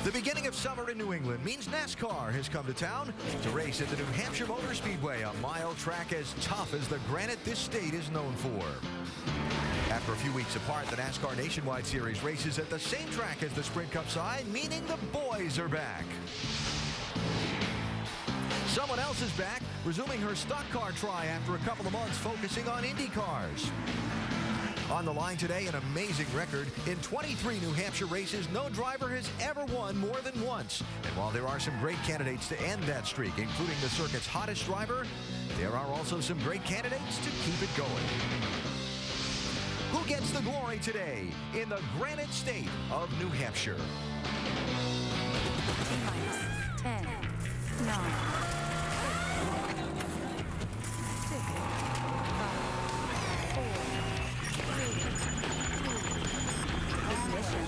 The beginning of summer in New England means NASCAR has come to town to race at the New Hampshire Motor Speedway, a mile track as tough as the granite this state is known for. After a few weeks apart, the NASCAR Nationwide Series races at the same track as the Sprint Cup side, meaning the boys are back. Someone else is back, resuming her stock car try after a couple of months focusing on Indy cars. On the line today, an amazing record. In 23 New Hampshire races, no driver has ever won more than once. And while there are some great candidates to end that streak, including the circuit's hottest driver, there are also some great candidates to keep it going. Who gets the glory today in the granite state of New Hampshire? 10, 9, 6, 5, 4, 3, 2, ignition.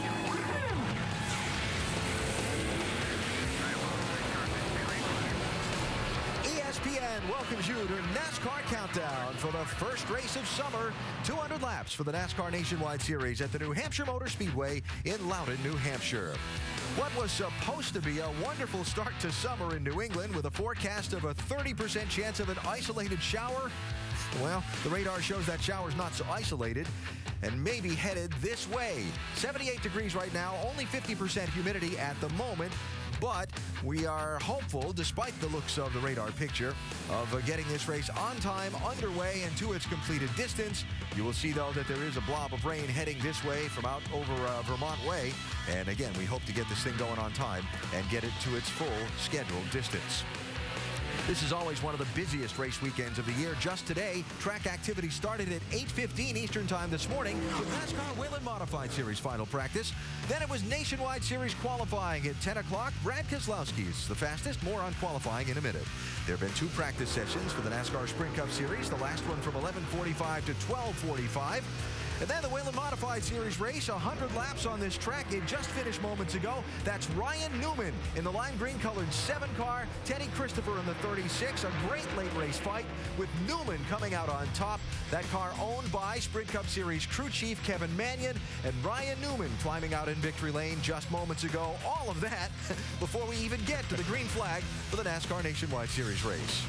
ESPN welcomes you to NASCAR Countdown for the first race of summer. 200 laps for the NASCAR Nationwide Series at the New Hampshire Motor Speedway in Loudon, New Hampshire. What was supposed to be a wonderful start to summer in New England with a forecast of a 30% chance of an isolated shower, well, the radar shows that shower's not so isolated and maybe headed this way. 78 degrees right now, only 50% humidity at the moment. But we are hopeful, despite the looks of the radar picture, of getting this race on time, underway, and to its completed distance. You will see, though, that there is a blob of rain heading this way from out over Vermont Way. And again, we hope to get this thing going on time and get it to its full scheduled distance. This is always one of the busiest race weekends of the year. Just today, track activity started at 8:15 Eastern Time this morning with NASCAR Whelen Modified Series final practice. Then it was Nationwide Series qualifying at 10 o'clock. Brad Keslowski is the fastest. More on qualifying in a minute. There have been 2 practice sessions for the NASCAR Sprint Cup Series, the last one from 11:45 to 12:45. And then the Whelen Modified Series race, 100 laps on this track. It just finished moments ago. That's Ryan Newman in the lime green colored 7 car, Teddy Christopher in the 36. A great late race fight with Newman coming out on top. That car owned by Sprint Cup Series crew chief Kevin Mannion, and Ryan Newman climbing out in victory lane just moments ago. All of that before we even get to the green flag for the NASCAR Nationwide Series race.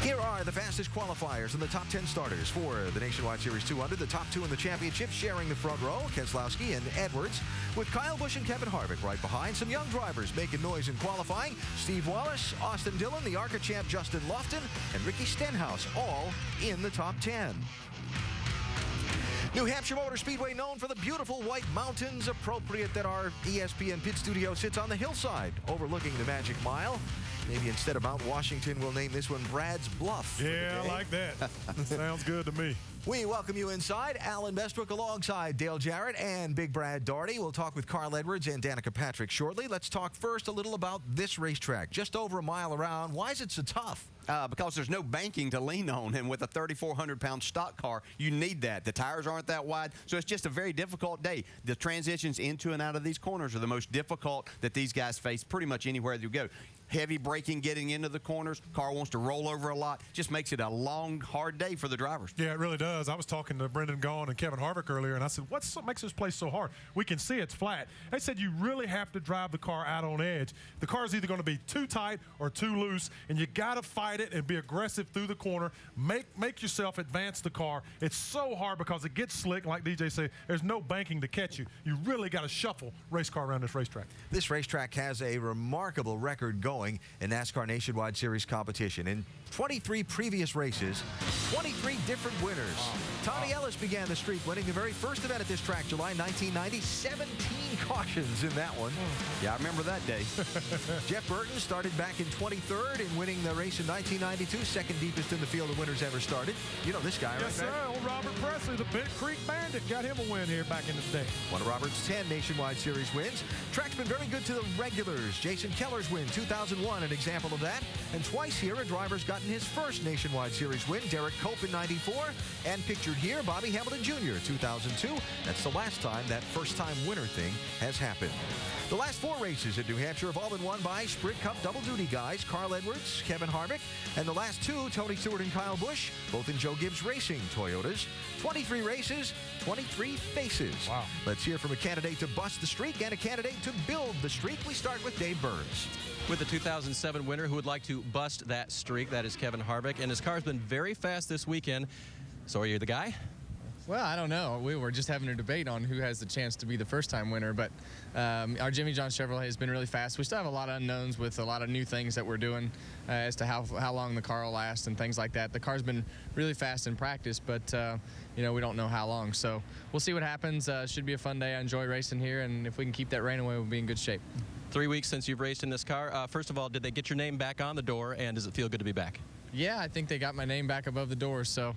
Here are the fastest qualifiers and the top 10 starters for the Nationwide Series 200. The top 2 in the championship sharing the front row, Keslowski and Edwards, with Kyle Busch and Kevin Harvick right behind. Some young drivers making noise in qualifying. Steve Wallace, Austin Dillon, the ARCA champ Justin Lofton, and Ricky Stenhouse all in the top 10. New Hampshire Motor Speedway, known for the beautiful white mountains. Appropriate that our ESPN pit studio sits on the hillside overlooking the Magic Mile. Maybe instead of Mount Washington, we'll name this one Brad's Bluff. Yeah, I like that. Sounds good to me. We welcome you inside. Alan Bestbrook alongside Dale Jarrett and Big Brad Daugherty. We'll talk with Carl Edwards and Danica Patrick shortly. Let's talk first a little about this racetrack. Just over a mile around. Why is it so tough? Because there's no banking to lean on, and with a 3,400-pound stock car, you need that. The tires aren't that wide, so it's just a very difficult day. The transitions into and out of these corners are the most difficult that these guys face pretty much anywhere you go. Heavy braking getting into the corners. Car wants to roll over a lot. Just makes it a long, hard day for the drivers. Yeah, it really does. I was talking to Brendan Gaughan and Kevin Harvick earlier, and I said, what makes this place so hard? We can see it's flat. They said you really have to drive the car out on edge. The car is either going to be too tight or too loose, and you got to fight it and be aggressive through the corner. Make yourself advance the car. It's so hard because it gets slick, like DJ said. There's no banking to catch you. You really got to shuffle race car around this racetrack. This racetrack has a remarkable record going in NASCAR Nationwide Series competition. In 23 previous races, 23 different winners. Tommy Ellis began the streak, winning the very first event at this track, July 1990. 17 cautions in that one. Yeah, I remember that day. Jeff Burton started back in 23rd in winning the race in 1992, second deepest in the field of winners ever started. You know this guy, right? Yes, sir. Old Robert Presley, the Big Creek Bandit, got him a win here back in the day. One of Robert's 10 Nationwide Series wins. Track's been very good to the regulars. Jason Keller's win, 2000. 2001, an example of that. And twice here, a driver's gotten his first Nationwide Series win, Derek Cope in 94. And pictured here, Bobby Hamilton Jr., 2002. That's the last time that first-time winner thing has happened. The last 4 races in New Hampshire have all been won by Sprint Cup double-duty guys, Carl Edwards, Kevin Harvick, and the last 2, Tony Stewart and Kyle Busch, both in Joe Gibbs Racing Toyotas. 23 races, 23 faces. Wow. Let's hear from a candidate to bust the streak and a candidate to build the streak. We start with Dave Burns. With the 2007 winner who would like to bust that streak, that is Kevin Harvick, and his car's been very fast this weekend. So are you the guy? Well, I don't know. We were just having a debate on who has the chance to be the first-time winner, but our Jimmy John Chevrolet has been really fast. We still have a lot of unknowns with a lot of new things that we're doing as to how long the car will last and things like that. The car's been really fast in practice, but you know, we don't know how long. So we'll see what happens. Should be a fun day. I enjoy racing here, and if we can keep that rain away, we'll be in good shape. 3 weeks since you've raced in this car. First of all, did they get your name back on the door, and does it feel good to be back? Yeah, I think they got my name back above the door, so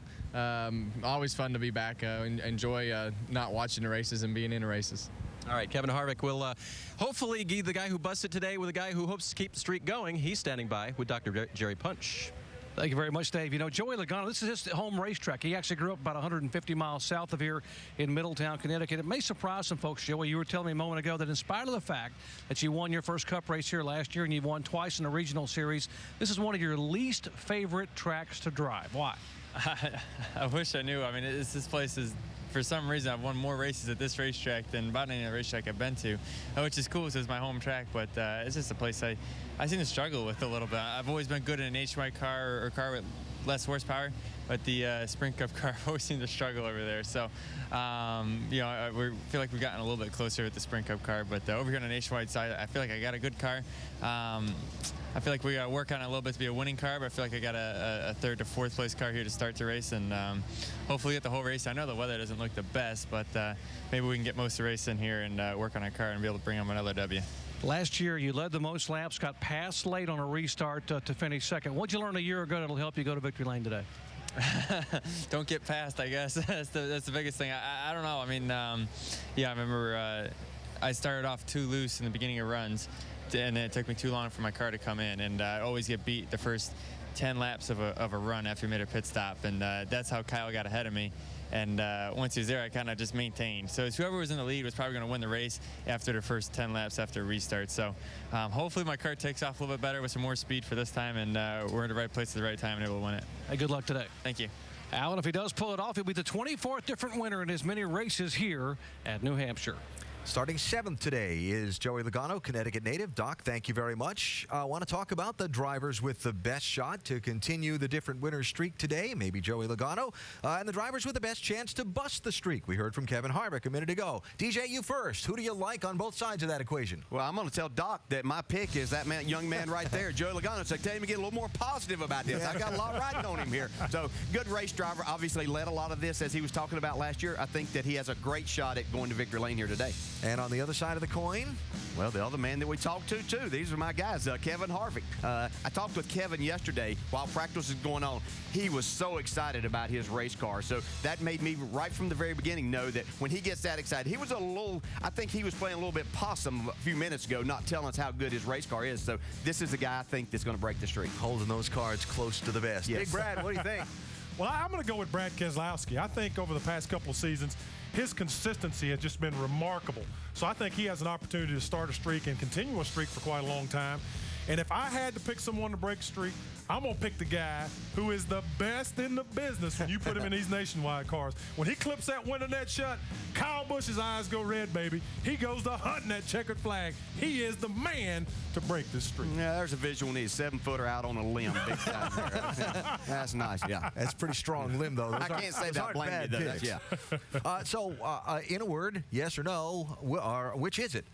always fun to be back. Enjoy not watching the races and being in the races. All right, Kevin Harvick will hopefully be the guy who busted today with a guy who hopes to keep the streak going. He's standing by with Dr. Jerry Punch. Thank you very much, Dave. You know, Joey Logano, this is his home racetrack. He actually grew up about 150 miles south of here in Middletown, Connecticut. It may surprise some folks, Joey. You were telling me a moment ago that in spite of the fact that you won your first Cup race here last year and you've won twice in the regional series, this is one of your least favorite tracks to drive. Why? I wish I knew. I mean, this place is, for some reason, I've won more races at this racetrack than about any other racetrack I've been to, which is cool because it's my home track, but it's just a place I seem to struggle with a little bit. I've always been good in a nationwide car or car with less horsepower, but the Sprint Cup car I've always seemed to struggle over there. So, you know, we feel like we've gotten a little bit closer with the Sprint Cup car, but over here on the nationwide side, I feel like I got a good car. I feel like we got to work on it a little bit to be a winning car, but I feel like I got a 3rd to 4th place car here to start the race, and hopefully get the whole race. I know the weather doesn't look the best, but maybe we can get most of the race in here and work on our car and be able to bring home another W. Last year, you led the most laps, got passed late on a restart to finish second. What'd you learn a year ago that'll help you go to victory lane today? Don't get passed, I guess. that's the biggest thing. I don't know. I mean, yeah, I remember I started off too loose in the beginning of runs, and it took me too long for my car to come in, and I always get beat the first 10 laps of a run after we made a pit stop, and that's how Kyle got ahead of me. And once he was there, I kind of just maintained. So whoever was in the lead was probably going to win the race after the first 10 laps after a restart. So hopefully my car takes off a little bit better with some more speed for this time, and we're in the right place at the right time and able to win it. Hey, good luck today. Thank you. Alan, if he does pull it off, he'll be the 24th different winner in as many races here at New Hampshire. Starting 7th today is Joey Logano, Connecticut native. Doc, thank you very much. I want to talk about the drivers with the best shot to continue the different winners streak today, maybe Joey Logano, and the drivers with the best chance to bust the streak. We heard from Kevin Harvick a minute ago. DJ, you first. Who do you like on both sides of that equation? Well, I'm going to tell Doc that my pick is that young man right there, Joey Logano. So tell him to get a little more positive about this. I've got a lot riding on him here. So good race driver. Obviously led a lot of this as he was talking about last year. I think that he has a great shot at going to victory lane here today. And on the other side of the coin? Well, the other man that we talked to, too. These are my guys, Kevin Harvick. I talked with Kevin yesterday while practice was going on. He was so excited about his race car. So that made me, right from the very beginning, know that when he gets that excited, he was I think he was playing a little bit possum a few minutes ago, not telling us how good his race car is. So this is a guy I think that's going to break the streak. Holding those cards close to the vest. Yes. Big Brad, what do you think? Well, I'm going to go with Brad Keslowski. I think over the past couple of seasons, his consistency has just been remarkable. So I think he has an opportunity to start a streak and continue a streak for quite a long time. And if I had to pick someone to break a streak, I'm going to pick the guy who is the best in the business when you put him in these nationwide cars. When he clips that window net shut, Kyle Busch's eyes go red, baby. He goes to hunting that checkered flag. He is the man to break this streak. Yeah, there's a visual need. 7-footer out on a limb. Big time there. That's nice, yeah. That's a pretty strong limb, though. I can't say that. Blame you, though. That's, yeah. So, in a word, yes or no, which is it?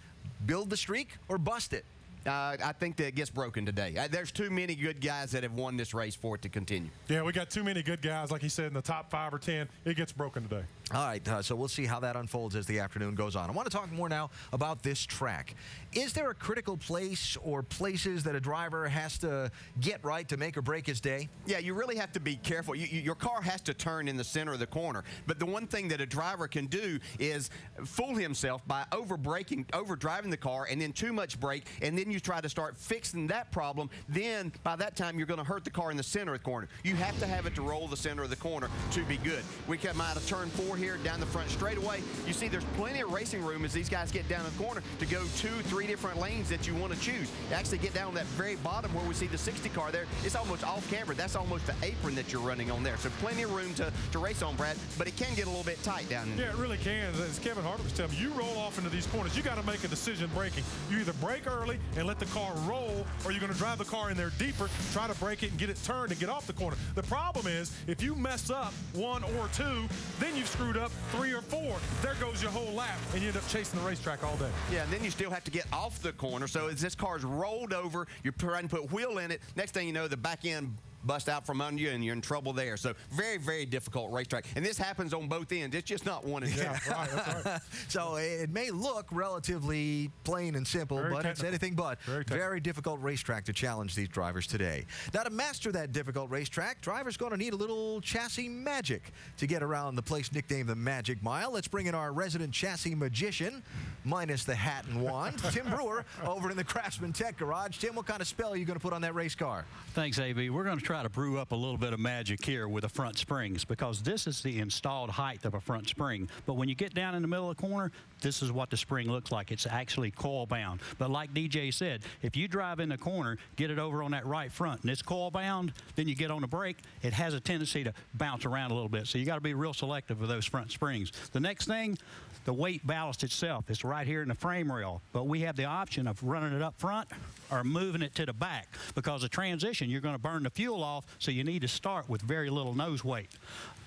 Build the streak or bust it? I think that it gets broken today. There's too many good guys that have won this race for it to continue. Yeah, we got too many good guys, like he said, in the top 5 or 10. It gets broken today. All right, so we'll see how that unfolds as the afternoon goes on. I want to talk more now about this track. Is there a critical place or places that a driver has to get right to make or break his day? Yeah, you really have to be careful. Your car has to turn in the center of the corner. But the one thing that a driver can do is fool himself by overdriving the car, and then too much brake, and then you try to start fixing that problem. Then by that time, you're going to hurt the car in the center of the corner. You have to have it to roll the center of the corner to be good. We come out of turn 4 here down the front straightaway. You see there's plenty of racing room as these guys get down the corner to go 2, 3 different lanes that you want to choose. You actually get down to that very bottom where we see the 60 car there. It's almost off camera. That's almost the apron that you're running on there. So plenty of room to race on, Brad, but it can get a little bit tight down in there. Yeah, it really can. As Kevin Harvick was telling me, you roll off into these corners, you got to make a decision braking. You either brake early and let the car roll, or you're going to drive the car in there deeper, try to brake it and get it turned and get off the corner. The problem is, if you mess up 1 or 2, then you've screwed up 3 or 4. There goes your whole lap, and you end up chasing the racetrack all day. Yeah, and then you still have to get off the corner. So as this car's rolled over, you're trying to put wheel in it. Next thing you know, the back end bust out from under you, and you're in trouble there. So very, very difficult racetrack. And this happens on both ends. It's just not one and two. Yeah, right, that's right. So it may look relatively plain and simple, Very but technical. it's anything but. Very difficult racetrack to challenge these drivers today. Now, to master that difficult racetrack, drivers going to need a little chassis magic to get around the place nicknamed the Magic Mile. Let's bring in our resident chassis magician, minus the hat and wand, Tim Brewer, over in the Craftsman Tech Garage. Tim, what kind of spell are you going to put on that race car? Thanks, AB. We're going to try to brew up a little bit of magic here with the front springs, because this is the installed height of a front spring. But when you get down in the middle of the corner, this is what the spring looks like. It's actually coil bound. But like DJ said, if you drive in the corner, get it over on that right front, and it's coil bound, then you get on the brake, it has a tendency to bounce around a little bit. So you got to be real selective with those front springs. The next thing, the weight ballast itself is right here in the frame rail, but we have the option of running it up front or moving it to the back, because the transition, you're going to burn the fuel off, so you need to start with very little nose weight.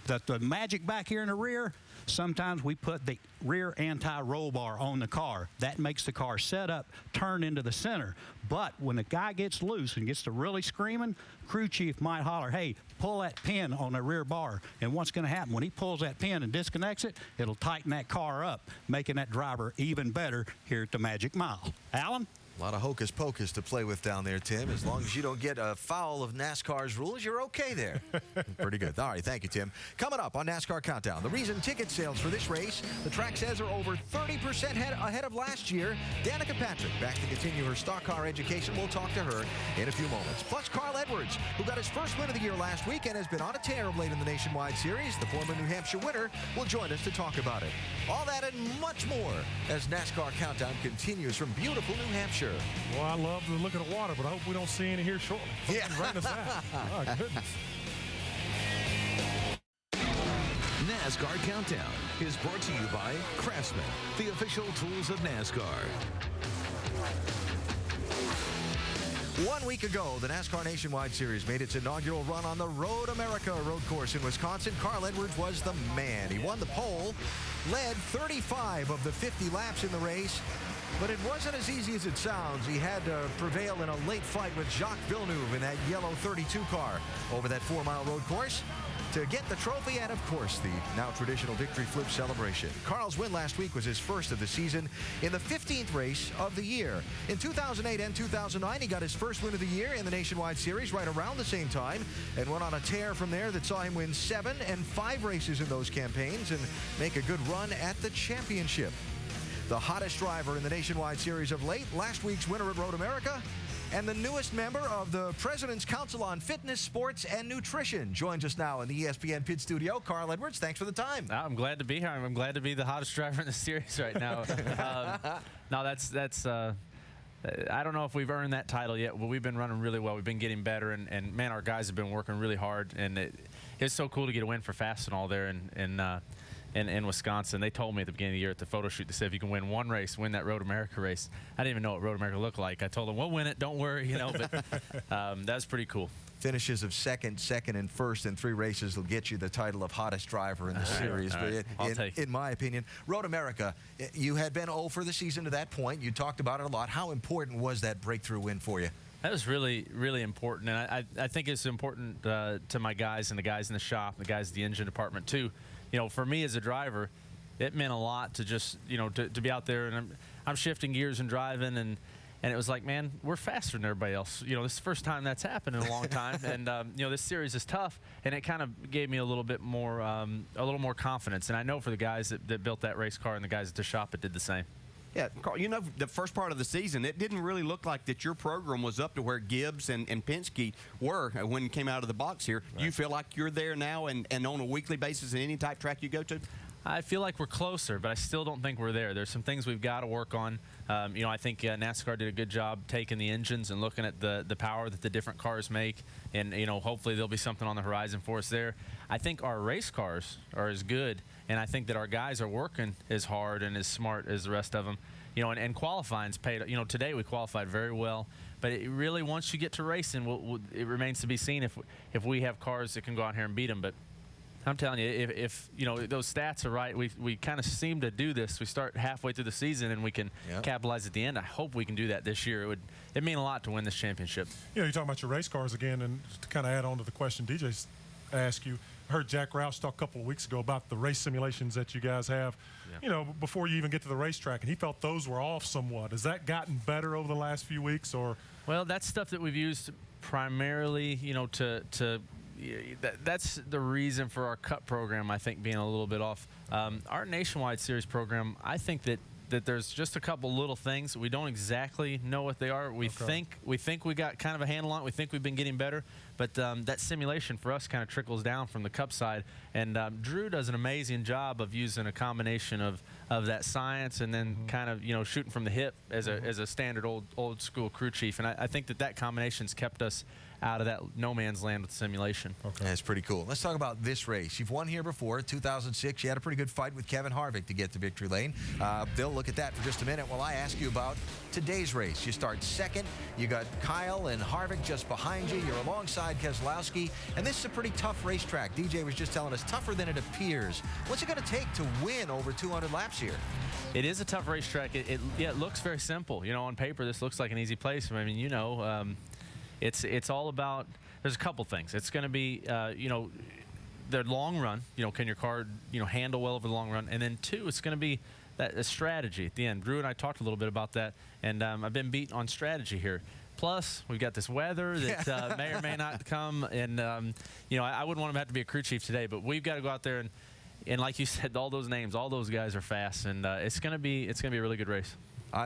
The magic back here in the rear, sometimes we put the rear anti-roll bar on the car. That makes the car set up, turn into the center. But when the guy gets loose and gets to really screaming, crew chief might holler, hey, pull that pin on the rear bar. And what's going to happen? When he pulls that pin and disconnects it, it'll tighten that car up, making that driver even better here at the Magic Mile. Alan? A lot of hocus pocus to play with down there, Tim. As long as you don't get a foul of NASCAR's rules, you're okay there. Pretty good. All right, thank you, Tim. Coming up on NASCAR Countdown, the reason ticket sales for this race, the track says, are over 30% ahead of last year. Danica Patrick back to continue her stock car education. We'll talk to her in a few moments. Plus, Carl Edwards, who got his first win of the year last week and has been on a tear of late in the Nationwide Series. The former New Hampshire winner will join us to talk about it. All that and much more as NASCAR Countdown continues from beautiful New Hampshire. Well, I love the look of the water, but I hope we don't see any here shortly. Yeah. Rain us out. Oh, goodness. NASCAR Countdown is brought to you by Craftsman, the official tools of NASCAR. 1 week ago, the NASCAR Nationwide Series made its inaugural run on the Road America road course in Wisconsin. Carl Edwards was the man. He won the pole, led 35 of the 50 laps in the race, but it wasn't as easy as it sounds. He had to prevail in a late fight with Jacques Villeneuve in that yellow 32 car over that 4-mile road course to get the trophy and, of course, the now traditional victory flip celebration. Carl's win last week was his first of the season in the 15th race of the year. In 2008 and 2009, he got his first win of the year in the Nationwide Series right around the same time and went on a tear from there that saw him win 7 and 5 races in those campaigns and make a good run at the championship. The hottest driver in the Nationwide Series of late, last week's winner at Road America, and the newest member of the President's Council on Fitness, Sports, and Nutrition joins us now in the ESPN Pit Studio. Carl Edwards, thanks for the time. I'm glad to be here. I'm glad to be the hottest driver in the series right now. No, that's I don't know if we've earned that title yet, but we've been running really well. We've been getting better, and man, our guys have been working really hard, and it's so cool to get a win for Fastenal there in Wisconsin. They told me at the beginning of the year at the photo shoot, they said if you can win one race, win that Road America race. I didn't even know what Road America looked like. I told them we'll win it, don't worry, but that was pretty cool. Finishes of second, and first in 3 races will get you the title of hottest driver in the series. Right. But in my opinion, Road America, you had been 0 for the season to that point. You talked about it a lot. How important was that breakthrough win for you? That was really, really important, and I think it's important to my guys and the guys in the shop, the guys in the engine department too. for me as a driver, it meant a lot to just, to be out there, and I'm shifting gears and driving, and it was like, man, we're faster than everybody else. This is the first time that's happened in a long time, and this series is tough, and it kind of gave me a little more confidence. And I know for the guys that built that race car and the guys at the shop, it did the same. Yeah, Carl, the first part of the season, it didn't really look like that your program was up to where Gibbs and Penske were when you came out of the box here. Right. Do you feel like you're there now and on a weekly basis in any type track you go to? I feel like we're closer, but I still don't think we're there. There's some things we've got to work on. I think NASCAR did a good job taking the engines and looking at the power that the different cars make, and hopefully there'll be something on the horizon for us there. I think our race cars are as good, and I think that our guys are working as hard and as smart as the rest of them. And qualifying's paid. Today we qualified very well, but it really, once you get to racing, it remains to be seen if we have cars that can go out here and beat them. But I'm telling you, if those stats are right, we kind of seem to do this. We start halfway through the season and we can capitalize at the end. I hope we can do that this year. It'd mean a lot to win this championship. You're talking about your race cars again, and to kind of add on to the question DJ's asked you, I heard Jack Roush talk a couple of weeks ago about the race simulations that you guys have, before you even get to the racetrack, and he felt those were off somewhat. Has that gotten better over the last few weeks, or? Well, that's stuff that we've used primarily, that's the reason for our Cup program, I think, being a little bit off. Our Nationwide Series program, I think that there's just a couple little things. We don't exactly know what they are. We think we got kind of a handle on it. We think we've been getting better. But that simulation for us kind of trickles down from the Cup side. And Drew does an amazing job of using a combination of that science and then kind of, shooting from the hip as a standard old school crew chief. And I think that combination's kept us out of that no man's land with simulation. Okay. That's pretty cool. Let's talk about this race. You've won here before, 2006. You had a pretty good fight with Kevin Harvick to get to victory lane. They'll look at that for just a minute while I ask you about today's race. You start second. You got Kyle and Harvick just behind you. You're alongside Keslowski. And this is a pretty tough racetrack. DJ was just telling us, tougher than it appears. What's it going to take to win over 200 laps here? It is a tough racetrack. It looks very simple. On paper, this looks like an easy place. I mean, it's all about, there's a couple things. It's going to be, the long run, can your car, handle well over the long run? And then two, it's going to be a strategy at the end. Drew and I talked a little bit about that, and I've been beaten on strategy here. Plus, we've got this weather that may or may not come, and, I wouldn't want him to have to be a crew chief today, but we've got to go out there and like you said, all those names, all those guys are fast, and it's going to be a really good race.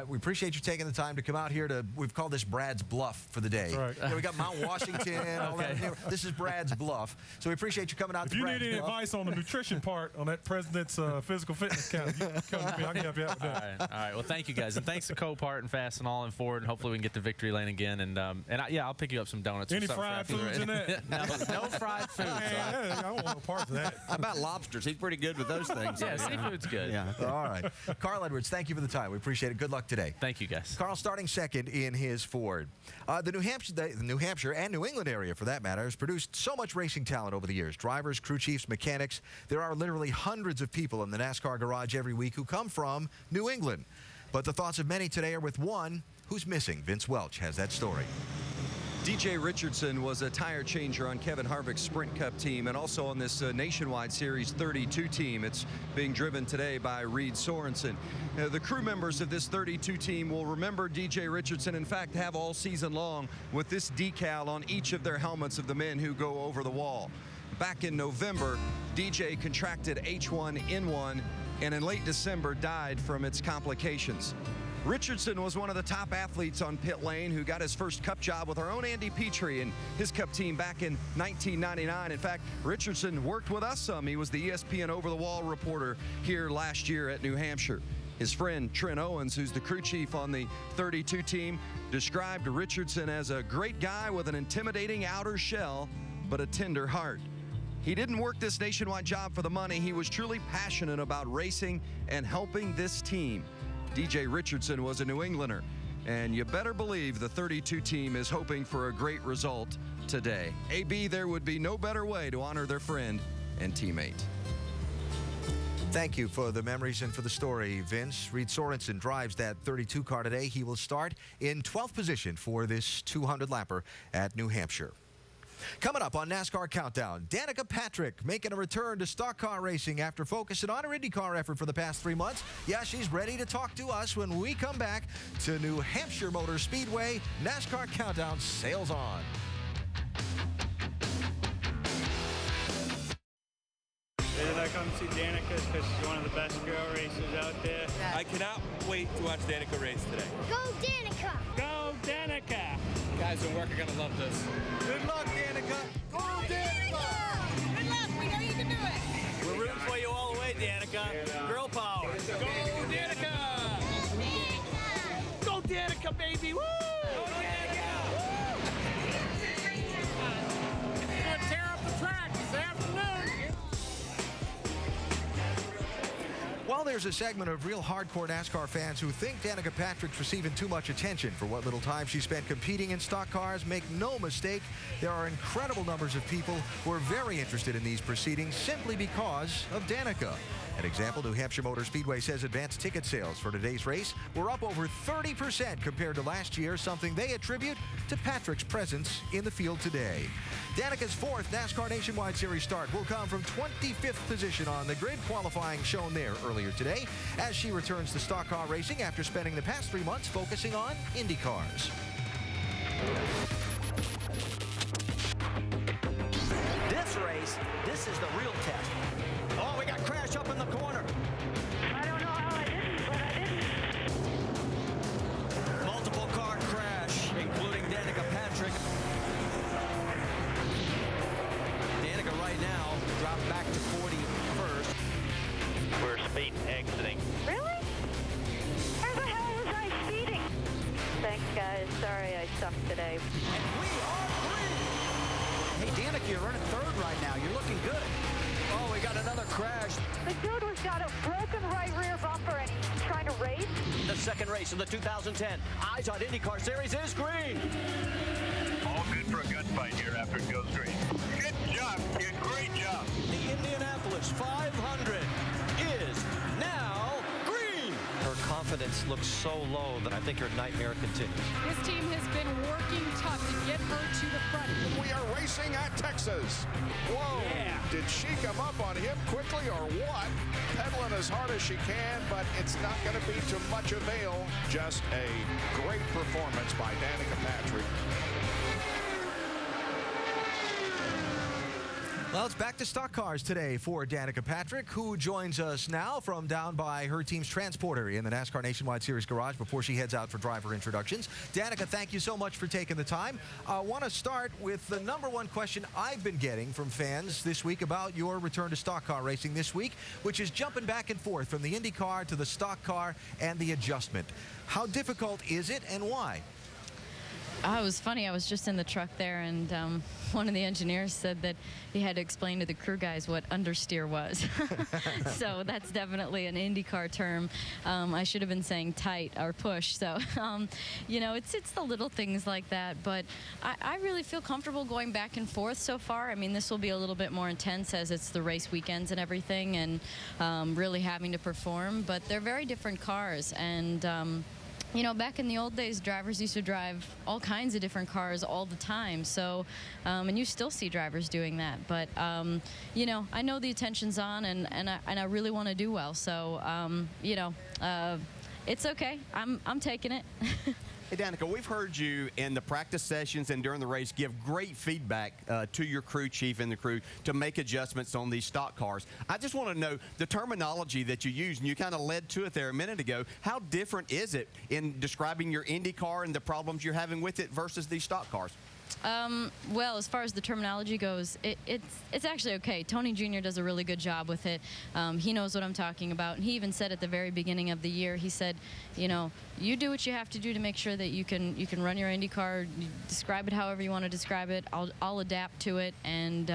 We appreciate you taking the time to come out here we've called this Brad's Bluff for the day. That's right. We got Mount Washington, all that. This is Brad's Bluff. So we appreciate you coming out if to Brad's Bluff. If you need any Bluff. advice on the nutrition part on that president's physical fitness count, you can come to me. I can help you out with that. All right. Well, thank you, guys. And thanks to Copart and Fast and All and Ford, and hopefully we can get to victory lane again. And I'll pick you up some donuts. Any or something fried for after foods in that? No fried foods. Man, I don't want no part of that. How about lobsters? He's pretty good with those things. Yeah, seafood's good. Yeah. All right. Carl Edwards, thank you for the time. We appreciate it. Good luck today. Thank you, guys. Carl starting second in his Ford. The New Hampshire and New England area, for that matter, has produced so much racing talent over the years. Drivers, crew chiefs, mechanics. There are literally hundreds of people in the NASCAR garage every week who come from New England. But the thoughts of many today are with one who's missing. Vince Welch has that story. DJ Richardson was a tire changer on Kevin Harvick's Sprint Cup team and also on this Nationwide Series 32 team. It's being driven today by Reed Sorensen. The crew members of this 32 team will remember DJ Richardson, in fact, have all season long with this decal on each of their helmets of the men who go over the wall. Back in November, DJ contracted H1N1 and in late December died from its complications. Richardson was one of the top athletes on pit lane who got his first Cup job with our own Andy Petrie and his Cup team back in 1999. In fact, Richardson worked with us some. He was the ESPN over-the-wall reporter here last year at New Hampshire. His friend Trent Owens, who's the crew chief on the 32 team, described Richardson as a great guy with an intimidating outer shell, but a tender heart. He didn't work this nationwide job for the money. He was truly passionate about racing and helping this team. DJ Richardson was a New Englander, and you better believe the 32 team is hoping for a great result today. AB, there would be no better way to honor their friend and teammate. Thank you for the memories and for the story, Vince. Reed Sorensen drives that 32 car today. He will start in 12th position for this 200 lapper at New Hampshire. Coming up on NASCAR Countdown, Danica Patrick making a return to stock car racing after focusing on her IndyCar effort for the past 3 months. Yeah, she's ready to talk to us when we come back to New Hampshire Motor Speedway. NASCAR Countdown sails on. Did I come see Danica because she's one of the best girl racers out there? I cannot wait to watch Danica race today. Go Danica! Go Danica! Guys in work are going to love this. Good luck, Danica. Go Danica! Good luck. We know you can do it. We're rooting for you all the way, Danica. Girl power. Go Danica! Go Danica, baby! Woo! Go Danica! We're going to tear up the track this afternoon. While there's a segment of real hardcore NASCAR fans who think Danica Patrick's receiving too much attention for what little time she spent competing in stock cars, make no mistake, there are incredible numbers of people who are very interested in these proceedings simply because of Danica. An example, New Hampshire Motor Speedway says advanced ticket sales for today's race were up over 30% compared to last year, something they attribute to Patrick's presence in the field today. Danica's 4th NASCAR Nationwide Series start will come from 25th position on the grid, qualifying shown there earlier today, as she returns to stock car racing after spending the past 3 months focusing on Indy cars. This race, this is the real test. Oh, we got Crash up in the corner. I don't know how I didn't, but I didn't. Multiple car crash, including Danica Patrick. Danica right now dropped back to 41st. We're speed exiting. Really? Where the hell was I speeding? Thanks, guys. Sorry I sucked today. And we are green. Hey, Danica, you're running 3rd right now. You're looking good. Oh, we got another crash. The dude was got a broken right rear bumper and he's trying to race. The second race of the 2010 Eyes on IndyCar Series is green. All good for a gunfight here after it goes green. Good job, kid. Great job. The Indianapolis 500 is now green. Her confidence looks so low that I think her nightmare continues. This team has been working tough to get her to the front. We are racing at Texas. Whoa. Yeah. Did she come up on him quickly or what? Pedaling as hard as she can, but it's not going to be to much avail. Just a great performance by Danica Patrick. Well, it's back to stock cars today for Danica Patrick, who joins us now from down by her team's transporter in the NASCAR Nationwide Series garage before she heads out for driver introductions. Danica, thank you so much for taking the time. I want to start with the #1 question I've been getting from fans this week about your return to stock car racing this week, which is jumping back and forth from the Indy car to the stock car and the adjustment. How difficult is it and why? It was funny. I was just in the truck there, and one of the engineers said that he had to explain to the crew guys what understeer was. So that's definitely an IndyCar term. I should have been saying tight or push. So, you know, it's the little things like that. But I really feel comfortable going back and forth so far. I mean, this will be a little bit more intense as it's the race weekends and everything, and really having to perform. But they're very different cars, and you know, back in the old days, drivers used to drive all kinds of different cars all the time. So, and you still see drivers doing that. But, you know, I know the attention's on, and I really want to do well. So, you know, it's okay. I'm taking it. Hey, Danica, we've heard you in the practice sessions and during the race give great feedback to your crew chief and the crew to make adjustments on these stock cars. I just want to know the terminology that you use, and you kind of led to it there a minute ago. How different is it in describing your Indy car and the problems you're having with it versus these stock cars? Well, as far as the terminology goes, it's actually okay. Tony Jr. does a really good job with it. He knows what I'm talking about. And he even said at the very beginning of the year, he said, you know, you do what you have to do to make sure that you can run your Indy car, describe it however you want to describe it. I'll adapt to it, and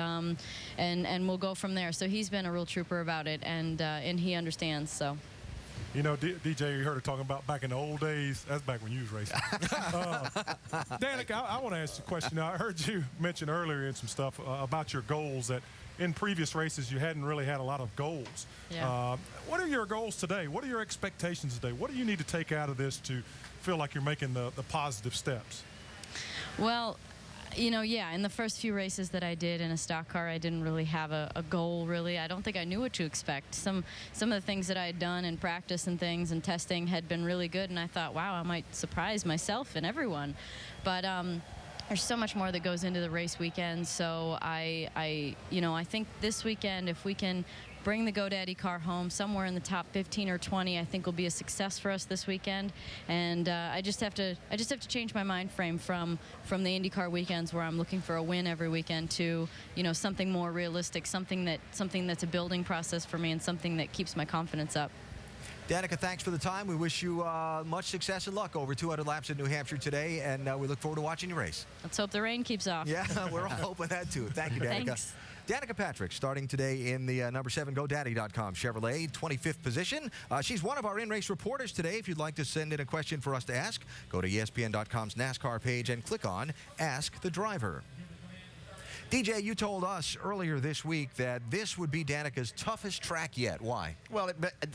we'll go from there. So he's been a real trooper about it, and he understands. So. You know, DJ, you heard her talking about back in the old days. That's back when you was racing. Danica, I want to ask you a question. Now, I heard you mention earlier in some stuff about your goals that in previous races you hadn't really had a lot of goals. Yeah. What are your goals today? What are your expectations today? What do you need to take out of this to feel like you're making the positive steps? Well, You know, yeah, in the first few races that I did in a stock car, I didn't really have a goal, really. I don't think I knew what to expect. Some of the things that I had done in practice and things and testing had been really good, and I thought, wow, I might surprise myself and everyone. But there's so much more that goes into the race weekend, so I think this weekend, if we can bring the GoDaddy car home somewhere in the top 15 or 20, I think will be a success for us this weekend. And I just have to change my mind frame from the IndyCar weekends where I'm looking for a win every weekend to, you know, something more realistic, something that's a building process for me and something that keeps my confidence up. Danica, thanks for the time. We wish you much success and luck over 200 laps in New Hampshire today, and we look forward to watching you race. Let's hope the rain keeps off. Yeah, we're all hoping that too. Thank you, Danica. Thanks. Danica Patrick starting today in the number 7 GoDaddy.com Chevrolet, 25th position. She's one of our in-race reporters today. If you'd like to send in a question for us to ask, go to ESPN.com's NASCAR page and click on Ask the Driver. DJ, you told us earlier this week that this would be Danica's toughest track yet. Why? Well,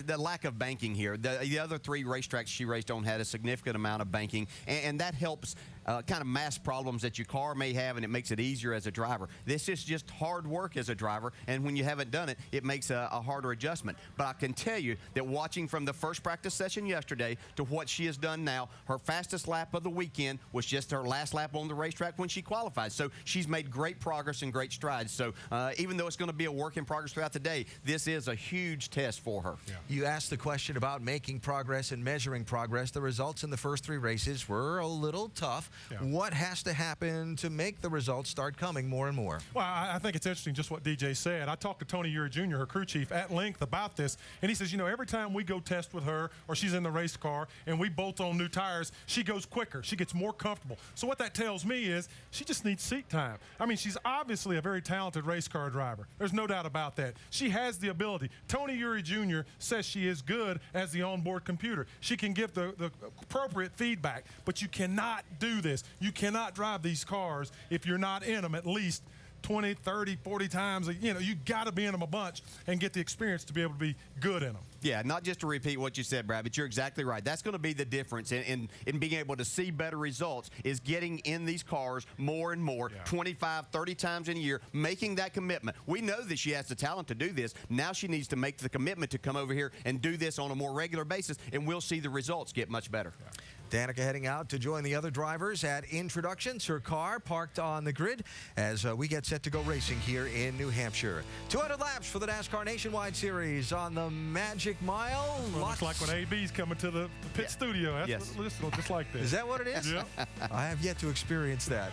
the lack of banking here. The other 3 racetracks she raced on had a significant amount of banking, and that helps kind of mask problems that your car may have, and it makes it easier as a driver. This is just hard work as a driver, and when you haven't done it, it makes a harder adjustment. But I can tell you that watching from the first practice session yesterday to what she has done now, her fastest lap of the weekend was just her last lap on the racetrack when she qualified. So she's made great progress and great strides. So even though it's going to be a work in progress throughout the day, this is a huge test for her. Yeah. You asked the question about making progress and measuring progress. The results in the first 3 races were a little tough. Yeah. What has to happen to make the results start coming more and more? Well, I think it's interesting just what DJ said. I talked to Tony Uri Jr., her crew chief, at length about this, and he says, you know, every time we go test with her or she's in the race car and we bolt on new tires, she goes quicker. She gets more comfortable. So what that tells me is she just needs seat time. I mean, she's obviously a very talented race car driver. There's no doubt about that. She has the ability. Tony Uri Jr. says she is good as the onboard computer. She can give the appropriate feedback, but you cannot do this. You cannot drive these cars if you're not in them at least 20, 30, 40 times. You know, you got to be in them a bunch and get the experience to be able to be good in them. Yeah, not just to repeat what you said, Brad, but you're exactly right. That's going to be the difference in being able to see better results is getting in these cars more and more, 25, 30 times in a year, making that commitment. We know that she has the talent to do this. Now she needs to make the commitment to come over here and do this on a more regular basis, and we'll see the results get much better. Yeah. Danica heading out to join the other drivers at introductions. Her car parked on the grid as we get set to go racing here in New Hampshire. 200 laps for the NASCAR Nationwide Series on the Magic Mile. Well, looks like when AB's coming to the pit studio. That's what this will just like this. Is that what it is? Yeah. I have yet to experience that.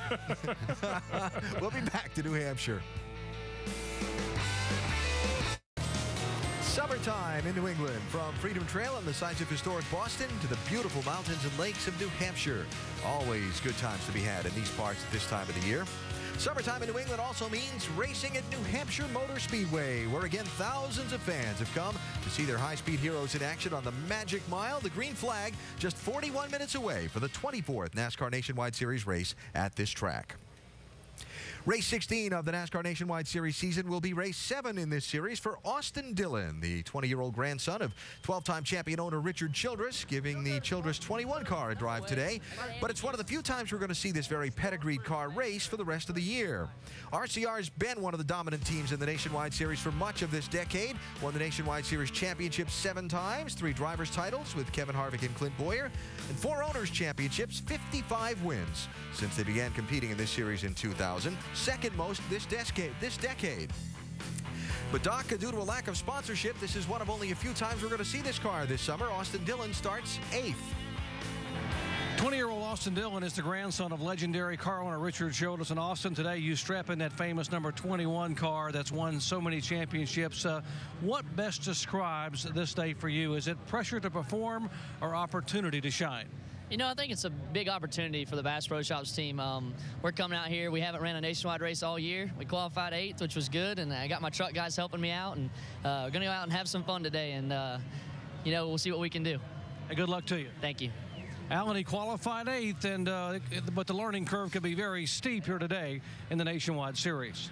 We'll be back to New Hampshire. Summertime in New England, from Freedom Trail on the sides of historic Boston to the beautiful mountains and lakes of New Hampshire. Always good times to be had in these parts at this time of the year. Summertime in New England also means racing at New Hampshire Motor Speedway, where again thousands of fans have come to see their high-speed heroes in action on the Magic Mile. The green flag just 41 minutes away for the 24th NASCAR Nationwide Series race at this track. Race 16 of the NASCAR Nationwide Series season will be race 7 in this series for Austin Dillon, the 20-year-old grandson of 12-time champion owner Richard Childress, giving the Childress 21 car a drive today. But it's one of the few times we're going to see this very pedigreed car race for the rest of the year. RCR's been one of the dominant teams in the Nationwide Series for much of this decade. Won the Nationwide Series championship 7 times, 3 drivers' titles with Kevin Harvick and Clint Boyer, and 4 owners' championships, 55 wins since they began competing in this series in 2000. Second most this decade. But Doc, due to a lack of sponsorship, this is one of only a few times we're going to see this car this summer. Austin Dillon starts 8th. 20-year-old Austin Dillon is the grandson of legendary car owner Richard Childress. And Austin, today you strap in that famous number 21 car that's won so many championships. What best describes this day for you? Is it pressure to perform or opportunity to shine? You know, I think it's a big opportunity for the Bass Pro Shops team. We're coming out here. We haven't ran a nationwide race all year. We qualified 8th, which was good, and I got my truck guys helping me out, and we're going to go out and have some fun today, and, you know, we'll see what we can do. And good luck to you. Thank you. Alan, he qualified 8th, but the learning curve could be very steep here today in the Nationwide Series.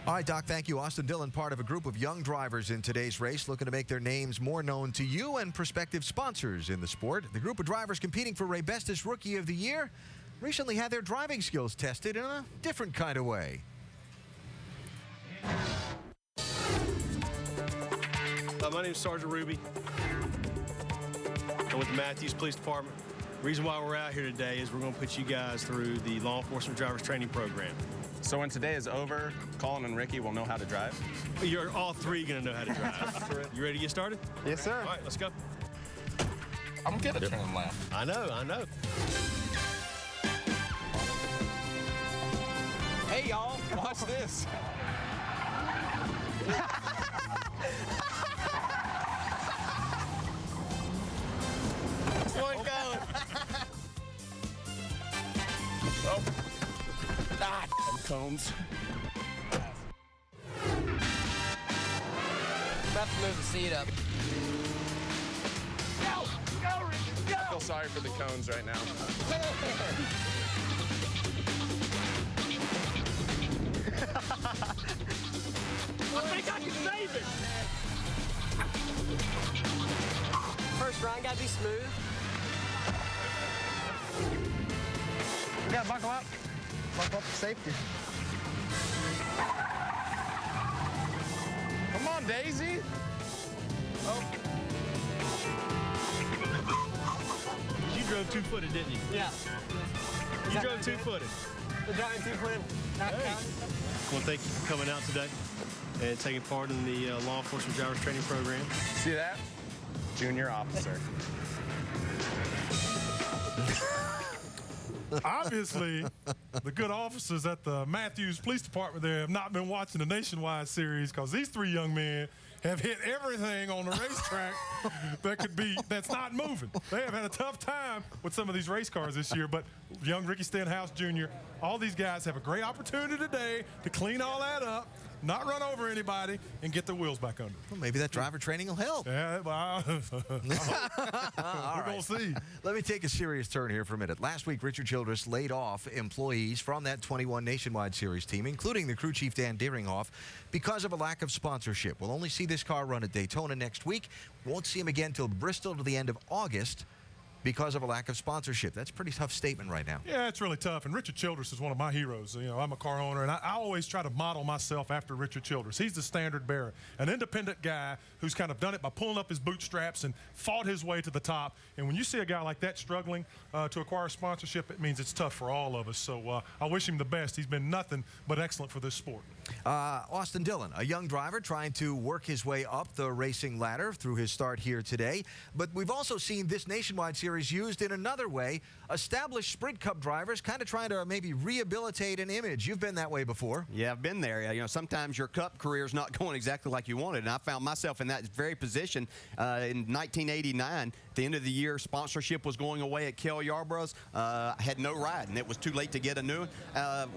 All right, Doc, thank you. Austin Dillon, part of a group of young drivers in today's race, looking to make their names more known to you and prospective sponsors in the sport. The group of drivers competing for Ray Bestis Rookie of the Year, recently had their driving skills tested in a different kind of way. My name is Sergeant Ruby. I'm with the Matthews Police Department. The reason why we're out here today is we're going to put you guys through the Law Enforcement Drivers Training Program. So when today is over, Colin and Ricky will know how to drive? You're all three going to know how to drive. You ready to get started? Yes, sir. All right, let's go. I'm good at turning left. I know. Hey, y'all, watch this. One going. Oh. Ah, cones. About to move the seat up. Go, Ricky, go! I feel sorry for the cones right now. I think I can save it. First run, gotta be smooth. You gotta buckle up. Buckle up for safety. Come on, Daisy. Oh. You drove two-footed, didn't you? Yeah. You drove two-footed. The driving two-footed. Hey. Well, thank you for coming out today and taking part in the Law Enforcement Drivers Training Program. See that? Junior officer. Obviously, the good officers at the Matthews Police Department there have not been watching the Nationwide series because these three young men have hit everything on the racetrack that's not moving. They have had a tough time with some of these race cars this year, but young Ricky Stenhouse Jr., all these guys have a great opportunity today to clean all that up, not run over anybody, and get their wheels back under. Well, maybe that driver training will help. Yeah, well, we're going to see. Let me take a serious turn here for a minute. Last week, Richard Childress laid off employees from that 21 Nationwide Series team, including the crew chief, Dan Deeringhoff, because of a lack of sponsorship. We'll only see this car run at Daytona next week. Won't see him again till Bristol to the end of August because of a lack of sponsorship. That's a pretty tough statement right now. Yeah, it's really tough. And Richard Childress is one of my heroes. You know, I'm a car owner, and I always try to model myself after Richard Childress. He's the standard bearer, an independent guy who's kind of done it by pulling up his bootstraps and fought his way to the top. And when you see a guy like that struggling to acquire sponsorship, it means it's tough for all of us. So I wish him the best. He's been nothing but excellent for this sport. Austin Dillon, a young driver trying to work his way up the racing ladder through his start here today. But we've also seen this Nationwide Series used in another way. Established Sprint Cup drivers kind of trying to maybe rehabilitate an image. You've been that way before. Yeah, I've been there. You know, sometimes your Cup career is not going exactly like you wanted, and I found myself in that very position in 1989. At the end of the year, sponsorship was going away at Kel Yarborough's. I had no ride, and it was too late to get a new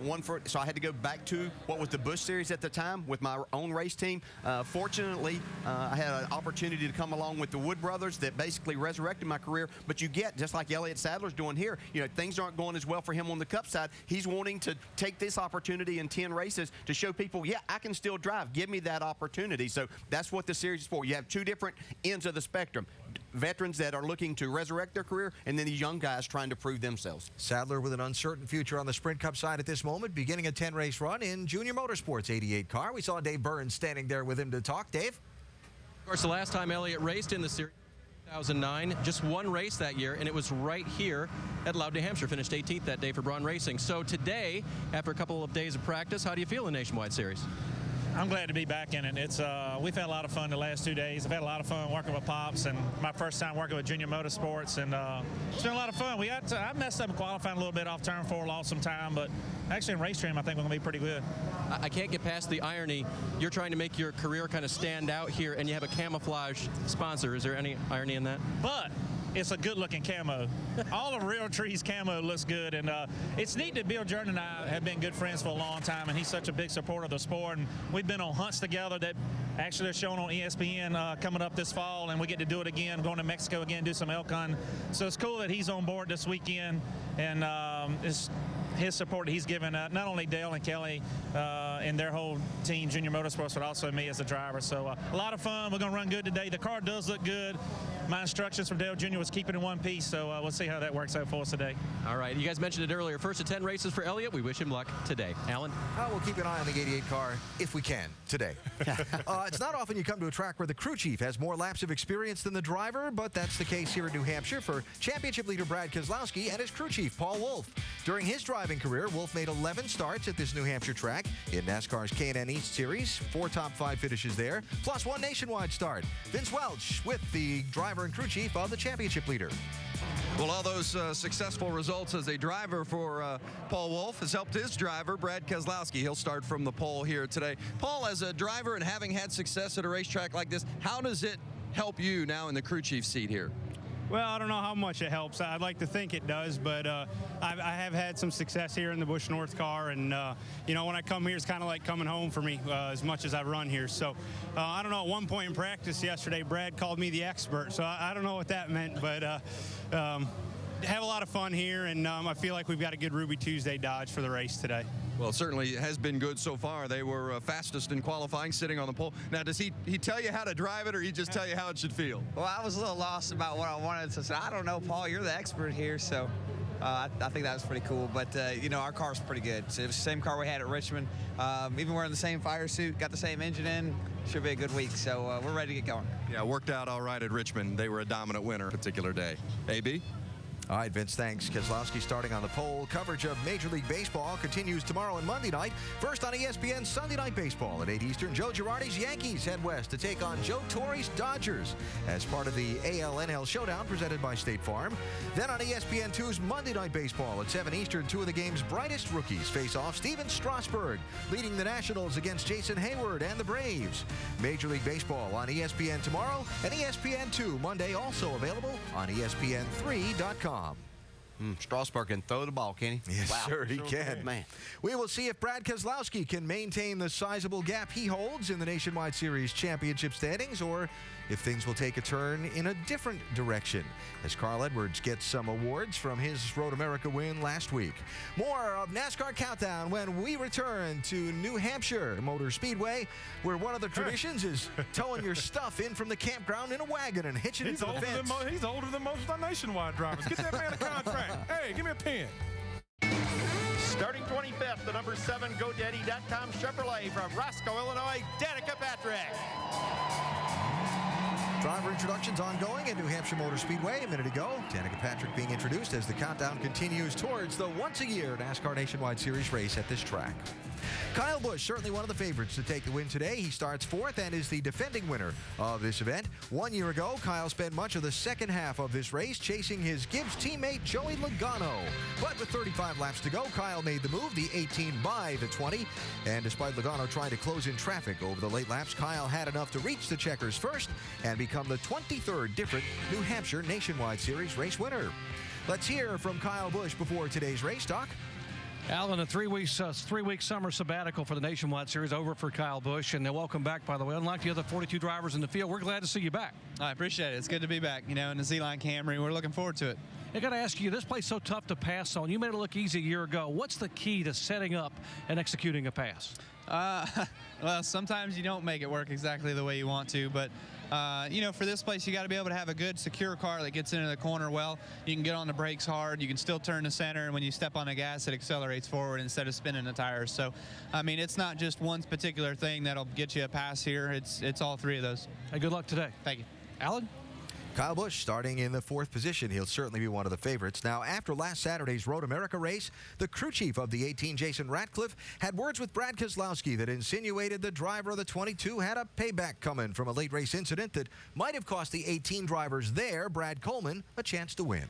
one. So I had to go back to what was the Busch Series at the time with my own race team. Fortunately, I had an opportunity to come along with the Wood Brothers that basically resurrected my career. But you get, just like Elliot Sadler's doing here, you know, things aren't going as well for him on the Cup side. He's wanting to take this opportunity in 10 races to show people, yeah, I can still drive. Give me that opportunity. So that's what the series is for. You have two different ends of the spectrum. Veterans that are looking to resurrect their career, and then these young guys trying to prove themselves. Sadler with an uncertain future on the Sprint Cup side at this moment, beginning a 10-race run in Junior Motorsports 88 car. We saw Dave Burns standing there with him to talk. Dave? Of course, the last time Elliot raced in the series, 2009, just one race that year, and it was right here at Loudon, New Hampshire. Finished 18th that day for Braun Racing. So today, after a couple of days of practice, how do you feel in the Nationwide Series? I'm glad to be back in it. It's we've had a lot of fun the last 2 days. I've had a lot of fun working with Pops, and my first time working with Junior Motorsports, and it's been a lot of fun. I messed up in qualifying a little bit off turn 4, lost some time, but actually in race trim, I think we're going to be pretty good. I can't get past the irony. You're trying to make your career kind of stand out here, and you have a camouflage sponsor. Is there any irony in that? But it's a good-looking camo. All of Real Tree's camo looks good, and it's neat that Bill Jordan and I have been good friends for a long time, and he's such a big supporter of the sport, and we've been on hunts together that Actually, they're showing on ESPN coming up this fall, and we get to do it again, going to Mexico again, do some elk hunting. So it's cool that he's on board this weekend, and it's his support that he's given not only Dale and Kelly and their whole team, Junior Motorsports, but also me as the driver. So a lot of fun. We're going to run good today. The car does look good. My instructions from Dale Jr. was keep it in one piece, so we'll see how that works out for us today. All right, you guys mentioned it earlier. First of 10 races for Elliot. We wish him luck today. Alan? We'll keep an eye on the 88 car if we can today. It's not often you come to a track where the crew chief has more laps of experience than the driver, but that's the case here in New Hampshire for championship leader Brad Keslowski and his crew chief, Paul Wolf. During his driving career, Wolf made 11 starts at this New Hampshire track in NASCAR's K&N East Series, 4 top 5 finishes there, plus 1 nationwide start. Vince Welch with the driver and crew chief of the championship leader. Well, all those successful results as a driver for Paul Wolf has helped his driver, Brad Keslowski. He'll start from the pole here today. Paul, as a driver and having had success at a racetrack like this, how does it help you now in the crew chief seat here? Well, I don't know how much it helps. I'd like to think it does, but I have had some success here in the Busch North car, and you know, when I come here, it's kind of like coming home for me as much as I run here. So I don't know, at one point in practice yesterday, Brad called me the expert, so I don't know what that meant, but have a lot of fun here, and I feel like we've got a good Ruby Tuesday Dodge for the race today. Well, certainly has been good so far. They were fastest in qualifying, sitting on the pole. Now, does he tell you how to drive it, or he just tell you how it should feel? Well, I was a little lost about what I wanted, so I said, I don't know, Paul, you're the expert here, so I think that was pretty cool. But, you know, our car's pretty good. So it was the same car we had at Richmond. Even wearing the same fire suit, got the same engine in. Should be a good week, so we're ready to get going. Yeah, worked out all right at Richmond. They were a dominant winner particular day. AB? All right, Vince, thanks. Keslowski starting on the pole. Coverage of Major League Baseball continues tomorrow and Monday night. First on ESPN, Sunday Night Baseball at 8 Eastern. Joe Girardi's Yankees head west to take on Joe Torre's Dodgers as part of the AL-NL Showdown presented by State Farm. Then on ESPN2's Monday Night Baseball at 7 Eastern, 2 of the game's brightest rookies face off. Steven Strasburg leading the Nationals against Jason Hayward and the Braves. Major League Baseball on ESPN tomorrow and ESPN2 Monday, also available on ESPN3.com. Strasburg can throw the ball, can he? Yes, wow. sure he can. Man. We will see if Brad Keslowski can maintain the sizable gap he holds in the Nationwide Series championship standings, or if things will take a turn in a different direction as Carl Edwards gets some awards from his Road America win last week. More of NASCAR Countdown when we return to New Hampshire Motor Speedway, where one of the traditions is towing your stuff in from the campground in a wagon and hitching it to the fence. He's older than most of our nationwide drivers. Get that man a contract. Hey, give me a pen. Starting 25th, the number 7 GoDaddy.com Chevrolet from Roscoe, Illinois, Danica Patrick. Driver introductions ongoing at New Hampshire Motor Speedway a minute ago. Danica Patrick being introduced as the countdown continues towards the once-a-year NASCAR Nationwide Series race at this track. Kyle Busch, certainly one of the favorites to take the win today. He starts 4th and is the defending winner of this event. 1 year ago, Kyle spent much of the second half of this race chasing his Gibbs teammate Joey Logano. But with 35 laps to go, Kyle made the move, the 18 by the 20. And despite Logano trying to close in traffic over the late laps, Kyle had enough to reach the checkers first and become the 23rd different New Hampshire Nationwide Series race winner. Let's hear from Kyle Busch before today's race, Doc. Alan, a three-week summer sabbatical for the Nationwide Series over for Kyle Busch, and welcome back, by the way. Unlike the other 42 drivers in the field, we're glad to see you back. I appreciate it. It's good to be back, you know, in the Z-Line Camry. We're looking forward to it. I got to ask you, this play's so tough to pass on. You made it look easy a year ago. What's the key to setting up and executing a pass? Well, sometimes you don't make it work exactly the way you want to, but you know, for this place, you got to be able to have a good, secure car that gets into the corner well. You can get on the brakes hard. You can still turn the center, and when you step on the gas, it accelerates forward instead of spinning the tires. So, I mean, it's not just one particular thing that'll get you a pass here. It's all three of those. Hey, good luck today. Thank you. Alan? Kyle Busch starting in the 4th position. He'll certainly be one of the favorites. Now, after last Saturday's Road America race, the crew chief of the 18, Jason Ratcliffe, had words with Brad Keslowski that insinuated the driver of the 22 had a payback coming from a late race incident that might have cost the 18 drivers there, Brad Coleman, a chance to win.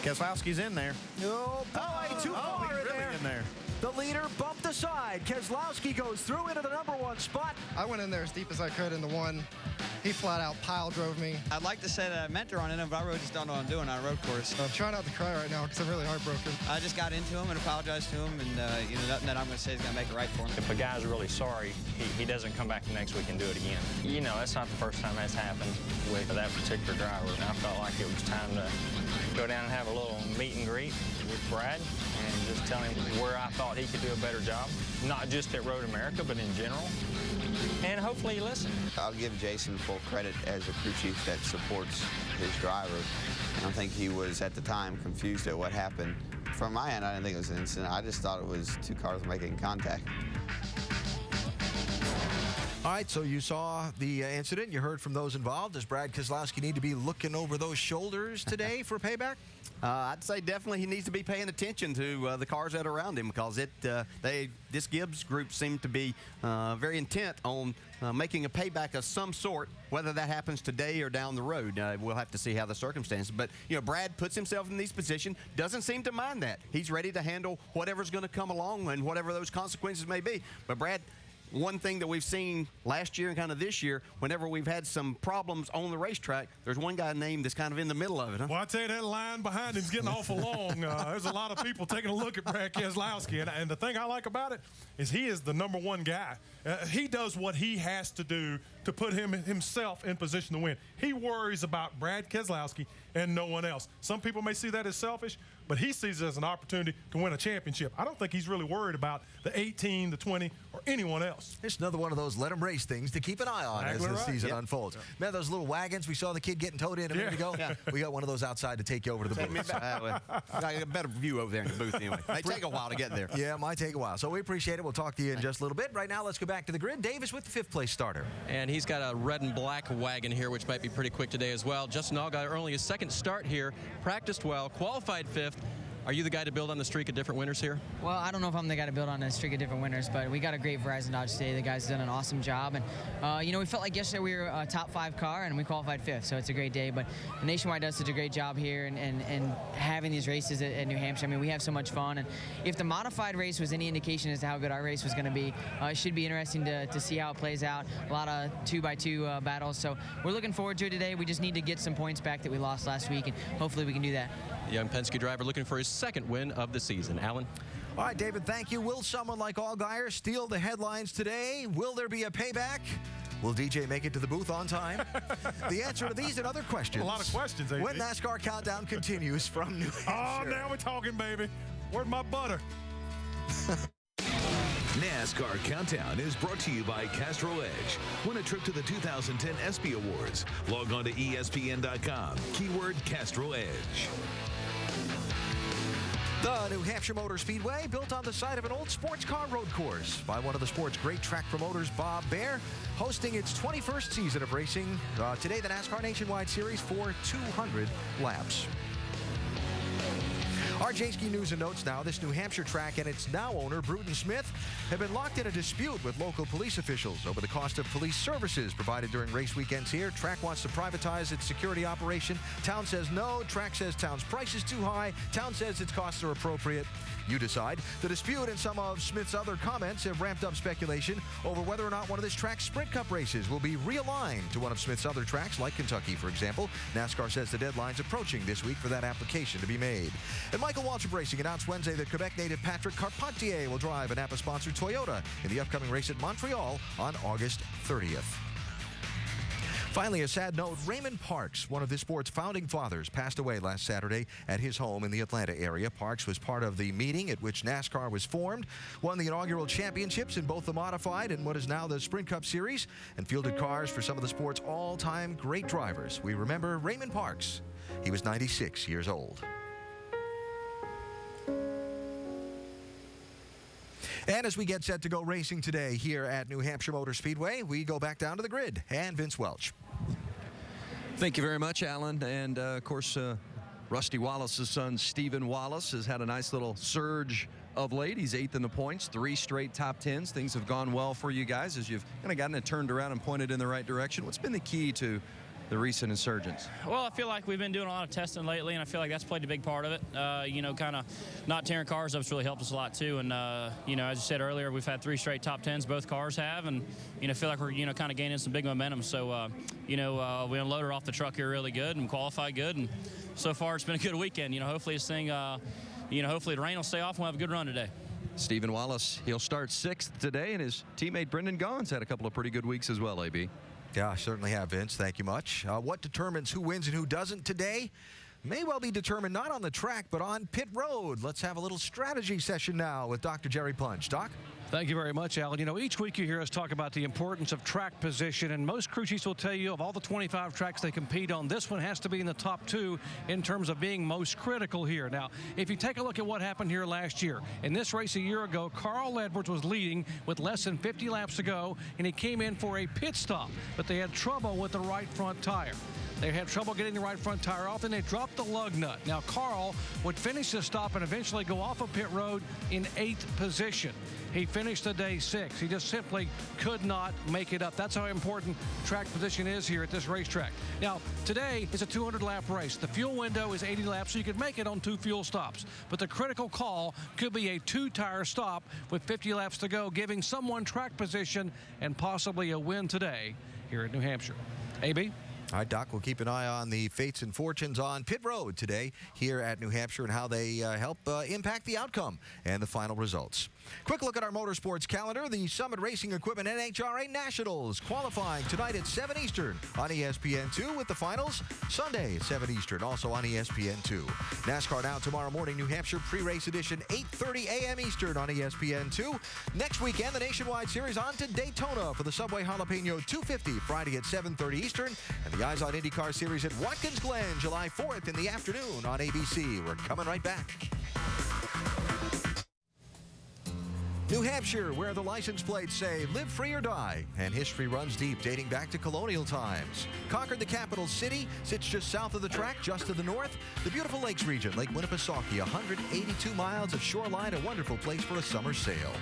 Keslowski's in there. Oh, boy, too far he's really in there. The leader bumped aside. Keslowski goes through into the #1 spot. I went in there as deep as I could in the one. He flat out pile drove me. I'd like to say that I meant to run in him, but I really just don't know what I'm doing on a road course. I'm trying not to cry right now because I'm really heartbroken. I just got into him and apologized to him, and nothing that I'm going to say is going to make it right for him. If a guy's really sorry, he doesn't come back the next week and do it again. You know, that's not the first time that's happened with that particular driver. And I felt like it was time to go down and have a little meet and greet with Brad and just tell him where I thought he could do a better job, not just at Road America, but in general. And hopefully he listened. I'll give Jason full credit as a crew chief that supports his driver. I don't think he was, at the time, confused at what happened. From my end, I didn't think it was an incident. I just thought it was two cars making contact. All right, so you saw the incident. You heard from those involved. Does Brad Keselowski need to be looking over those shoulders today for payback? I'd say definitely he needs to be paying attention to the cars that are around him, because this Gibbs group seemed to be very intent on making a payback of some sort, whether that happens today or down the road. We'll have to see how the circumstances. But, Brad puts himself in these positions, doesn't seem to mind that. He's ready to handle whatever's going to come along and whatever those consequences may be. But Brad, one thing that we've seen last year and kind of this year, whenever we've had some problems on the racetrack, there's one guy named that's kind of in the middle of it. Huh? Well, I tell you, that line behind him's getting awful long. There's a lot of people taking a look at Brad Keselowski, and the thing I like about it is he is the #1 guy. He does what he has to do to put himself in position to win. He worries about Brad Keselowski and no one else. Some people may see that as selfish, but he sees it as an opportunity to win a championship. I don't think he's really worried about the 18, the 20, or anyone else. It's another one of those let him race things to keep an eye on as the season unfolds. Remember those little wagons we saw the kid getting towed in a minute ago? Yeah. We got one of those outside to take you over to the booth. I got a better view over there in the booth anyway. It might take a while to get there. Yeah, it might take a while. So we appreciate it. We'll talk to you in just a little bit. Right now, let's go back to the grid. Davis with the 5th place starter. And he's got a red and black wagon here, which might be pretty quick today as well. Justin Allgaier, only his 2nd start here, practiced well, qualified 5th. Are you the guy to build on the streak of different winners here? Well, I don't know if I'm the guy to build on a streak of different winners, but we got a great Verizon Dodge today. The guys done an awesome job. And, we felt like yesterday we were a top 5 car, and we qualified 5th, so it's a great day. But Nationwide does such a great job here and having these races at New Hampshire. I mean, we have so much fun. And if the modified race was any indication as to how good our race was going to be, it should be interesting to see how it plays out. A lot of 2x2 battles. So we're looking forward to it today. We just need to get some points back that we lost last week, and hopefully we can do that. The young Penske driver looking for his 2nd win of the season. Alan? All right, David, thank you. Will someone like Allgaier steal the headlines today? Will there be a payback? Will DJ make it to the booth on time? The answer to these and other questions. A lot of questions, AD. When NASCAR Countdown continues from New Hampshire. Oh, now we're talking, baby. Where's my butter? NASCAR Countdown is brought to you by Castro Edge. Win a trip to the 2010 ESPY Awards. Log on to ESPN.com. Keyword Castro Edge. The New Hampshire Motor Speedway, built on the site of an old sports car road course by one of the sport's great track promoters, Bob Bear, hosting its 21st season of racing. Today, the NASCAR Nationwide Series for 200 laps. Our J-Ski News and Notes now. This New Hampshire track and its now owner, Bruton Smith, have been locked in a dispute with local police officials over the cost of police services provided during race weekends here. Track wants to privatize its security operation. Town says no. Track says town's price is too high. Town says its costs are appropriate. You decide. The dispute and some of Smith's other comments have ramped up speculation over whether or not one of this track's Sprint Cup races will be realigned to one of Smith's other tracks, like Kentucky, for example. NASCAR says the deadline's approaching this week for that application to be made. And Michael Waltrip Racing announced Wednesday that Quebec native Patrick Carpentier will drive a Napa-sponsored Toyota in the upcoming race at Montreal on August 30th. Finally, a sad note, Raymond Parks, one of this sport's founding fathers, passed away last Saturday at his home in the Atlanta area. Parks was part of the meeting at which NASCAR was formed, won the inaugural championships in both the modified and what is now the Sprint Cup Series, and fielded cars for some of the sport's all-time great drivers. We remember Raymond Parks. He was 96 years old. And as we get set to go racing today here at New Hampshire Motor Speedway, we go back down to the grid. And Vince Welch. Thank you very much, Alan. And, of course, Rusty Wallace's son, Stephen Wallace, has had a nice little surge of late. He's 8th in the points, 3 straight top 10s. Things have gone well for you guys as you've kind of gotten it turned around and pointed in the right direction. What's been the key to the recent insurgents? Well, I feel like we've been doing a lot of testing lately, and I feel like that's played a big part of it. Kind of not tearing cars up has really helped us a lot, too. And, as you said earlier, we've had 3 straight top 10s, both cars have, and, feel like we're, kind of gaining some big momentum. So, we unloaded off the truck here really good and qualified good, and so far it's been a good weekend. Hopefully this thing, hopefully the rain will stay off and we'll have a good run today. Stephen Wallace, he'll start 6th today, and his teammate Brendan Gaughan's had a couple of pretty good weeks as well, AB. Yeah, I certainly have, Vince. Thank you much. What determines who wins and who doesn't today may well be determined not on the track, but on pit road. Let's have a little strategy session now with Dr. Jerry Punch. Doc? Thank you very much, Alan. Each week you hear us talk about the importance of track position, and most crew chiefs will tell you of all the 25 tracks they compete on, this one has to be in the top 2 in terms of being most critical here. Now, if you take a look at what happened here last year, in this race a year ago, Carl Edwards was leading with less than 50 laps to go, and he came in for a pit stop, but they had trouble with the right front tire. They had trouble getting the right front tire off, and they dropped the lug nut. Now, Carl would finish the stop and eventually go off of pit road in 8th position. He finished the day 6th. He just simply could not make it up. That's how important track position is here at this racetrack. Now, today is a 200-lap race. The fuel window is 80 laps, so you could make it on 2 fuel stops. But the critical call could be a 2-tire stop with 50 laps to go, giving someone track position and possibly a win today here at New Hampshire. AB? All right, Doc, we'll keep an eye on the fates and fortunes on pit road today here at New Hampshire and how they help impact the outcome and the final results. Quick look at our motorsports calendar. The Summit Racing Equipment NHRA Nationals qualifying tonight at 7 Eastern on ESPN2 with the finals Sunday at 7 Eastern, also on ESPN2. NASCAR Now tomorrow morning, New Hampshire pre-race edition, 8:30 a.m. Eastern on ESPN2. Next weekend, the Nationwide Series on to Daytona for the Subway Jalapeno 250, Friday at 7:30 Eastern, and the Eyes on IndyCar Series at Watkins Glen, July 4th in the afternoon on ABC. We're coming right back. New Hampshire, where the license plates say, live free or die, and history runs deep, dating back to colonial times. Conquered the capital city, sits just south of the track, just to the north. The beautiful lakes region, Lake Winnipesaukee, 182 miles of shoreline, a wonderful place for a summer sail.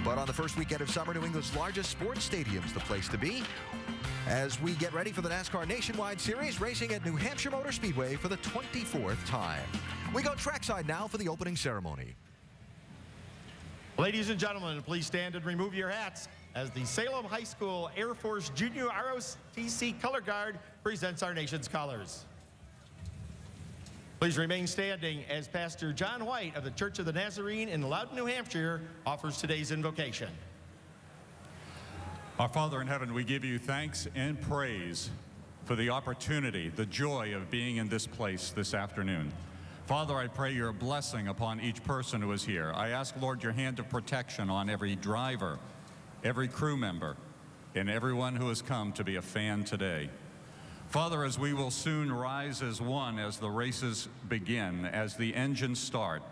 But on the first weekend of summer, New England's largest sports stadium's the place to be. As we get ready for the NASCAR Nationwide Series, racing at New Hampshire Motor Speedway for the 24th time. We go trackside now for the opening ceremony. Ladies and gentlemen, please stand and remove your hats as the Salem High School Air Force Junior ROTC Color Guard presents our nation's colors. Please remain standing as Pastor John White of the Church of the Nazarene in Loudon, New Hampshire offers today's invocation. Our Father in heaven, we give you thanks and praise for the opportunity, the joy of being in this place this afternoon. Father, I pray your blessing upon each person who is here. I ask, Lord, your hand of protection on every driver, every crew member, and everyone who has come to be a fan today. Father, as we will soon rise as one as the races begin, as the engines start,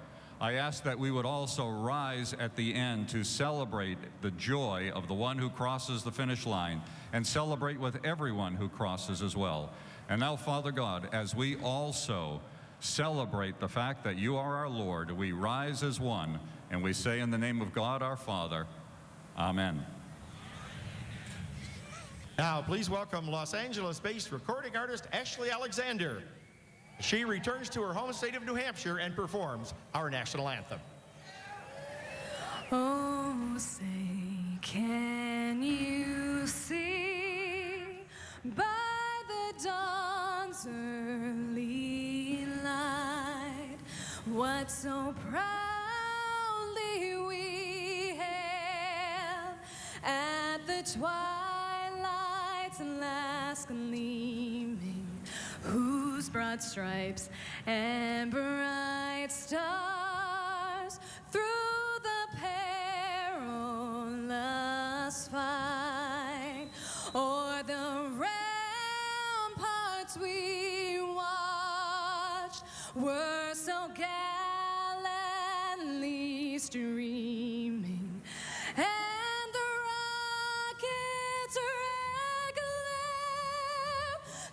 I ask that we would also rise at the end to celebrate the joy of the one who crosses the finish line and celebrate with everyone who crosses as well. And now, Father God, as we also celebrate the fact that you are our Lord, we rise as one, and we say in the name of God our Father, Amen. Now, please welcome Los Angeles-based recording artist Ashley Alexander. She returns to her home state of New Hampshire and performs our national anthem. Oh, say, can you see by the dawn's early light what so proudly we hailed at the twilight's last gleaming, whose broad stripes and bright stars through the perilous fight o'er the ramparts we watched were so gallantly streaming, and the rockets regular,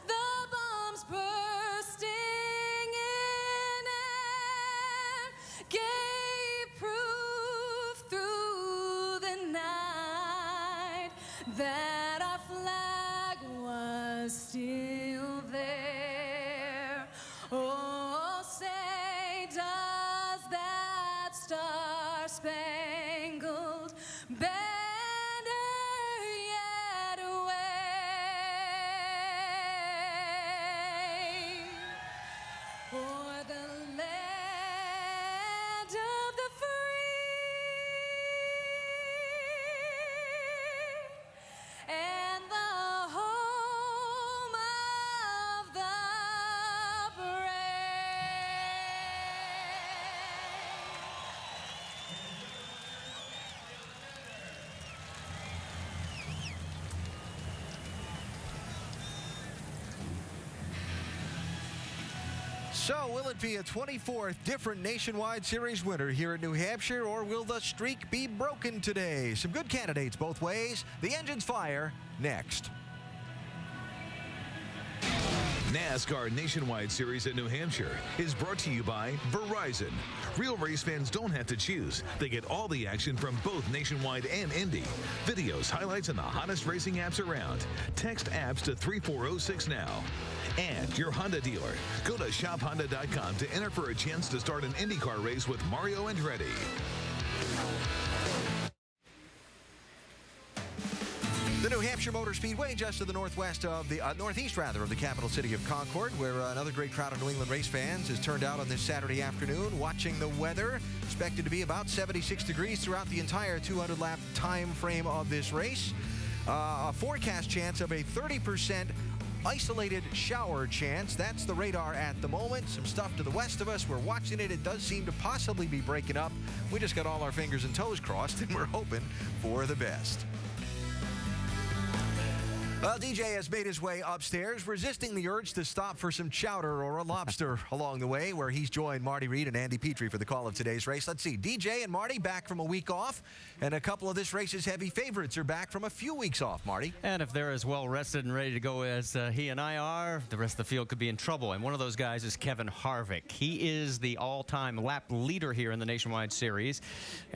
the bombs bursting in air, gave proof through the night that our flag was still So, will it be a 24th different Nationwide Series winner here in New Hampshire, or will the streak be broken today? Some good candidates both ways. The engines fire next. NASCAR Nationwide Series at New Hampshire is brought to you by Verizon. Real race fans don't have to choose. They get all the action from both Nationwide and Indy. Videos, highlights, and the hottest racing apps around. Text apps to 3406 now. And your Honda dealer. Go to shophonda.com to enter for a chance to start an IndyCar race with Mario Andretti. The New Hampshire Motor Speedway, just to the northwest of the northeast rather of the capital city of Concord, where another great crowd of New England race fans has turned out on this Saturday afternoon, watching the weather. Expected to be about 76 degrees throughout the entire 200-lap time frame of this race. A forecast chance of a 30% isolated shower chance. That's the radar at the moment. Some stuff to the west of us. We're watching it. It does seem to possibly be breaking up. We just got all our fingers and toes crossed, and we're hoping for the best. Well, DJ has made his way upstairs, resisting the urge to stop for some chowder or a lobster along the way, where he's joined Marty Reed and Andy Petrie for the call of today's race. Let's see, DJ and Marty back from a week off, and a couple of this race's heavy favorites are back from a few weeks off, Marty. And if they're as well rested and ready to go as he and I are, the rest of the field could be in trouble. And one of those guys is Kevin Harvick. He is the all-time lap leader here in the Nationwide Series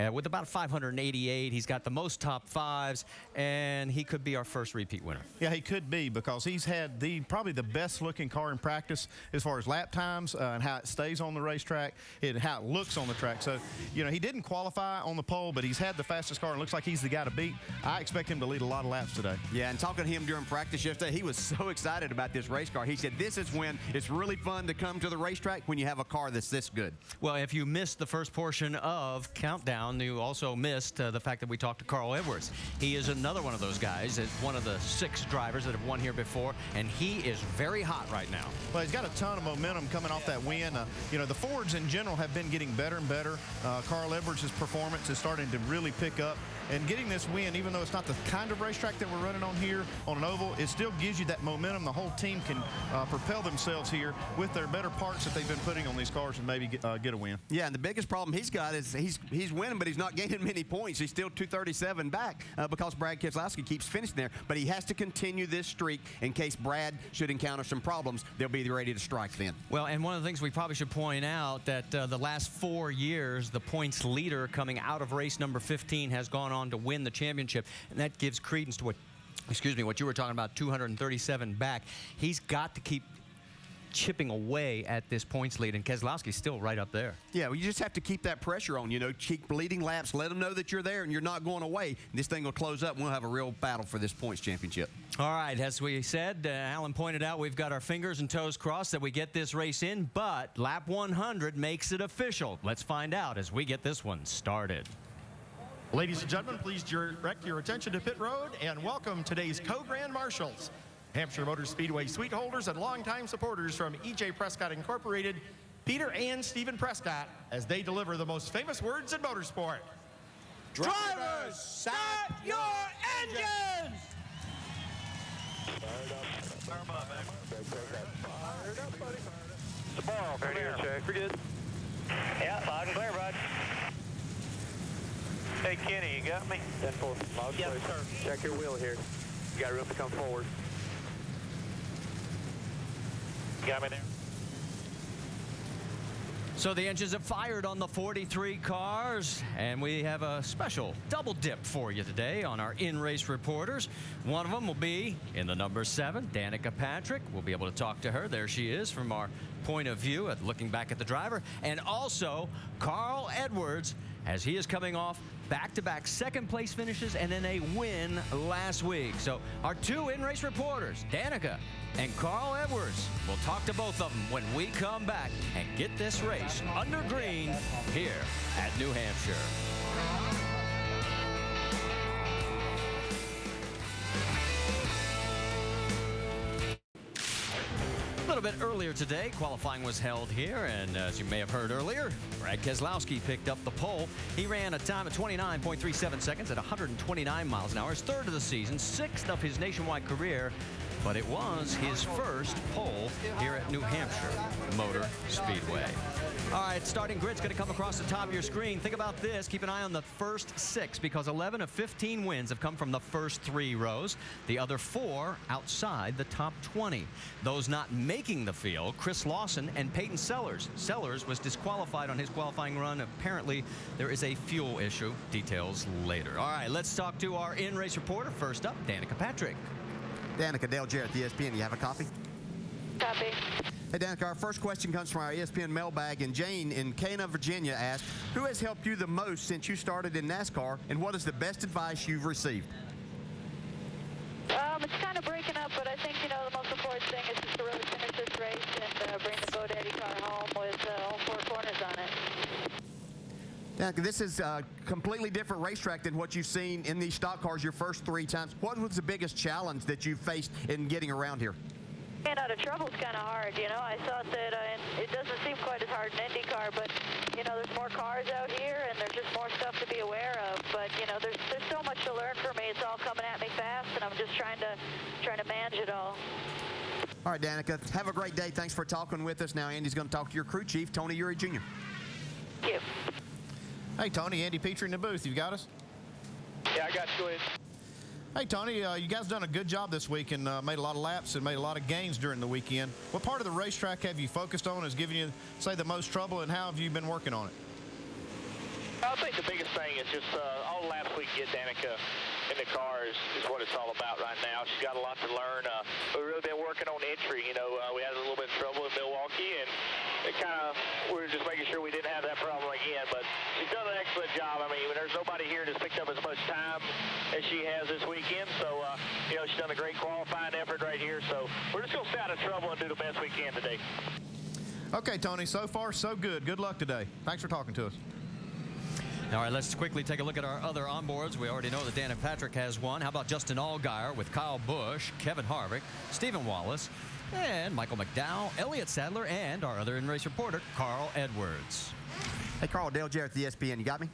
with about 588. He's got the most top fives, and he could be our first repeat winner. Yeah, he could be, because he's had probably the best-looking car in practice as far as lap times and how it stays on the racetrack and how it looks on the track. So, you know, he didn't qualify on the pole, but he's had the fastest car and looks like he's the guy to beat. I expect him to lead a lot of laps today. Yeah, and talking to him during practice yesterday, he was so excited about this race car. He said this is when it's really fun to come to the racetrack, when you have a car that's this good. Well, if you missed the first portion of Countdown, you also missed the fact that we talked to Carl Edwards. He is another one of those guys. It's one of the 6 drivers that have won here before, and he is very hot right now. Well, he's got a ton of momentum coming off that win. You know, the Fords in general have been getting better and better. Carl Edwards' performance is starting to really pick up. And getting this win, even though it's not the kind of racetrack that we're running on here on an oval, it still gives you that momentum. The whole team can propel themselves here with their better parts that they've been putting on these cars and maybe get a win. Yeah, and the biggest problem he's got is he's winning, but he's not gaining many points. He's still 237 back because Brad Keselowski keeps finishing there. But he has to continue this streak in case Brad should encounter some problems. They'll be ready to strike then. Well, and one of the things we probably should point out that the last 4 years, the points leader coming out of race number 15 has gone on to win the championship, and that gives credence to what you were talking about, 237 back. He's got to keep chipping away at this points lead, and Keselowski's still right up there. Yeah, well, you just have to keep that pressure on, you know, keep leading laps, let them know that you're there and you're not going away. This thing will close up and we'll have a real battle for this points championship. All right, as we said, Alan pointed out, we've got our fingers and toes crossed that we get this race in, but lap 100 makes it official. Let's find out as we get this one started. Ladies and gentlemen, please direct your attention to pit road and welcome today's co-grand marshals, Hampshire Motor Speedway suite holders and longtime supporters from E.J. Prescott Incorporated, Peter and Stephen Prescott, as they deliver the most famous words in motorsport. Drivers, start your engines! Sabaro, come here. Check. We're good. Yeah, loud and clear, bud. Hey, Kenny, you got me? 10-4. Yes, sir. Check your wheel here. You got room to come forward. You got me there? So the engines have fired on the 43 cars, and we have a special double dip for you today on our in-race reporters. One of them will be in the number 7, Danica Patrick. We'll be able to talk to her. There she is from our point of view at looking back at the driver. And also Carl Edwards, as he is coming off back-to-back second-place finishes and then a win last week. So our 2 in-race reporters, Danica and Carl Edwards, we'll talk to both of them when we come back and get this race under green here at New Hampshire. A little bit earlier today, qualifying was held here, and as you may have heard earlier, Brad Keselowski picked up the pole. He ran a time of 29.37 seconds at 129 miles an hour, his 3rd of the season, 6th of his nationwide career. but it was his first pole here at New Hampshire Motor Speedway. All right, starting grid's going to come across the top of your screen. Think about this. Keep an eye on the first 6 because 11 of 15 wins have come from the first 3 rows. The other 4 outside the top 20. Those not making the field, Chris Lawson and Peyton Sellers. Sellers was disqualified on his qualifying run. Apparently, there is a fuel issue. Details later. All right, let's talk to our in-race reporter. First up, Danica Patrick. Danica, Dale Jarrett, ESPN. You have a copy? Copy. Hey, Danica, our first question comes from our ESPN mailbag, and Jane in Cana, Virginia asked, who has helped you the most since you started in NASCAR, and what is the best advice you've received? It's kind of breaking up, but I think, the most important thing is just to really finish this race and bring the GoDaddy car home with all 4 corners on it. Danica, this is a completely different racetrack than what you've seen in these stock cars your first 3 times. What was the biggest challenge that you faced in getting around here? Getting out of trouble is kind of hard, I thought that it doesn't seem quite as hard in IndyCar, but, there's more cars out here and there's just more stuff to be aware of. But, there's so much to learn for me. It's all coming at me fast, and I'm just trying to manage it all. All right, Danica, have a great day. Thanks for talking with us. Now Andy's going to talk to your crew chief, Tony Uri Jr. Thank you. Hey, Tony, Andy Petrie in the booth. You got us? Yeah, I got you. Go ahead. Hey, Tony, you guys done a good job this week and made a lot of laps and made a lot of gains during the weekend. What part of the racetrack have you focused on as giving you, say, the most trouble, and how have you been working on it? I think the biggest thing is just all the laps we can get Danica in the car is what it's all about right now. She's got a lot to learn. We've really been working on entry. We had a little bit of trouble in Milwaukee, and we were just making sure we didn't have that problem again. But she's done an excellent job. I mean, there's nobody here that's picked up as much time as she has this weekend. So, she's done a great qualifying effort right here. So we're just going to stay out of trouble and do the best we can today. Okay, Tony, so far so good. Good luck today. Thanks for talking to us. All right, let's quickly take a look at our other onboards. We already know that Danica Patrick has one. How about Justin Allgaier with Kyle Busch, Kevin Harvick, Stephen Wallace, and Michael McDowell, Elliot Sadler, and our other in-race reporter, Carl Edwards. Hey, Carl, Dale Jarrett, the ESPN. You got me?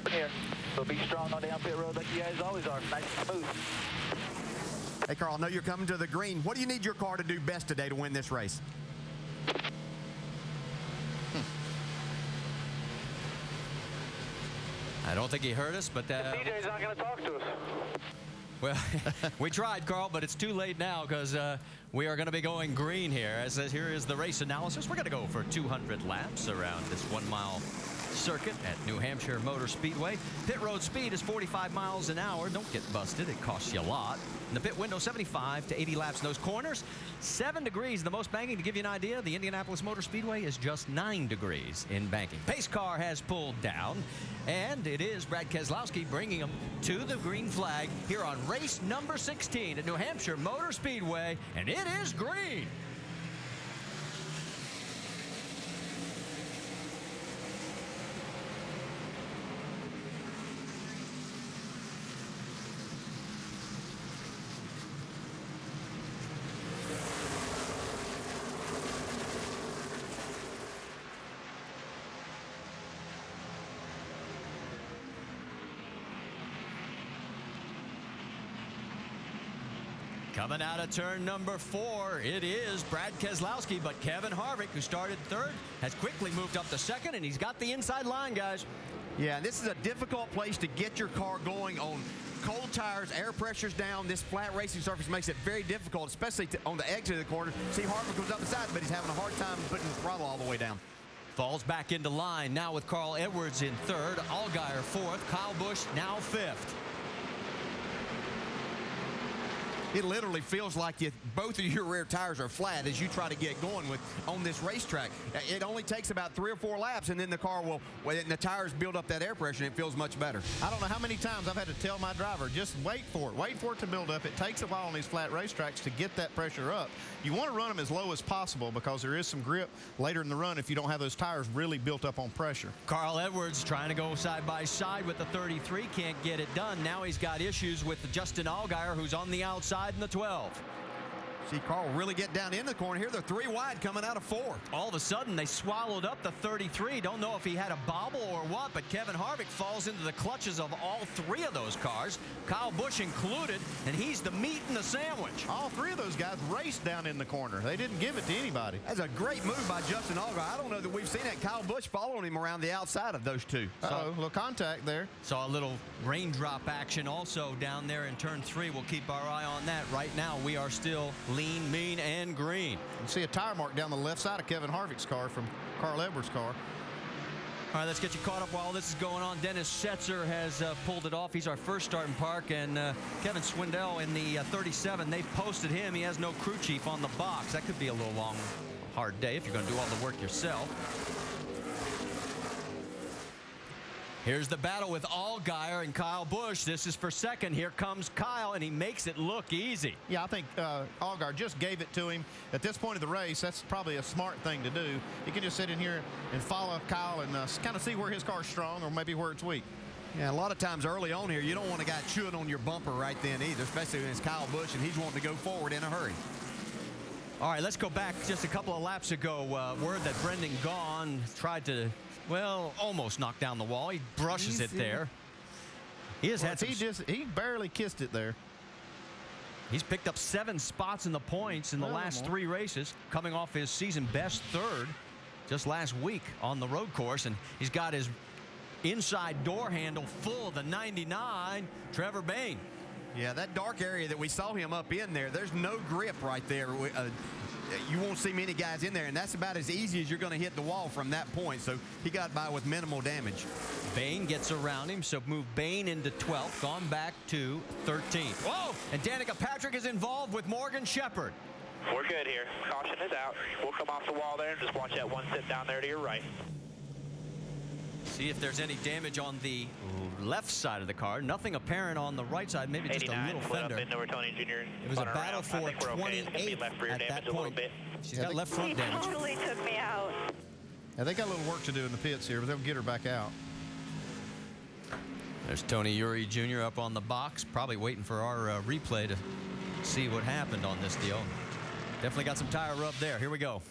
Here. So be strong on down pit road like you guys always are. Nice and smooth. Hey, Carl, I know you're coming to the green. What do you need your car to do best today to win this race? I don't think he heard us, but... DJ's not going to talk to us. Well, we tried, Carl, but it's too late now because we are going to be going green here. As here is the race analysis. We're going to go for 200 laps around this 1-mile circuit at New Hampshire Motor Speedway. Pit road speed is 45 miles an hour. Don't get busted. It costs you a lot. In the pit window, 75 to 80 laps in those corners. 7 degrees, the most banking. To give you an idea, the Indianapolis Motor Speedway is just 9 degrees in banking. Pace car has pulled down, and it is Brad Keslowski bringing them to the green flag here on race number 16 at New Hampshire Motor Speedway, and it is green. Coming out of turn number 4, it is Brad Keselowski, but Kevin Harvick, who started 3rd, has quickly moved up to 2nd, and he's got the inside line, guys. Yeah, this is a difficult place to get your car going on cold tires, air pressure's down. This flat racing surface makes it very difficult, especially on the exit of the corner. See, Harvick comes up the side, but he's having a hard time putting the throttle all the way down. Falls back into line now with Carl Edwards in 3rd, Allgaier 4th, Kyle Busch now 5th. It literally feels like both of your rear tires are flat as you try to get going on this racetrack. It only takes about 3 or 4 laps, and then the car and the tires build up that air pressure, and it feels much better. I don't know how many times I've had to tell my driver, just wait for it to build up. It takes a while on these flat racetracks to get that pressure up. You want to run them as low as possible because there is some grip later in the run if you don't have those tires really built up on pressure. Carl Edwards trying to go side by side with the 33, can't get it done. Now he's got issues with Justin Allgaier, who's on the outside in the 12. See Carl really get down in the corner here. They're 3 wide coming out of 4. All of a sudden, they swallowed up the 33. Don't know if he had a bobble or what, but Kevin Harvick falls into the clutches of all 3 of those cars, Kyle Busch included, and he's the meat in the sandwich. All 3 of those guys raced down in the corner. They didn't give it to anybody. That's a great move by Justin Allgaier. I don't know that we've seen that. Kyle Busch following him around the outside of those 2. Uh-oh, a little contact there. Saw a little raindrop action also down there in turn 3. We'll keep our eye on that. Right now, we are still lean, mean, and green. You see a tire mark down the left side of Kevin Harvick's car from Carl Edwards' car. All right, let's get you caught up while this is going on. Dennis Setzer has pulled it off. He's our first starting park, and Kevin Swindell in the 37. They've posted him. He has no crew chief on the box. That could be a little long, hard day if you're going to do all the work yourself. Here's the battle with Allgaier and Kyle Busch. This is for second. Here comes Kyle, and he makes it look easy. Yeah, I think Allgaier just gave it to him. At this point of the race, that's probably a smart thing to do. You can just sit in here and follow Kyle and kind of see where his car's strong or maybe where it's weak. Yeah, a lot of times early on here, you don't want a guy chewing on your bumper right then either, especially when it's Kyle Busch and he's wanting to go forward in a hurry. All right, let's go back just a couple of laps ago. Word that Brendan Gaughan tried to, well, almost knock down the wall. He brushes it there. He has had he barely kissed it there. He's picked up 7 spots in the points in the last 3 races, coming off his season best 3rd just last week on the road course, and he's got his inside door handle full of the 99, Trevor Bayne. Yeah, that dark area that we saw him up in there, there's no grip right there. You won't see many guys in there, and that's about as easy as you're going to hit the wall from that point. So he got by with minimal damage. Bayne gets around him, so move Bayne into 12th, gone back to 13th. Whoa! And Danica Patrick is involved with Morgan Shepherd. We're good here. Caution is out. We'll come off the wall there and just watch that one sit down there to your right. See if there's any damage on the left side of the car. Nothing apparent on the right side. Maybe just a little fender. It was a battle for 28th at that point. She's got left front damage. He totally took me out. Yeah, they got a little work to do in the pits here, but they'll get her back out. There's Tony Uri Jr. up on the box, probably waiting for our replay to see what happened on this deal. Definitely got some tire rub there. Here we go.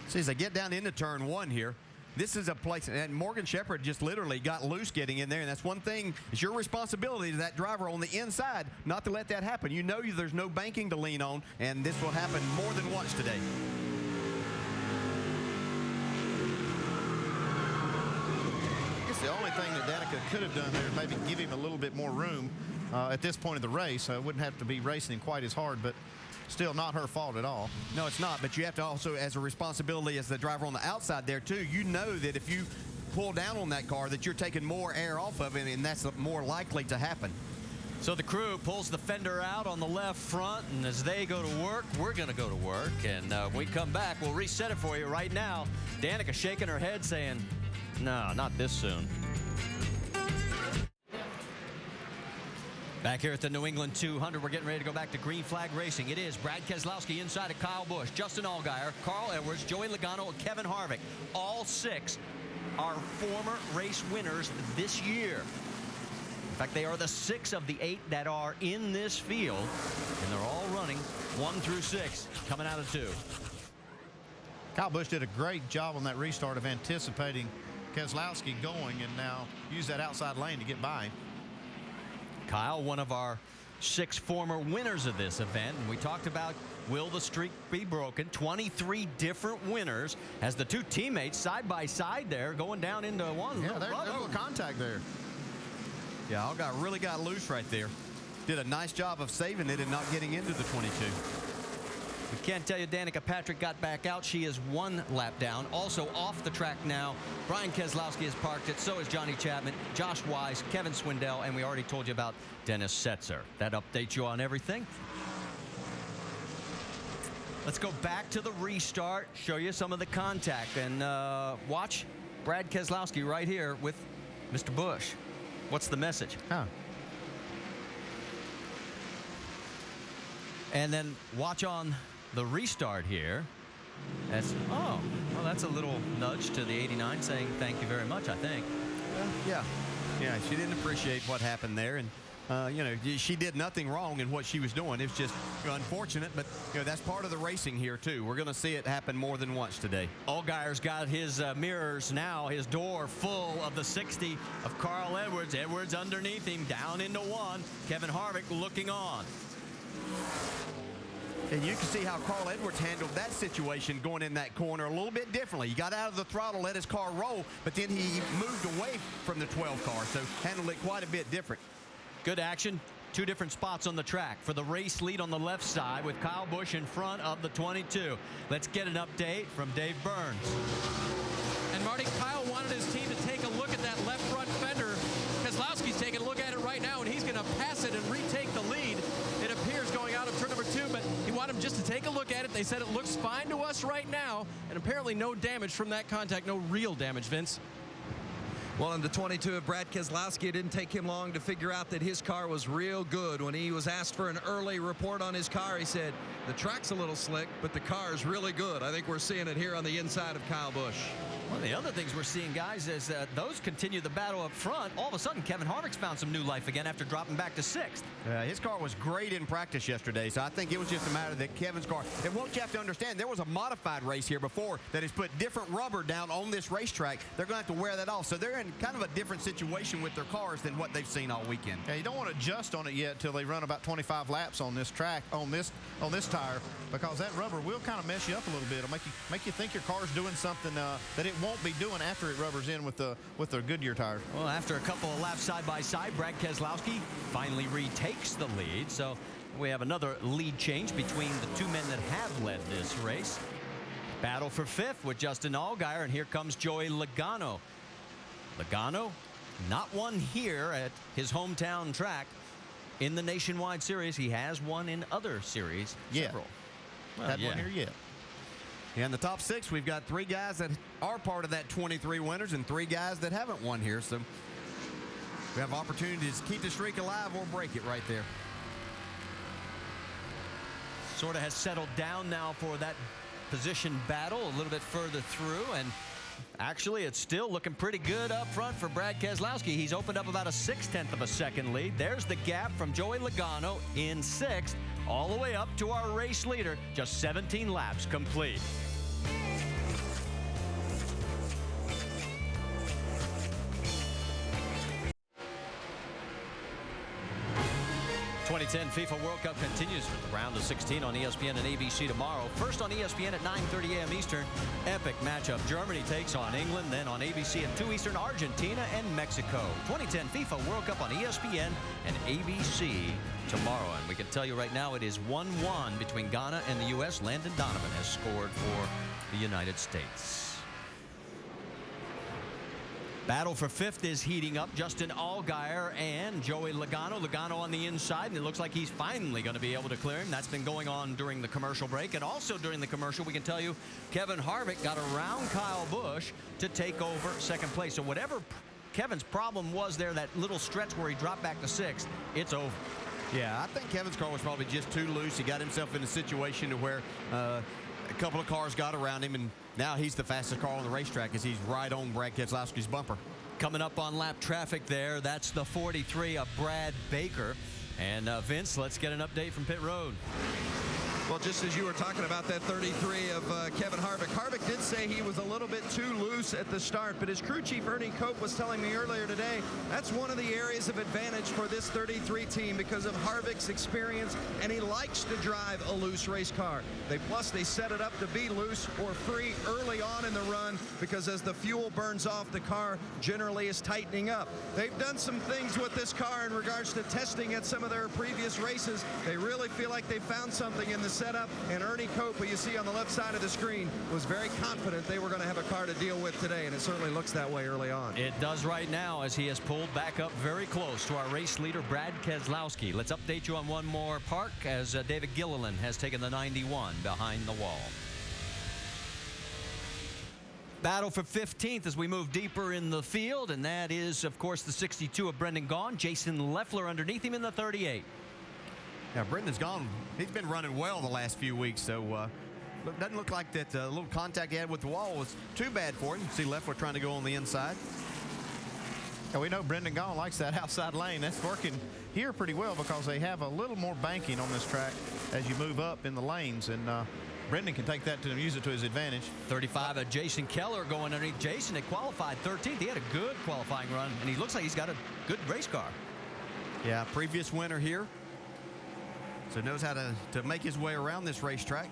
See, as I get down into turn 1 here, this is a place, and Morgan Shepherd just literally got loose getting in there, and that's one thing. It's your responsibility to that driver on the inside not to let that happen. You know there's no banking to lean on, and this will happen more than once today. I guess the only thing that Danica could have done there is maybe give him a little bit more room at this point of the race. It wouldn't have to be racing quite as hard, but still not her fault at all. No, it's not, but you have to also, as a responsibility as the driver on the outside there too, you know that if you pull down on that car that you're taking more air off of it, and that's more likely to happen. So the crew pulls the fender out on the left front, and as they go to work, we're going to go to work. And when we come back, we'll reset it for you right now. Danica shaking her head saying, no, not this soon. Back here at the New England 200, we're getting ready to go back to green flag racing. It is Brad Keselowski inside of Kyle Busch, Justin Allgaier, Carl Edwards, Joey Logano, and Kevin Harvick. All 6 are former race winners this year. In fact, they are the 6 of the 8 that are in this field, and they're all running 1 through 6, coming out of 2. Kyle Busch did a great job on that restart of anticipating Keselowski going and now use that outside lane to get by. Kyle, one of our 6 former winners of this event, and we talked about will the streak be broken. 23 different winners as the 2 teammates side by side there going down into one. Yeah, there's a little contact there. Yeah, Allgaier really got loose right there. Did a nice job of saving it and not getting into the 22. We can't tell you Danica Patrick got back out. She is 1 lap down. Also off the track now, Brian Keselowski has parked it. So is Johnny Chapman, Josh Wise, Kevin Swindell, and we already told you about Dennis Setzer. That updates you on everything. Let's go back to the restart, show you some of the contact, and watch Brad Keselowski right here with Mr. Busch. What's the message? And then watch on the restart here. That's that's a little nudge to the 89 saying thank you very much, I think. Yeah, she didn't appreciate what happened there, and she did nothing wrong in what she was doing. It's just unfortunate, but that's part of the racing here too. We're going to see it happen more than once today. Allgaier's got his mirrors now, his door full of the 60 of Carl Edwards. Edwards underneath him, down into one. Kevin Harvick looking on. And you can see how Carl Edwards handled that situation going in that corner a little bit differently. He got out of the throttle, let his car roll, but then he moved away from the 12 car, so handled it quite a bit different. Good action. Two different spots on the track for the race lead on the left side with Kyle Busch in front of the 22. Let's get an update from Dave Burns. And Marty, Kyle wanted his team to take a look at that left front fender. Keslowski's taking a look at it right now, and he's going to pass it and retake the lead. It appears going out of turn number 2, but he wanted him just to take a look at it. They said it looks fine to us right now, and apparently no damage from that contact, no real damage, Vince. Well, in the 22 of Brad Keselowski, it didn't take him long to figure out that his car was real good. When he was asked for an early report on his car, he said, the track's a little slick, but the car is really good. I think we're seeing it here on the inside of Kyle Busch. One of the other things we're seeing, guys, is those continue the battle up front. All of a sudden, Kevin Harvick's found some new life again after dropping back to 6th. His car was great in practice yesterday, so I think it was just a matter that Kevin's car, and what you have to understand, there was a modified race here before that has put different rubber down on this racetrack. They're going to have to wear that off, so they're in kind of a different situation with their cars than what they've seen all weekend. Yeah, you don't want to adjust on it yet till they run about 25 laps on this track, on this tire, because that rubber will kind of mess you up a little bit. It'll make you think your car's doing something that it won't be doing after it rubbers in with the Goodyear tires. Well, after a couple of laps side by side, Brad Keselowski finally retakes the lead. So we have another lead change between the two men that have led this race. Battle for 5th with Justin Allgaier, and here comes Joey Logano. Logano, not won here at his hometown track in the Nationwide Series. He has won in other series. Yeah. Several. Hadn't won here yet. Yeah, in the top 6, we've got 3 guys that are part of that 23 winners and 3 guys that haven't won here. So we have opportunities to keep the streak alive or break it right there. Sort of has settled down now for that position battle a little bit further through, and actually it's still looking pretty good up front for Brad Keselowski. He's opened up about a 0.6 of a second lead. There's the gap from Joey Logano in 6th all the way up to our race leader. Just 17 laps complete. 2010 FIFA World Cup continues with the round of 16 on ESPN and ABC tomorrow. First on ESPN at 9:30 a.m. Eastern. Epic matchup. Germany takes on England. Then on ABC at 2 Eastern, Argentina and Mexico. 2010 FIFA World Cup on ESPN and ABC tomorrow. And we can tell you right now it is 1-1 between Ghana and the U.S. Landon Donovan has scored for the United States. Battle for 5th is heating up. Justin Allgaier and Joey Logano. Logano on the inside, and it looks like he's finally going to be able to clear him. That's been going on during the commercial break. And also during the commercial, we can tell you Kevin Harvick got around Kyle Busch to take over 2nd place. So whatever Kevin's problem was there, that little stretch where he dropped back to 6th, it's over. Yeah, I think Kevin's car was probably just too loose. He got himself in a situation where a couple of cars got around him, and now he's the fastest car on the racetrack as he's right on Brad Keselowski's bumper. Coming up on lap traffic there, that's the 43 of Brad Baker. And Vince, let's get an update from pit road. Well, just as you were talking about that 33 of Kevin Harvick. Harvick did say he was a little bit too loose at the start, but his crew chief Ernie Cope was telling me earlier today that's one of the areas of advantage for this 33 team because of Harvick's experience, and he likes to drive a loose race car. Plus, they set it up to be loose or free early on in the run because as the fuel burns off, the car generally is tightening up. They've done some things with this car in regards to testing at some of their previous races. They really feel like they found something in the setup, and Ernie Cope, who you see on the left side of the screen, was very confident they were going to have a car to deal with today, and it certainly looks that way early on. It does right now as he has pulled back up very close to our race leader, Brad Keselowski. Let's update you on one more park as David Gilliland has taken the 91 behind the wall. Battle for 15th as we move deeper in the field, and that is, of course, the 62 of Brendan Gaughan. Jason Leffler underneath him in the 38. Yeah, Brendan's gone. He's been running well the last few weeks, so doesn't look like that little contact he had with the wall was too bad for him. See Leffler trying to go on the inside. Yeah, we know Brendan Gaughan likes that outside lane. That's working here pretty well because they have a little more banking on this track as you move up in the lanes, and Brendan can take that to use it to his advantage. 35 of Jason Keller going underneath. Jason had qualified 13th. He had a good qualifying run, and he looks like he's got a good race car. Yeah, previous winner here. So knows how to make his way around this racetrack.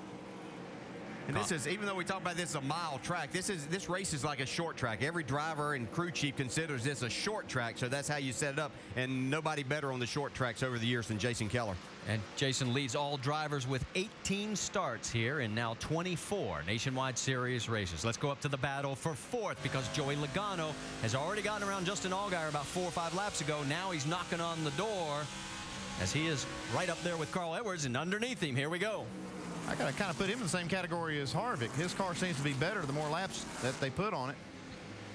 And this is, even though we talk about this as a mile track, this race is like a short track. Every driver and crew chief considers this a short track, so that's how you set it up. And nobody better on the short tracks over the years than Jason Keller. And Jason leads all drivers with 18 starts here and now 24 Nationwide Series races. Let's go up to the battle for fourth because Joey Logano has already gotten around Justin Allgaier about 4 or 5 laps ago. Now he's knocking on the door as he is right up there with Carl Edwards, and underneath him, here we go. I got to kind of put him in the same category as Harvick. His car seems to be better the more laps that they put on it.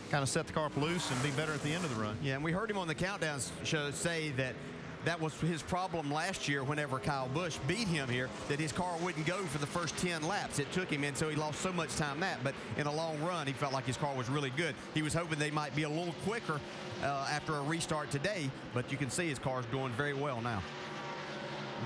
Kind of set the car up loose and be better at the end of the run. Yeah, and we heard him on the countdown show say that was his problem last year whenever Kyle Busch beat him here, that his car wouldn't go for the first 10 laps. It took him, and so he lost so much time that. But in a long run, he felt like his car was really good. He was hoping they might be a little quicker after a restart today, but you can see his car's doing very well now.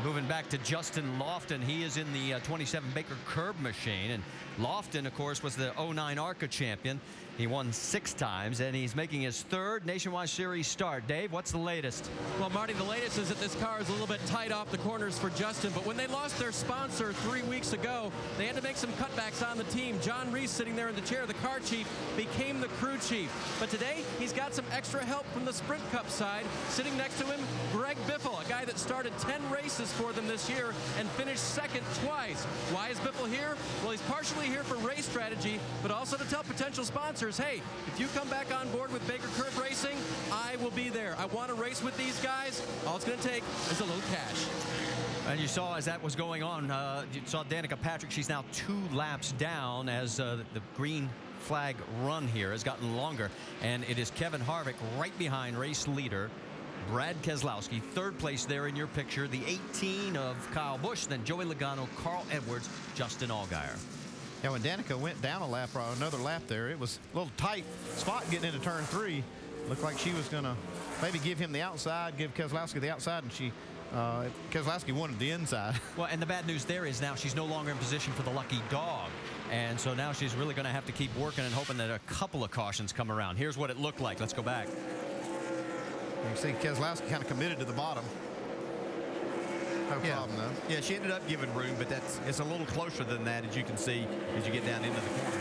Moving back to Justin Loudon, he is in the 27 Baker Curb machine, and Loudon, of course, was the 09 ARCA champion. He won 6 times, and he's making his 3rd Nationwide Series start. Dave, what's the latest? Well, Marty, the latest is that this car is a little bit tight off the corners for Justin, but when they lost their sponsor 3 weeks ago, they had to make some cutbacks on the team. John Reese, sitting there in the chair, the car chief, became the crew chief. But today, he's got some extra help from the Sprint Cup side. Sitting next to him, Greg Biffle, a guy that started 10 races for them this year and finished 2nd twice. Why is Biffle here? Well, he's partially here for race strategy, but also to tell potential sponsors, hey, if you come back on board with Baker Curb Racing, I will be there. I want to race with these guys. All it's going to take is a little cash. And you saw as that was going on, you saw Danica Patrick. She's now 2 laps down as the green flag run here has gotten longer. And it is Kevin Harvick right behind race leader Brad Keslowski. 3rd place there in your picture. The 18 of Kyle Busch, then Joey Logano, Carl Edwards, Justin Allgaier. Yeah, when Danica went down a lap or another lap there, it was a little tight spot getting into turn 3. Looked like she was going to maybe give him the outside, give Keselowski the outside, and she Keselowski wanted the inside. Well, and the bad news there is now she's no longer in position for the lucky dog. And so now she's really going to have to keep working and hoping that a couple of cautions come around. Here's what it looked like. Let's go back. You can see Keselowski kind of committed to the bottom. No problem, though. Yeah, she ended up giving room, but it's a little closer than that, as you can see, as you get down into the corner.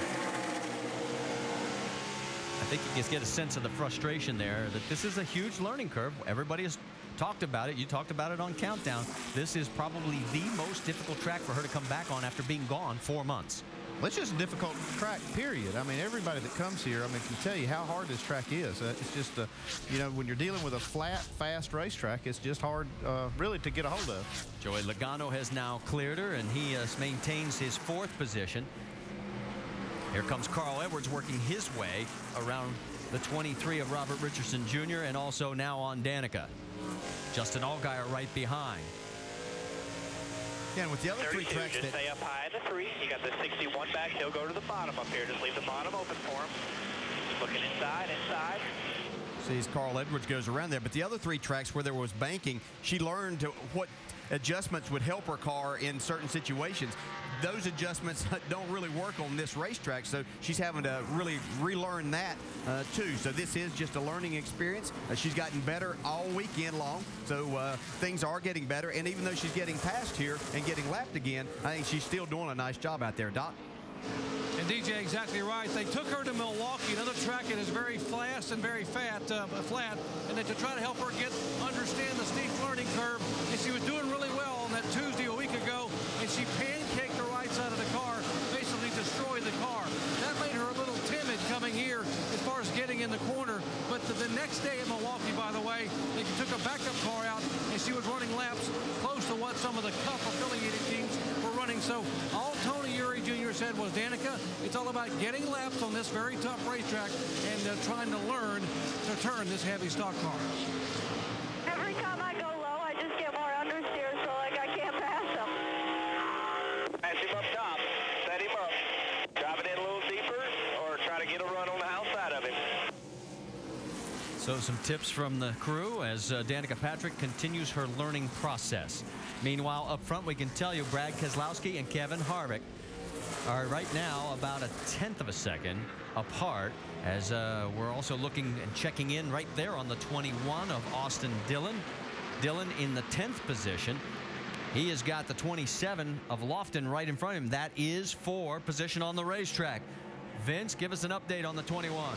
I think you just get a sense of the frustration there that this is a huge learning curve. Everybody has talked about it. You talked about it on Countdown. This is probably the most difficult track for her to come back on after being gone 4 months. Well, it's just a difficult track, period. I mean, everybody that comes here, I mean, can tell you how hard this track is. It's just, you know, when you're dealing with a flat, fast racetrack, it's just hard, really, to get a hold of. Joey Logano has now cleared her, and he maintains his 4th position. Here comes Carl Edwards working his way around the 23 of Robert Richardson Jr. and also now on Danica. Justin Allgaier right behind. Yeah, and with the other 3 tracks just stay up high in the 3. You got the 61 back. He'll go to the bottom up here. Just leave the bottom open for him. Just looking inside. See, as Carl Edwards goes around there. But the other 3 tracks where there was banking, she learned what adjustments would help her car in certain situations. Those adjustments don't really work on this racetrack, so she's having to really relearn that too. So this is just a learning experience. She's gotten better all weekend long, so things are getting better. And even though she's getting past here and getting lapped again, I think she's still doing a nice job out there, Doc. And DJ, exactly right. They took her to Milwaukee, another track that is very fast and very flat, and then to try to help her understand the steep learning curve. And she was doing really well on that Tuesday a week ago, and she pancaked the right side of the car, basically destroyed the car. That made her a little timid coming here as far as getting in the corner. But the next day at Milwaukee, by the way, they took a backup car out, and she was running laps close to what some of the Cup affiliated teams were running. So all Tony Eury Jr. said was, Danica, it's all about getting laps on this very tough racetrack and trying to learn to turn this heavy stock car. Every time I go low, I just get more understeer, so like I can't pass him. Pass him up top. Set him up. Drive it in a little deeper or try to get a run on the outside of him. So some tips from the crew as Danica Patrick continues her learning process. Meanwhile, up front, we can tell you Brad Keslowski and Kevin Harvick are right now about 1/10 of a second apart, as we're also looking and checking in right there on the 21 of Austin Dillon. Dillon in the 10th position. He has got the 27 of Loudon right in front of him. That is for position on the racetrack. Vince, give us an update on the 21.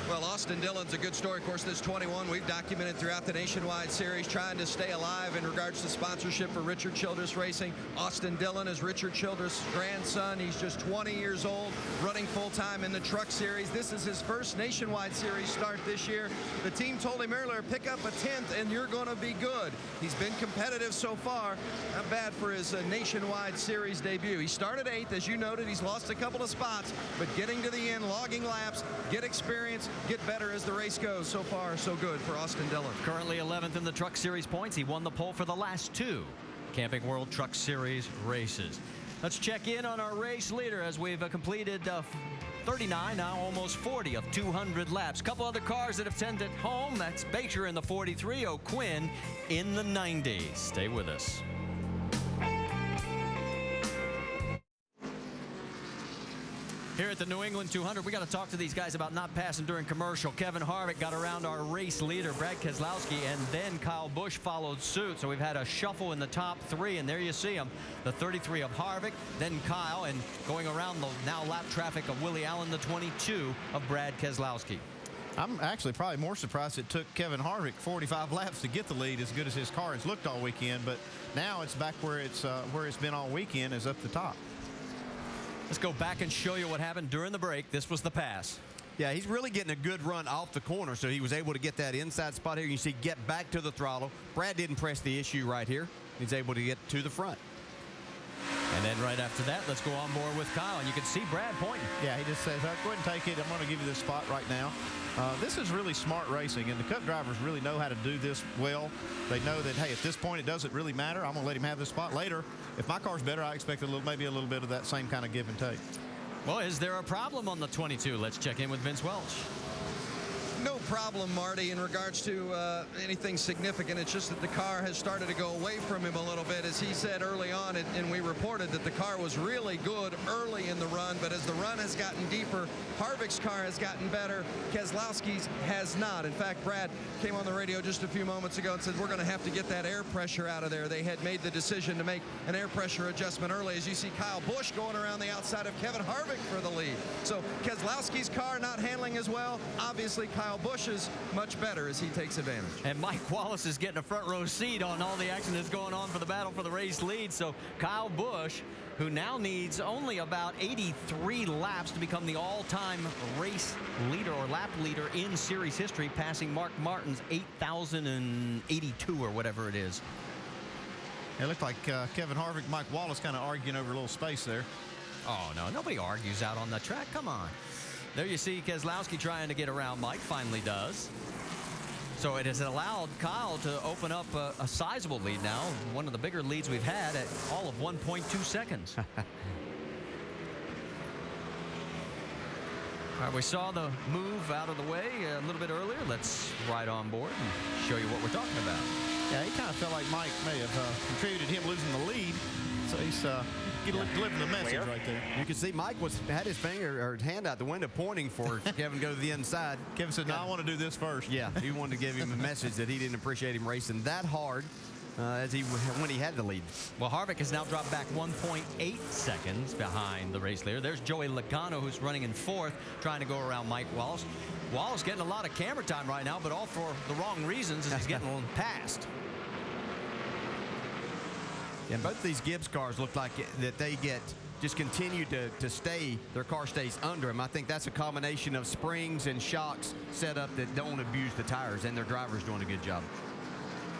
Well, Austin Dillon's a good story. Of course, this 21 we've documented throughout the Nationwide Series, trying to stay alive in regards to sponsorship for Richard Childress Racing. Austin Dillon is Richard Childress' grandson. He's just 20 years old, running full-time in the Truck Series. This is his first Nationwide Series start this year. The team told him earlier, pick up a 10th and you're going to be good. He's been competitive so far. Not bad for his Nationwide Series debut. He started 8th, as you noted. He's lost a couple of spots, but getting to the end, logging laps, get experience, get better as the race goes. So far, so good for Austin Dillon. Currently 11th in the Truck Series points. He won the pole for the last 2 Camping World Truck Series races. Let's check in on our race leader as we've completed 39, now almost 40 of 200 laps. Couple other cars that have sent it home. That's Baker in the 43, O'Quinn in the 90. Stay with us. Here at the New England 200, we got to talk to these guys about not passing during commercial. Kevin Harvick got around our race leader, Brad Keselowski, and then Kyle Busch followed suit. So we've had a shuffle in the top 3, and there you see them. The 33 of Harvick, then Kyle, and going around the now lap traffic of Willie Allen, the 22 of Brad Keselowski. I'm actually probably more surprised it took Kevin Harvick 45 laps to get the lead, as good as his car has looked all weekend. But now it's back where it's been all weekend, is up the top. Let's go back and show you what happened during the break. This was the pass. Yeah, he's really getting a good run off the corner, so he was able to get that inside spot here. You see, get back to the throttle. Brad didn't press the issue right here. He's able to get to the front. And then right after that, let's go on board with Kyle. And you can see Brad pointing. Yeah, he just says, go ahead and take it. I'm going to give you this spot right now. This is really smart racing, and the Cup drivers really know how to do this well. They know that, hey, at this point, it doesn't really matter. I'm going to let him have this spot later. If my car's better, I expect maybe a little bit of that same kind of give and take. Well, is there a problem on the 22? Let's check in with Vince Welch. No problem, Marty, in regards to anything significant. It's just that the car has started to go away from him a little bit, as he said early on, and we reported that the car was really good early in the run, but as the run has gotten deeper, Harvick's car has gotten better. Keselowski's has not. In fact, Brad came on the radio just a few moments ago and said, we're going to have to get that air pressure out of there. They had made the decision to make an air pressure adjustment early, as you see Kyle Busch going around the outside of Kevin Harvick for the lead. So Keselowski's car not handling as well. Obviously, Kyle Busch is much better as he takes advantage. And Mike Wallace is getting a front row seat on all the action that's going on for the battle for the race lead. So Kyle Busch, who now needs only about 83 laps to become the all-time race leader or lap leader in series history, passing Mark Martin's 8,082 or whatever it is. It looked like Kevin Harvick, Mike Wallace kind of arguing over a little space there. Oh, no, nobody argues out on the track. Come on. There you see Keselowski trying to get around Mike, finally does. So it has allowed Kyle to open up a sizable lead now, one of the bigger leads we've had at all of 1.2 seconds. All right, we saw the move out of the way a little bit earlier. Let's ride on board and show you what we're talking about. Yeah, he kind of felt like Mike may have contributed him losing the lead. So he's delivering the message right there. You can see Mike had his finger or hand out the window pointing for Kevin to go to the inside. Kevin said, no, I want to do this first. Yeah, he wanted to give him a message that he didn't appreciate him racing that hard when he had the lead. Well, Harvick has now dropped back 1.8 seconds behind the race leader. There's Joey Logano, who's running in 4th, trying to go around Mike Wallace. Wallace getting a lot of camera time right now, but all for the wrong reasons, as he's getting passed. And both of these Gibbs cars look like that they just continue to stay, their car stays under them. I think that's a combination of springs and shocks set up that don't abuse the tires, and their driver's doing a good job.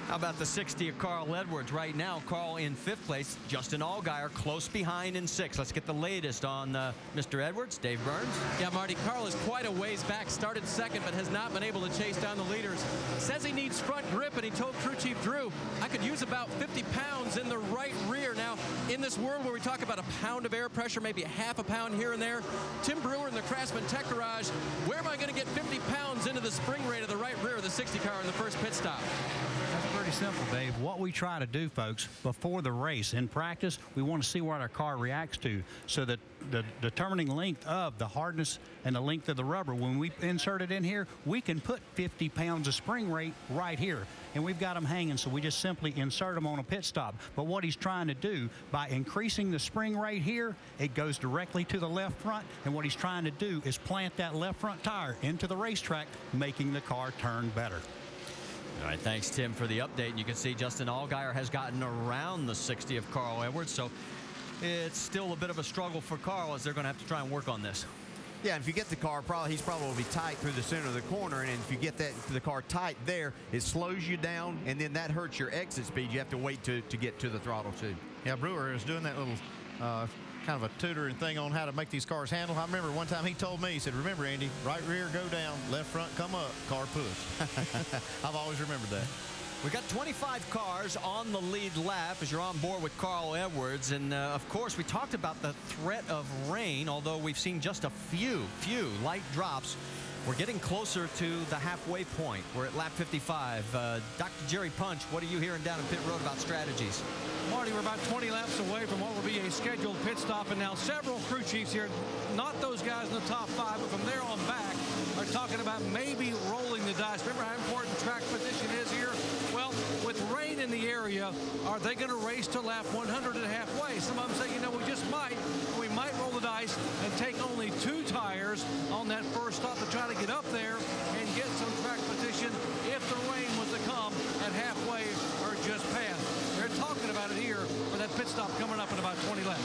How about the 60 of Carl Edwards? Right now, Carl in 5th place. Justin Allgaier close behind in 6th. Let's get the latest on Mr. Edwards. Dave Burns. Yeah, Marty, Carl is quite a ways back. Started 2nd, but has not been able to chase down the leaders. Says he needs front grip, and he told crew chief Drew, I could use about 50 pounds in the right rear. Now, in this world where we talk about a pound of air pressure, maybe a half a pound here and there, Tim Brewer and the Crash Craftsman Tech Garage. Where am I going to get 50 pounds into the spring rate of the right rear of the 60 car in the first pit stop? That's pretty simple, Dave. What we try to do, folks, before the race, in practice, we want to see what our car reacts to, so that the determining length of the hardness and the length of the rubber, when we insert it in here, we can put 50 pounds of spring rate right here. And we've got them hanging, so we just simply insert them on a pit stop. But what he's trying to do, by increasing the spring rate here, it goes directly to the left front. And what he's trying to do is plant that left front tire into the racetrack, making the car turn better. All right, thanks, Tim, for the update. And you can see Justin Allgaier has gotten around the 60 of Carl Edwards, so it's still a bit of a struggle for Carl as they're going to have to try and work on this. Yeah, and if you get the car, he's probably tight through the center of the corner, and if you get the car tight there, it slows you down, and then that hurts your exit speed. You have to wait to get to the throttle, too. Yeah, Brewer is doing that little kind of a tutoring thing on how to make these cars handle. I remember one time he told me, he said, remember, Andy, right rear go down, left front come up, car push. I've always remembered that. We got 25 cars on the lead lap as you're on board with Carl Edwards. And, of course, we talked about the threat of rain, although we've seen just a few light drops. We're getting closer to the halfway point. We're at lap 55. Dr. Jerry Punch, what are you hearing down in pit road about strategies? Marty, we're about 20 laps away from what will be a scheduled pit stop, and now several crew chiefs here, not those guys in the top 5, but from there on back, are talking about maybe rolling the dice. Remember how important track position is here? Well, with rain in the area, are they going to race to lap 100 and halfway? Some of them say, you know, we just might. We might roll the dice and take only 2 tires on that first stop to try to get up there and get some track position if the rain was to come at halfway or just past. They're talking about it here for that pit stop coming up in about 20 laps.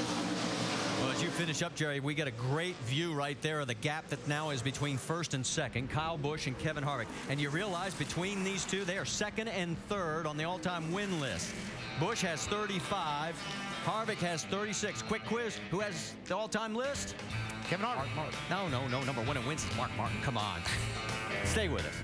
Well, as you finish up, Jerry, we get a great view right there of the gap that now is between first and second, Kyle Busch and Kevin Harvick. And you realize between these two, they are second and third on the all-time win list. Busch has 35. Harvick has 36. Quick quiz, who has the all-time list? Kevin Harvick. No. Number 1 in wins is Mark Martin. Come on. Stay with us.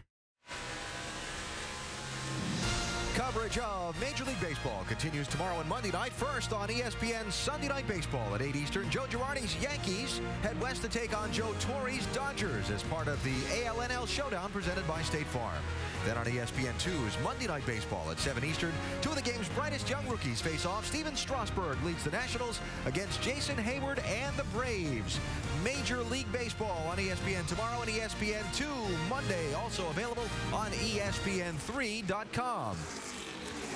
Coverage of Major League Baseball continues tomorrow and Monday night. First on ESPN's Sunday Night Baseball at 8 Eastern. Joe Girardi's Yankees head west to take on Joe Torre's Dodgers as part of the ALNL Showdown presented by State Farm. Then on ESPN2's Monday Night Baseball at 7 Eastern. 2 of the game's brightest young rookies face off. Steven Strasburg leads the Nationals against Jason Hayward and the Braves. Major League Baseball on ESPN tomorrow and ESPN2 Monday. Also available on ESPN3.com.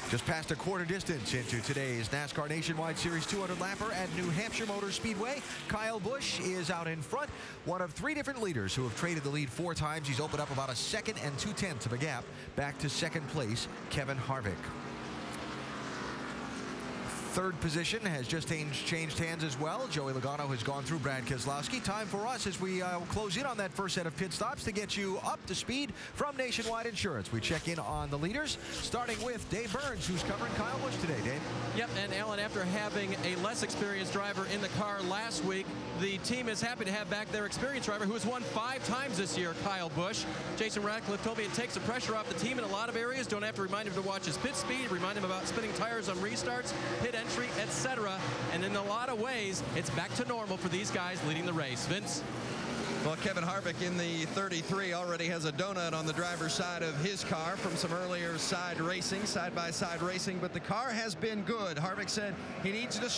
Just past a quarter distance into today's NASCAR Nationwide Series 200 lapper at New Hampshire Motor Speedway. Kyle Busch is out in front, one of 3 different leaders who have traded the lead 4 times. He's opened up about a second and 2/10 of a gap back to second place, Kevin Harvick. Third position has just changed hands as well. Joey Logano has gone through Brad Keslowski. Time for us as we close in on that first set of pit stops to get you up to speed from Nationwide Insurance. We check in on the leaders, starting with Dave Burns, who's covering Kyle Busch today. Dave? Yep, and Alan, after having a less experienced driver in the car last week, the team is happy to have back their experienced driver who has won 5 times this year, Kyle Busch. Jason Ratcliffe told me it takes the pressure off the team in a lot of areas. Don't have to remind him to watch his pit speed, remind him about spinning tires on restarts, pit entry, etc. And in a lot of ways, it's back to normal for these guys leading the race. Vince? Well, Kevin Harvick in the 33 already has a donut on the driver's side of his car from some earlier side-by-side racing, but the car has been good. Harvick said he needs to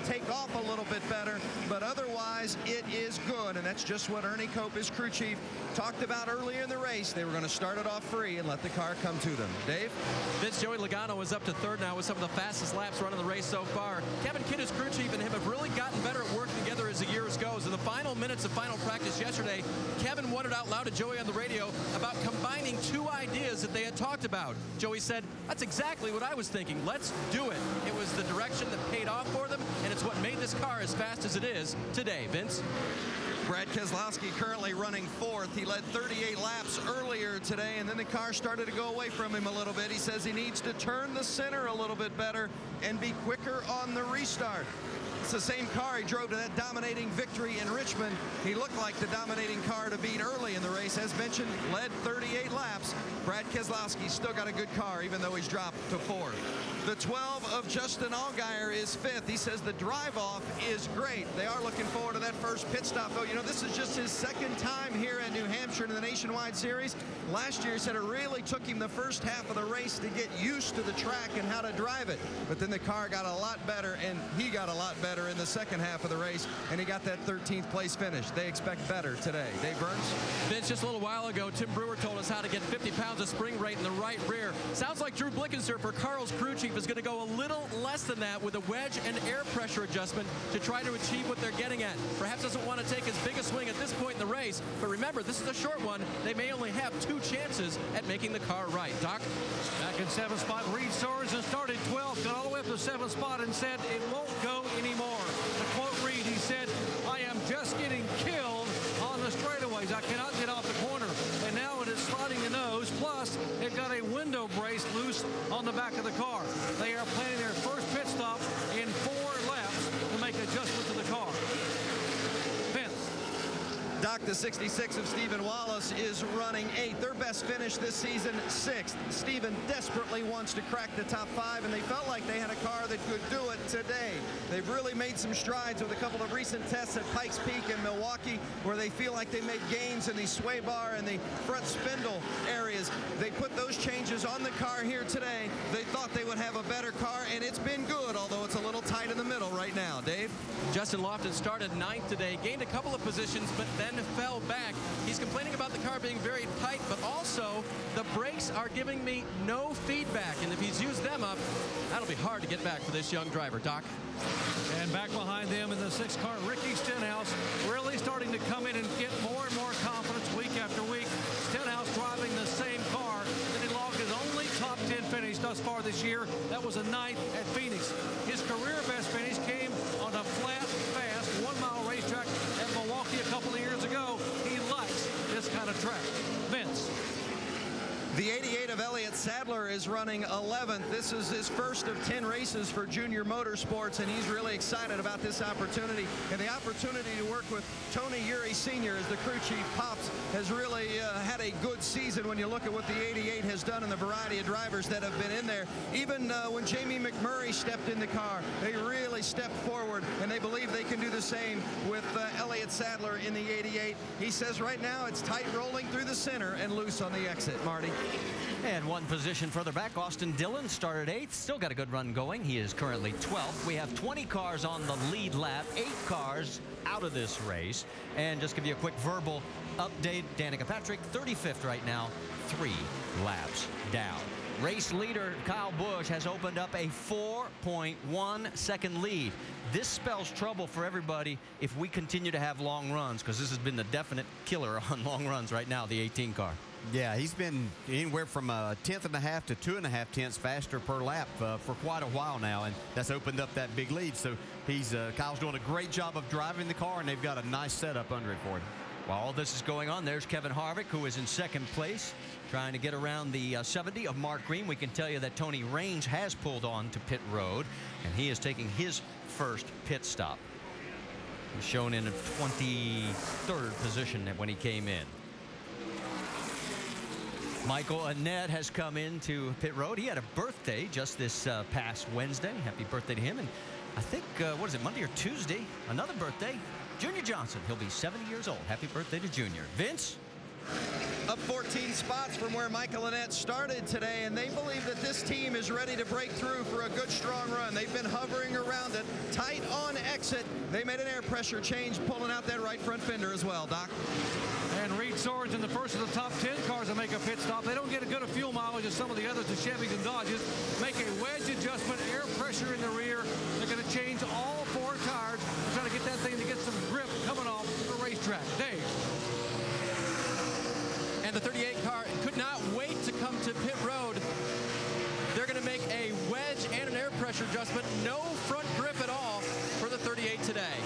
take off a little bit better, but otherwise it is good, and that's just what Ernie Cope, his crew chief, talked about earlier in the race. They were going to start it off free and let the car come to them. Dave? Vince, Joey Logano is up to third now with some of the fastest laps running the race so far. Kevin Kidd, his crew chief, and him have really gotten better at working together as the years goes. In the final minutes of final practice yesterday, Kevin wondered out loud to Joey on the radio about combining 2 ideas that they had talked about. Joey said, that's exactly what I was thinking. Let's do it. It was the direction that paid off for them, and it's what made this car as fast as it is today. Vince? Brad Keselowski currently running 4th. He led 38 laps earlier today, and then the car started to go away from him a little bit. He says he needs to turn the center a little bit better and be quicker on the restart. It's the same car he drove to that dominating victory in Richmond. He looked like the dominating car to beat early in the race. As mentioned, led 38 laps. Brad Keslowski still got a good car, even though he's dropped to 4th. The 12 of Justin Allgaier is 5th. He says the drive-off is great. They are looking forward to that first pit stop, though. You know, this is just his second time here at New Hampshire in the Nationwide Series. Last year, he said it really took him the first half of the race to get used to the track and how to drive it. But then the car got a lot better, and he got a lot better in the second half of the race, and he got that 13th place finish. They expect better today. Dave Burns? Vince, just a little while ago, Tim Brewer told us how to get 50 pounds of spring rate in the right rear. Sounds like Drew Blickensurfer, Carl's crew chief, is going to go a little less than that with a wedge and air pressure adjustment to try to achieve what they're getting at. Perhaps doesn't want to take as big a swing at this point in the race, but remember, this is a short one. They may only have 2 chances at making the car right. Doc? Back in 7th spot, Reed Sorensen started 12th, got all the way up to 7th spot and said it won't go anymore. To quote Reed, he said, "I am just getting killed on the straightaways. I cannot get off the corner." And now it is sliding the nose. Plus, it got a window brace loose on the back of the car. They are planning their first pit stop in 4 laps to make adjustments to the car. Vince. Doc, the 66 of Stephen Wallace is running 8th. Their best finish this season, 6th. Stephen desperately wants to crack the top 5, and they felt like they had a car that could do it today. They've really made some strides with a couple of recent tests at Pikes Peak and Milwaukee, where they feel like they made gains in the sway bar and the front spindle areas. They put those changes on the car here today. They thought they would have a better car, and it's been good, although it's a little tight in the middle right now. Dave? Justin Lofton started 9th today, gained a couple of positions, but then fell back. He's complaining about the car being very tight, but also the brakes are giving me no feedback, and if he's used them up, that'll be hard to get back for this young driver. Doc? And back behind them in the 6th car, Ricky Stenhouse really starting to come in and get more and more confidence week after week. Stenhouse driving the same car that he logged his only top 10 finish thus far this year. That was a 9th at Phoenix. His career best finish came on a flat, fast, 1-mile racetrack at Milwaukee a couple of years ago. He likes this kind of track. Vince. The 88 of Elliot Sadler is running 11th. This is his first of 10 races for Junior Motorsports, and he's really excited about this opportunity. And the opportunity to work with Tony Uri Sr. as the crew chief. Pops has really had a good season when you look at what the 88 has done and the variety of drivers that have been in there. Even when Jamie McMurray stepped in the car, they really stepped forward, and they believe they can do the same with Elliot Sadler in the 88. He says right now it's tight rolling through the center and loose on the exit. Marty? And 1 position further back, Austin Dillon started 8th, still got a good run going. He is currently 12th. We have 20 cars on the lead lap, 8 cars out of this race. And just give you a quick verbal update, Danica Patrick, 35th right now, 3 laps down. Race leader Kyle Busch has opened up a 4.1 second lead. This spells trouble for everybody if we continue to have long runs, because this has been the definite killer on long runs right now, the 18 car. Yeah, he's been anywhere from a 1/10.5 to 2.5 tenths faster per lap for quite a while now, and that's opened up that big lead. So Kyle's doing a great job of driving the car, and they've got a nice setup under it for him. While all this is going on, there's Kevin Harvick, who is in 2nd place, trying to get around the 70 of Mark Green. We can tell you that Tony Raines has pulled on to pit road, and he is taking his first pit stop. He's shown in a 23rd position when he came in. Michael Annette has come into pit road. He had a birthday just this past Wednesday. Happy birthday to him. And I think, what is it, Monday or Tuesday? Another birthday. Junior Johnson. He'll be 70 years old. Happy birthday to Junior. Vince? Up 14 spots from where Michael Annette started today, and they believe that this team is ready to break through for a good, strong run. They've been hovering around it. Tight on exit. They made an air pressure change, pulling out that right front fender as well, Doc. And Reed Sorensen, the first of the top 10 cars to make a pit stop. They don't get a good fuel mileage as some of the others, the Chevys and Dodges. Make a wedge adjustment, air pressure in the rear. They're going to change all 4 tires. They're trying to get that thing to get some grip coming off the racetrack. Dave. And the 38 car could not wait to come to pit road. They're going to make a wedge and an air pressure adjustment. No front grip at all for the 38 today.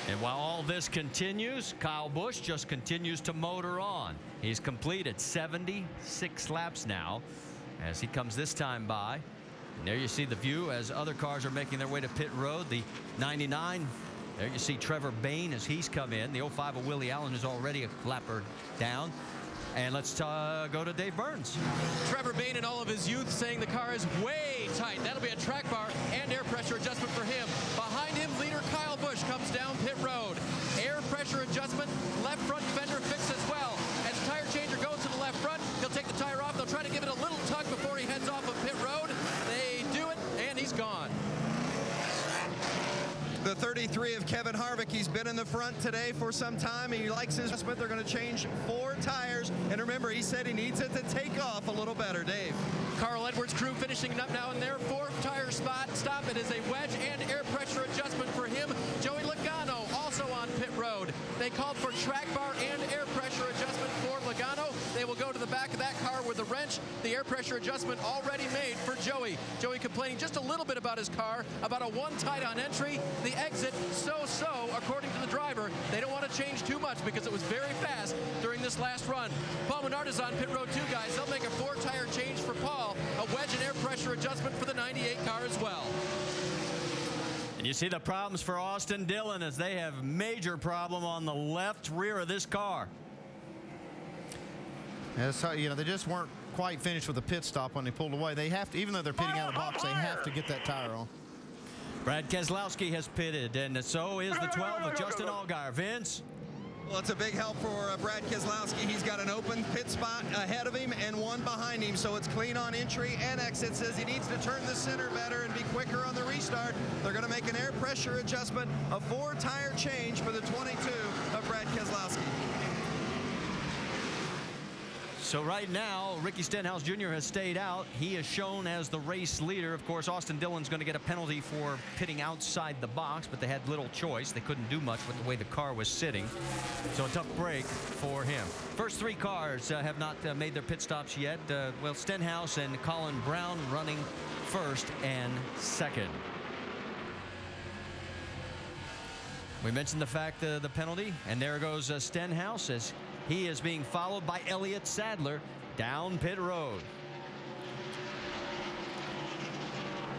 And while all this continues, Kyle Busch just continues to motor on. He's completed 76 laps now as he comes this time by And there you see the view as other cars are making their way to pit road. The 99, there you see Trevor Bayne as he's come in. The 05 of Willie Allen is already a lapper down. And let's go to Dave Burns. Trevor Bayne in all of his youth saying the car is way tight. That'll be a track bar and air pressure adjustment for him. Behind him, leader Kyle Busch comes down pit road. Air pressure adjustment, left front fender fixed as well. As tire changer goes to the left front, he'll take the tire off. They'll try to give it a little tug before he heads off of pit road. They do it, and he's gone. The 33 of Kevin Harvick, he's been in the front today for some time. He likes his adjustment. They're going to change 4 tires. And remember, he said he needs it to take off a little better. Dave. Carl Edwards' crew finishing up now in their 4th tire spot. Stop. It is a wedge and air pressure adjustment for him. Joey Logano also on pit road. They called for track bar and air pressure adjustment for Logano. They will go to the back of that car with the wrench. The air pressure adjustment already made for Joey. Joey complaining just a little bit about his car, about a 1 tight on entry. The exit so-so, according to the driver. They don't want to change too much because it was very fast during this last run. Paul Menard is on pit road too, guys. They'll make a 4-tire change for Paul. A wedge and air pressure adjustment for the 98 car as well. And you see the problems for Austin Dillon as they have major problem on the left rear of this car. Yeah, so, you know, they just weren't quite finished with the pit stop when they pulled away. They have to, even though they're pitting out of the box, they have to get that tire on. Brad Keslowski has pitted, and so is the 12 of Justin Allgaier. Vince? Well, it's a big help for Brad Keselowski. He's got an open pit spot ahead of him and one behind him, so it's clean on entry and exit. Says he needs to turn the center better and be quicker on the restart. They're going to make an air pressure adjustment, a 4-tire change for the 22 of Brad Keselowski. So right now, Ricky Stenhouse Jr. has stayed out. He is shown as the race leader. Of course, Austin Dillon's going to get a penalty for pitting outside the box, but they had little choice. They couldn't do much with the way the car was sitting. So a tough break for him. First 3 cars have not made their pit stops yet. Well, Stenhouse and Colin Brown running first and second. We mentioned the fact the penalty, and there goes Stenhouse as he is being followed by Elliot Sadler down pit road.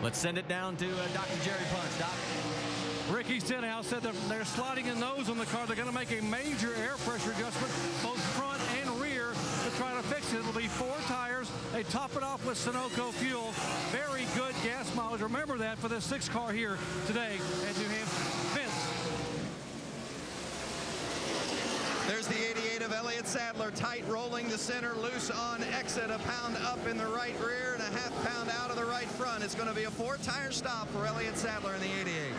Let's send it down to Dr. Jerry Punch. Doc. Ricky Stenhouse said that they're sliding a nose on the car. They're going to make a major air pressure adjustment, both front and rear, to try to fix it. It'll be 4 tires. They top it off with Sunoco fuel. Very good gas mileage. Remember that for this 6th car here today at New Hampshire. Vince. There's the 88 of Elliot Sadler, tight rolling the center, loose on exit, a pound up in the right rear and a ½ pound out of the right front. It's going to be a 4-tire stop for Elliot Sadler in the 88.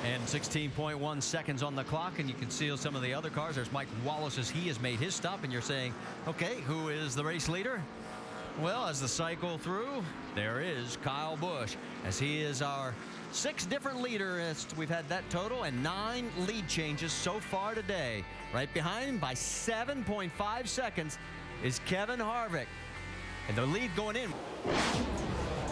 And 16.1 seconds on the clock, and you can see some of the other cars. There's Mike Wallace as he has made his stop, and you're saying, okay, who is the race leader? Well, as the cycle through, there is Kyle Busch, as he is our 6th different leader as we've had that total, and 9 lead changes so far today. Right behind him by 7.5 seconds is Kevin Harvick. And the lead going in.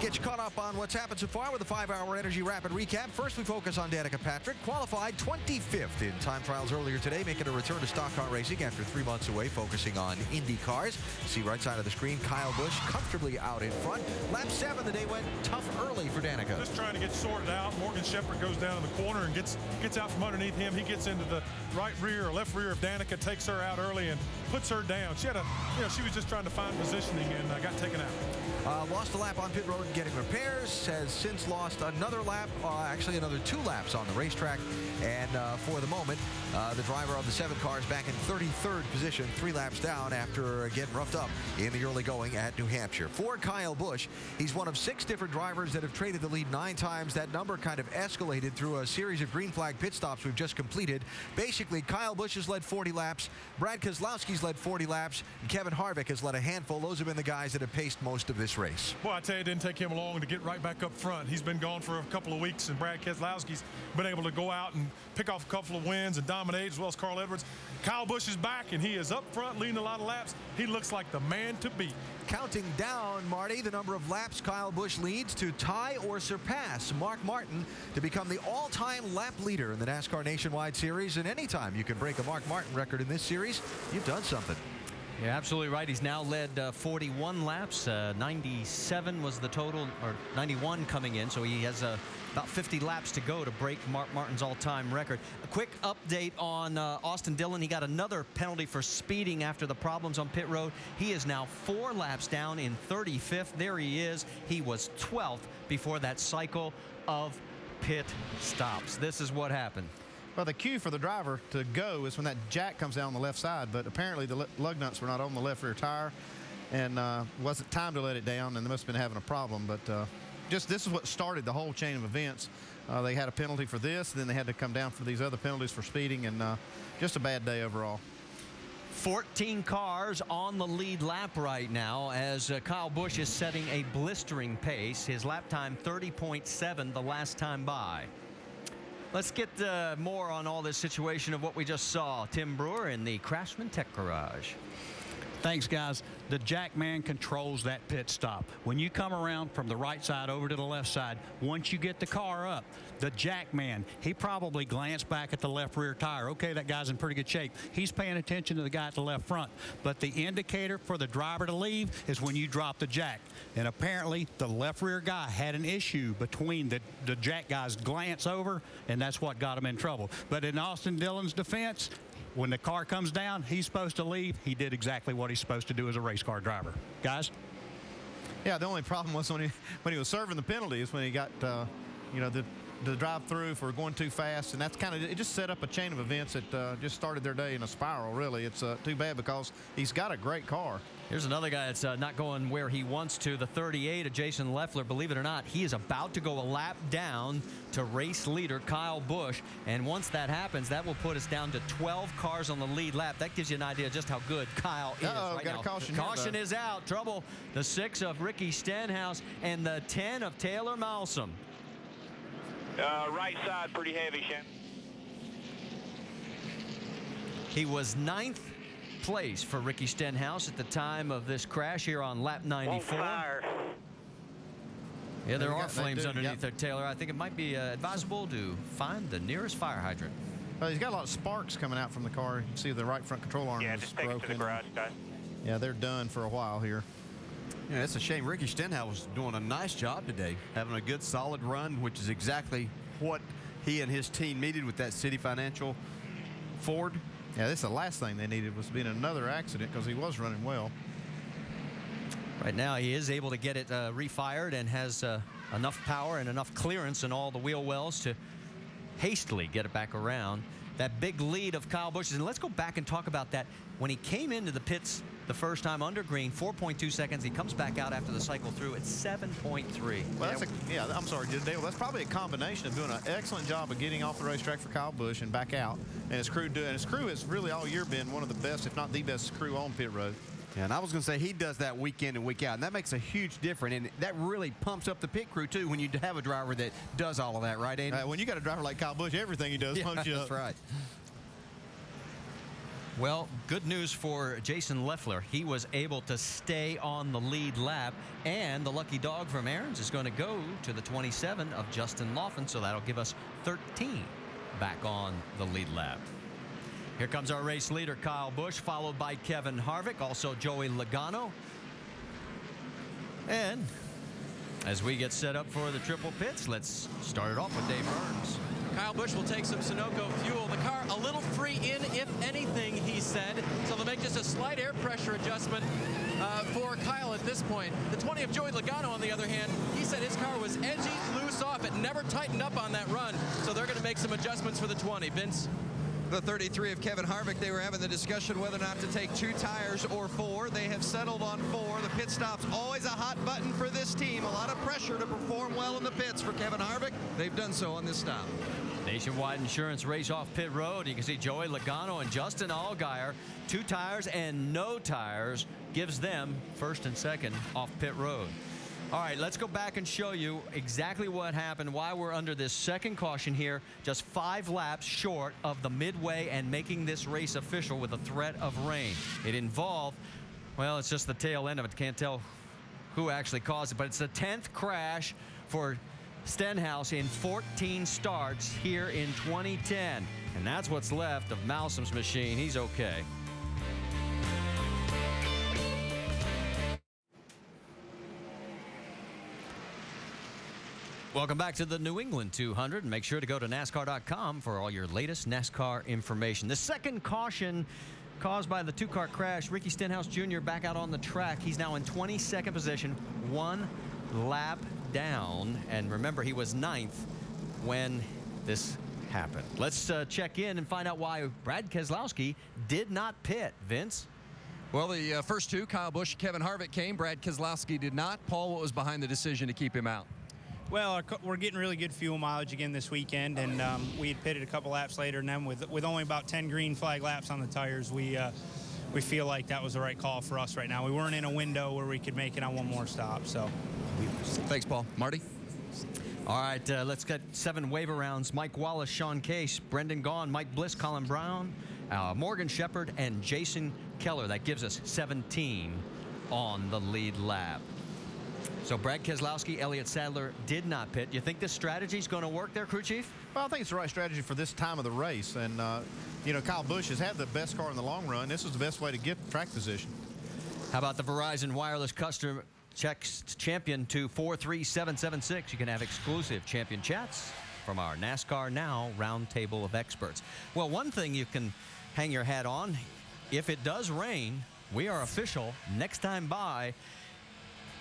Get you caught up on what's happened so far with a 5-hour Energy Rapid Recap. First, we focus on Danica Patrick, qualified 25th in time trials earlier today, making a return to stock car racing after 3 months away, focusing on Indy cars. See right side of the screen, Kyle Busch comfortably out in front. Lap 7, the day went tough early for Danica. Just trying to get sorted out. Morgan Shepherd goes down in the corner and gets out from underneath him. He gets into the right rear or left rear of Danica, takes her out early and puts her down. She had she was just trying to find positioning and got taken out. Lost a lap on pit road getting repairs, has since lost another lap, actually another 2 laps on the racetrack, and for the moment the driver of the 7 cars back in 33rd position, 3 laps down after getting roughed up in the early going at New Hampshire. For Kyle Busch, he's one of 6 different drivers that have traded the lead 9 times. That number kind of escalated through a series of green flag pit stops we've just completed. Basically, Kyle Busch has led 40 laps, Brad Keselowski's led 40 laps, and Kevin Harvick has led a handful. Those have been the guys that have paced most of this race. Well, I tell you, it didn't take him long to get right back up front. He's been gone for a couple of weeks, and Brad Keselowski's been able to go out and pick off a couple of wins and dominate, as well as Carl Edwards. Kyle Busch is back, and he is up front leading a lot of laps. He looks like the man to beat. Counting down, Marty, the number of laps Kyle Busch leads to tie or surpass Mark Martin to become the all-time lap leader in the NASCAR Nationwide Series. And anytime you can break a Mark Martin record in this series, you've done something. You're absolutely right. He's now led 41 laps. 97 was the total, or 91 coming in. So he has about 50 laps to go to break Mark Martin's all-time record. A quick update on Austin Dillon. He got another penalty for speeding after the problems on pit road. He is now 4 laps down in 35th. There he is. He was 12th before that cycle of pit stops. This is what happened. Well, the cue for the driver to go is when that jack comes down on the left side, but apparently the lug nuts were not on the left rear tire, and wasn't time to let it down, and they must have been having a problem. But just this is what started the whole chain of events. They had a penalty for this, then they had to come down for these other penalties for speeding, and just a bad day overall. 14 cars on the lead lap right now as Kyle Busch is setting a blistering pace. His lap time 30.7 the last time by. Let's get more on all this situation of what we just saw. Tim Brewer in the Craftsman Tech Garage. Thanks, guys. The jack man controls that pit stop. When you come around from the right side over to the left side, once you get the car up, the jack man, he probably glanced back at the left rear tire. Okay, that guy's in pretty good shape. He's paying attention to the guy at the left front. But the indicator for the driver to leave is when you drop the jack. And apparently, the left rear guy had an issue between the jack guy's glance over, and that's what got him in trouble. But in Austin Dillon's defense, when the car comes down, he's supposed to leave. He did exactly what he's supposed to do as a race car driver. Guys? Yeah, the only problem was when he was serving the penalties, when he got, the drive-through for going too fast, and that's it just set up a chain of events that just started their day in a spiral, really. It's too bad because he's got a great car. Here's another guy that's not going where he wants to. The 38 of Jason Leffler, believe it or not, he is about to go a lap down to race leader Kyle Busch. And once that happens, that will put us down to 12 cars on the lead lap. That gives you an idea just how good Kyle is right got now. a caution. Caution is out. Trouble. The 6 of Ricky Stenhouse and the 10 of Taylor Malsom. Right side pretty heavy, Shannon. He was 9th place for Ricky Stenhouse at the time of this crash here on lap 94. Fire. Yeah, there are flames underneath there, Taylor. I think it might be advisable to find the nearest fire hydrant. Well, he's got a lot of sparks coming out from the car. You can see the right front control arm is just take broken. it to the garage, guys. Yeah, they're done for a while here. Yeah, it's a shame. Ricky Stenhouse was doing a nice job today, having a good, solid run, which is exactly what he and his team needed with that City Financial Ford. Yeah, this is the last thing they needed was being another accident because he was running well. Right now, he is able to get it refired and has enough power and enough clearance in all the wheel wells to hastily get it back around. That big lead of Kyle Busch's, and let's go back and talk about that. When he came into the pits the first time under green, 4.2 seconds. He comes back out after the cycle through at 7.3. Well, I'm sorry, Dale. That's probably a combination of doing an excellent job of getting off the racetrack for Kyle Busch and back out, and his crew has really all year been one of the best, if not the best, crew on pit road. Yeah, and I was going to say he does that week in and week out, and that makes a huge difference, and that really pumps up the pit crew too when you have a driver that does all of that, right, Andy? When you got a driver like Kyle Busch, everything he does pumps you up. That's right. Well, good news for Jason Leffler. He was able to stay on the lead lap, and the lucky dog from Aaron's is going to go to the 27 of Justin Laughlin, so that'll give us 13 back on the lead lap. Here comes our race leader, Kyle Busch, followed by Kevin Harvick, also Joey Logano. And as we get set up for the triple pits, let's start it off with Dave Burns. Kyle Busch will take some Sunoco fuel. The car a little free in, if anything, he said. So they'll make just a slight air pressure adjustment for Kyle at this point. The 20 of Joey Logano, on the other hand, he said his car was edgy, loose off. It never tightened up on that run. So they're going to make some adjustments for the 20. Vince? The 33 of Kevin Harvick, they were having the discussion whether or not to take 2 tires or 4. They have settled on 4. The pit stop's always a hot button for this team. A lot of pressure to perform well in the pits for Kevin Harvick. They've done so on this stop. Nationwide Insurance race off pit road. You can see Joey Logano and Justin Allgaier. 2 tires and no tires gives them first and second off pit road. All right, let's go back and show you exactly what happened, why we're under this second caution here, just 5 laps short of the midway and making this race official with a threat of rain. It involved, well, it's just the tail end of it. Can't tell who actually caused it, but it's the 10th crash for Stenhouse in 14 starts here in 2010. And that's what's left of Malsom's machine. He's okay. Welcome back to the New England 200. Make sure to go to NASCAR.com for all your latest NASCAR information. The second caution caused by the two-car crash. Ricky Stenhouse Jr. back out on the track. He's now in 22nd position, 1 lap down. And remember, he was 9th when this happened. Let's check in and find out why Brad Keselowski did not pit. Vince? Well, the first two, Kyle Busch, Kevin Harvick came. Brad Keselowski did not. Paul, what was behind the decision to keep him out? Well, we're getting really good fuel mileage again this weekend, and we had pitted a couple laps later, and then with only about 10 green flag laps on the tires, we feel like that was the right call for us right now. We weren't in a window where we could make it on one more stop. So, thanks, Paul. Marty? All right, let's get 7 waiver rounds. Mike Wallace, Sean Case, Brendan Gaughan, Mike Bliss, Colin Brown, Morgan Shepherd, and Jason Keller. That gives us 17 on the lead lap. So Brad Keselowski, Elliot Sadler did not pit. You think this strategy is going to work there, crew chief? Well, I think it's the right strategy for this time of the race. And, you know, Kyle Busch has had the best car in the long run. This is the best way to get track position. How about the Verizon Wireless Customer Text Champion to 43776? You can have exclusive champion chats from our NASCAR Now roundtable of experts. Well, one thing you can hang your hat on, if it does rain, we are official next time by.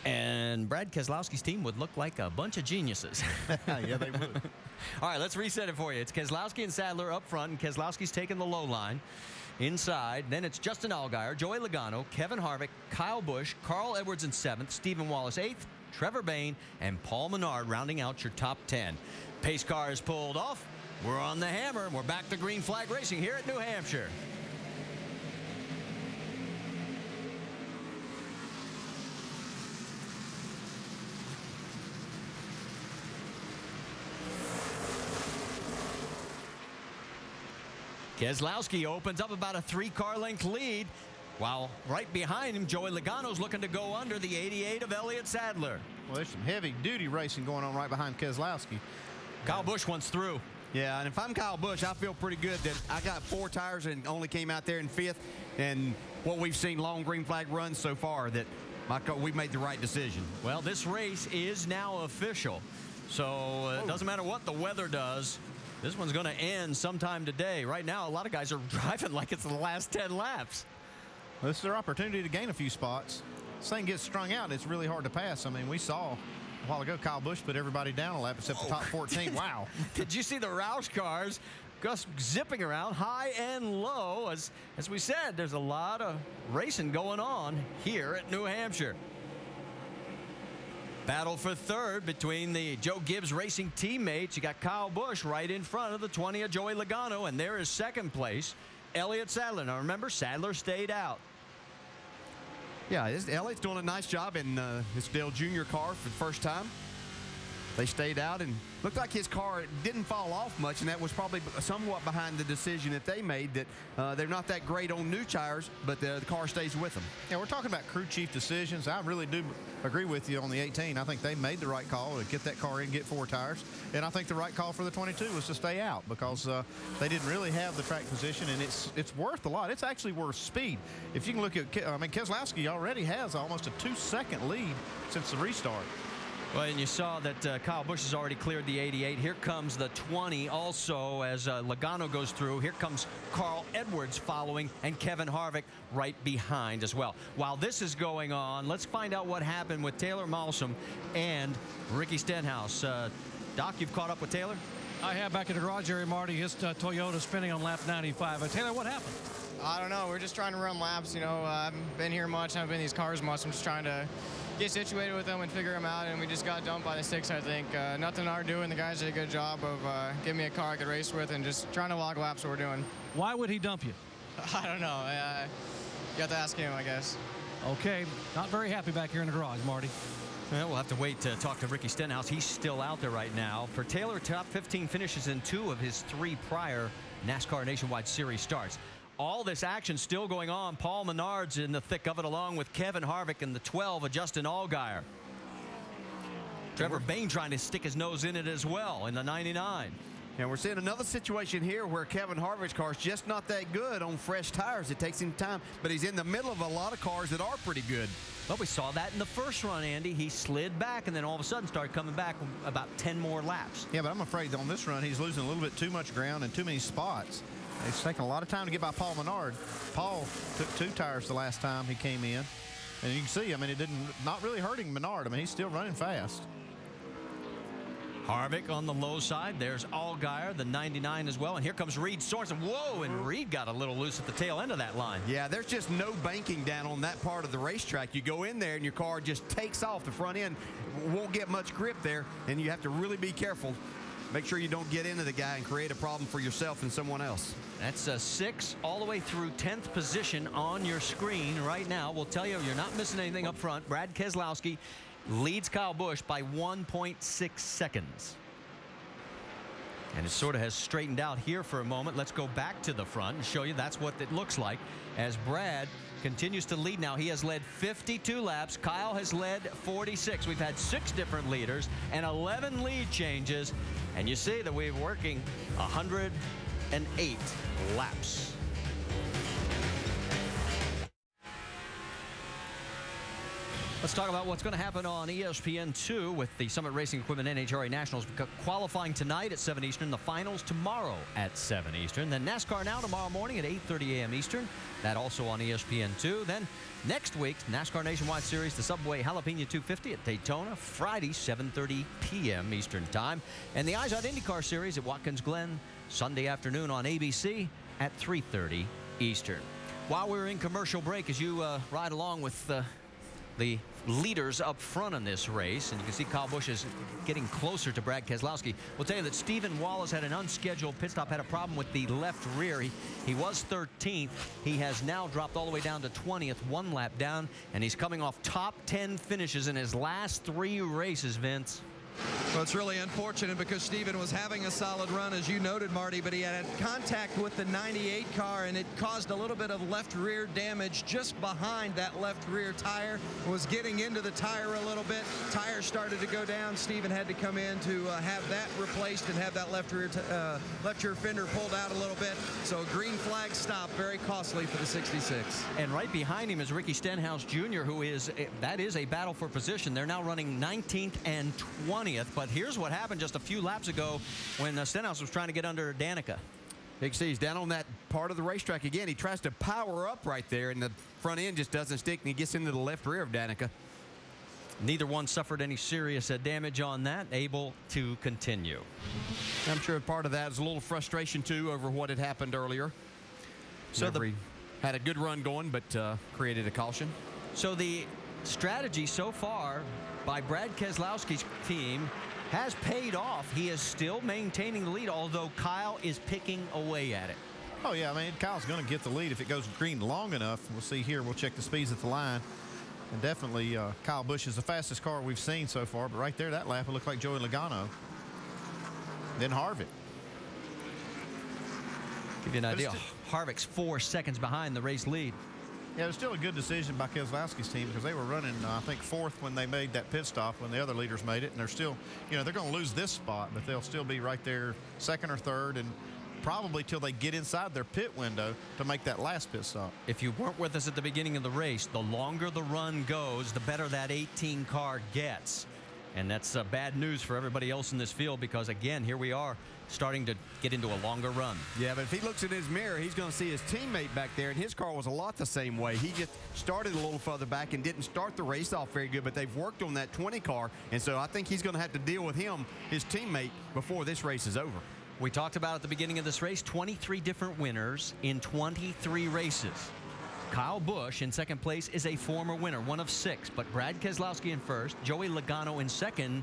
And Brad Keselowski's team would look like a bunch of geniuses. Yeah, they would. All right, let's reset it for you. It's Keselowski and Sadler up front, and Keselowski's taking the low line. Inside, then it's Justin Allgaier, Joey Logano, Kevin Harvick, Kyle Busch, Carl Edwards in 7th, Stephen Wallace 8th, Trevor Bayne, and Paul Menard rounding out your top 10. Pace car is pulled off. We're on the hammer, and we're back to green flag racing here at New Hampshire. Keselowski opens up about a 3-car length lead, while right behind him, Joey Logano's looking to go under the 88 of Elliot Sadler. Well, there's some heavy-duty racing going on right behind Keselowski. Kyle Busch wants through. Yeah, and if I'm Kyle Busch, I feel pretty good that I got 4 tires and only came out there in 5th. And what we've seen long green flag runs so far, that we made the right decision. Well, this race is now official. So it doesn't matter what the weather does. This one's going to end sometime today. Right now, a lot of guys are driving like it's the last 10 laps. Well, this is their opportunity to gain a few spots. This thing gets strung out, it's really hard to pass. I mean, we saw a while ago Kyle Busch put everybody down a lap except the top 14. Wow. Did you see the Roush cars just zipping around high and low? As we said, there's a lot of racing going on here at New Hampshire. Battle for third between the Joe Gibbs Racing teammates. You got Kyle Busch right in front of the 20 of Joey Logano, and there is second place, Elliot Sadler. Now remember, Sadler stayed out. Yeah, Elliot's doing a nice job in his Dale Jr. car for the first time. They stayed out and looked like his car didn't fall off much, and that was probably somewhat behind the decision that they made, that they're not that great on new tires, but the car stays with them. Yeah, we're talking about crew chief decisions. I really do agree with you on the 18. I think they made the right call to get that car in, get 4 tires. And I think the right call for the 22 was to stay out, because they didn't really have the track position, and it's worth a lot. It's actually worth speed. If you can look at, Keselowski already has almost a 2-second lead since the restart. Well, and you saw that Kyle Busch has already cleared the 88. Here comes the 20 also as Logano goes through. Here comes Carl Edwards following, and Kevin Harvick right behind as well. While this is going on, let's find out what happened with Taylor Malsom and Ricky Stenhouse. Doc, you've caught up with Taylor? I have, back in the garage area, Marty. His Toyota spinning on lap 95. Taylor, what happened? I don't know. We're just trying to run laps. You know, I haven't been here much. I haven't been in these cars much. I'm just trying to get situated with them and figure them out, and we just got dumped by the 6, I think. Nothing our doing. The guys did a good job of giving me a car I could race with and just trying to log laps what we're doing. Why would he dump you? I don't know. You have to ask him, I guess. Okay. Not very happy back here in the garage, Marty. Well, we'll have to wait to talk to Ricky Stenhouse. He's still out there right now. For Taylor, top 15 finishes in 2 of his 3 prior NASCAR Nationwide Series starts. All this action still going on. Paul Menard's in the thick of it, along with Kevin Harvick and the 12 of Justin Allgaier. Trevor Bayne trying to stick his nose in it as well in the 99. And we're seeing another situation here where Kevin Harvick's car is just not that good on fresh tires. It takes him time, but he's in the middle of a lot of cars that are pretty good. Well, we saw that in the first run, Andy. He slid back and then all of a sudden started coming back about 10 more laps. Yeah, but I'm afraid on this run he's losing a little bit too much ground and too many spots. It's taking a lot of time to get by Paul Menard. Paul took 2 tires the last time he came in. And you can see, I mean, not really hurting Menard. I mean, he's still running fast. Harvick on the low side. There's Allgaier, the 99 as well. And here comes Reed Sorensen. Whoa, and Reed got a little loose at the tail end of that line. Yeah, there's just no banking down on that part of the racetrack. You go in there and your car just takes off. The front end won't get much grip there, and you have to really be careful. Make sure you don't get into the guy and create a problem for yourself and someone else. That's a 6 all the way through 10th position on your screen right now. We'll tell you, you're not missing anything up front. Brad Keselowski leads Kyle Busch by 1.6 seconds. And it sort of has straightened out here for a moment. Let's go back to the front and show you that's what it looks like as Brad continues to lead now. He has led 52 laps. Kyle has led 46. We've had 6 different leaders and 11 lead changes. And you see that we're working 108 laps. Let's talk about what's going to happen on ESPN2 with the Summit Racing Equipment NHRA Nationals qualifying tonight at 7 Eastern, the finals tomorrow at 7 Eastern, then NASCAR Now tomorrow morning at 8:30 a.m. Eastern, that also on ESPN2. Then next week, NASCAR Nationwide Series, the Subway Jalapeno 250 at Daytona, Friday, 7:30 p.m. Eastern Time, and the Eyes Out IndyCar Series at Watkins Glen, Sunday afternoon on ABC at 3:30 Eastern. While we're in commercial break, as you ride along with the leaders up front in this race, and you can see Kyle Busch is getting closer to Brad Keselowski. We'll tell you that Stephen Wallace had an unscheduled pit stop, had a problem with the left rear. He was 13th. He has now dropped all the way down to 20th, 1 lap down, and he's coming off top 10 finishes in his last 3 races, Vince. Well, it's really unfortunate because Steven was having a solid run, as you noted, Marty, but he had contact with the 98 car, and it caused a little bit of left rear damage just behind that left rear tire. Was getting into the tire a little bit. Tire started to go down. Steven had to come in to have that replaced and have that left rear fender pulled out a little bit. So green flag stop, very costly for the 66. And right behind him is Ricky Stenhouse Jr., who is, that is a battle for position. They're now running 19th and 20th. But here's what happened just a few laps ago when Stenhouse was trying to get under Danica. Big C's down on that part of the racetrack again. He tries to power up right there, and the front end just doesn't stick, and he gets into the left rear of Danica. Neither one suffered any serious damage on that, able to continue. I'm sure part of that is a little frustration, too, over what had happened earlier. So he had a good run going, but created a caution. So the strategy so far by Brad Keselowski's team has paid off. He is still maintaining the lead, although Kyle is picking away at it. Oh, yeah, I mean, Kyle's going to get the lead if it goes green long enough. We'll see here. We'll check the speeds at the line. And definitely Kyle Busch is the fastest car we've seen so far. But right there, that lap, it looked like Joey Logano. Then Harvick. Give you an idea. Harvick's 4 seconds behind the race lead. Yeah, it was still a good decision by Keselowski's team because they were running, I think, 4th when they made that pit stop when the other leaders made it. And they're still, you know, they're going to lose this spot, but they'll still be right there 2nd or 3rd, and probably till they get inside their pit window to make that last pit stop. If you weren't with us at the beginning of the race, the longer the run goes, the better that 18 car gets. And that's bad news for everybody else in this field because, again, here we are starting to get into a longer run. Yeah, but if he looks in his mirror, he's going to see his teammate back there, and his car was a lot the same way. He just started a little further back and didn't start the race off very good, but they've worked on that 20 car, and so I think he's going to have to deal with him, his teammate, before this race is over. We talked about at the beginning of this race, 23 different winners in 23 races. Kyle Busch in 2nd place is a former winner, 1 of 6, but Brad Keselowski in 1st, Joey Logano in 2nd,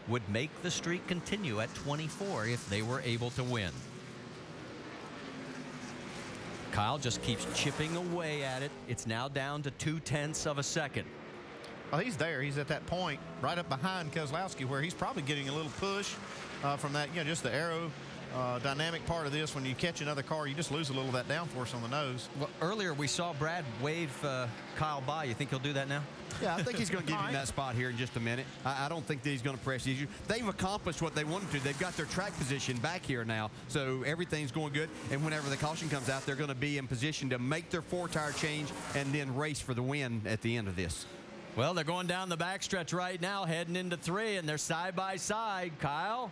would make the streak continue at 24 if they were able to win. Kyle just keeps chipping away at it. It's now down to 0.2 of a second. Well, he's there. He's at that point right up behind Keselowski where he's probably getting a little push from that, you know, just the aero dynamic part of this. When you catch another car, you just lose a little of that downforce on the nose. Well, earlier we saw Brad wave Kyle by. You think he'll do that now? Yeah, I think he's going to give him that spot here in just a minute. I don't think that he's going to press the issue. They've accomplished what they wanted to. They've got their track position back here now, so everything's going good. And whenever the caution comes out, they're going to be in position to make their 4-tire change and then race for the win at the end of this. Well, they're going down the backstretch right now, heading into 3, and they're side by side. Kyle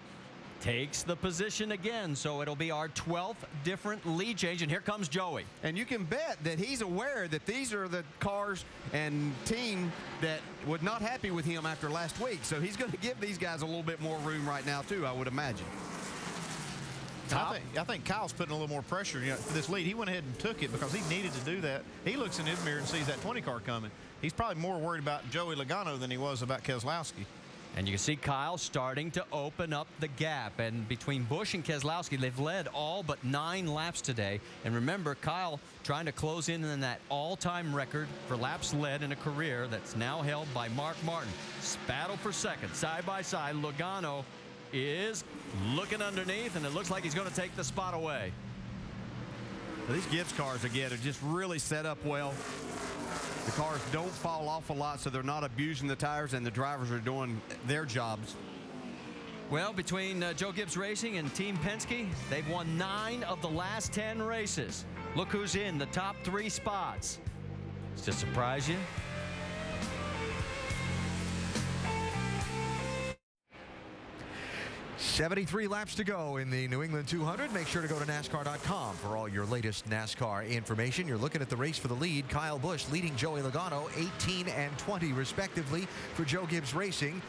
takes the position again, so it'll be our 12th different lead change, and here comes Joey. And you can bet that he's aware that these are the cars and team that was not happy with him after last week, so he's going to give these guys a little bit more room right now too, I would imagine. I think Kyle's putting a little more pressure for this lead. He went ahead and took it because he needed to do that. He looks in his mirror and sees that 20 car coming. He's probably more worried about Joey Logano than he was about Keslowski. And you can see Kyle starting to open up the gap. And between Busch and Keslowski, they've led all but 9 laps today. And remember, Kyle trying to close in on that all-time record for laps led in a career that's now held by Mark Martin. Battle for second, side by side. Logano is looking underneath, and it looks like he's going to take the spot away. Well, these Gibbs cars, again, are just really set up well. The cars don't fall off a lot, so they're not abusing the tires, and the drivers are doing their jobs. Well, between Joe Gibbs Racing and Team Penske, they've won 9 of the last 10 races. Look who's in the top 3 spots. Does this surprise you? $73 laps to go in the New England 200. Make sure to go to NASCAR.com for all your latest NASCAR information. You're looking at the race for the lead. Kyle Busch leading Joey Logano 18 and 20 respectively for Joe Gibbs Racing.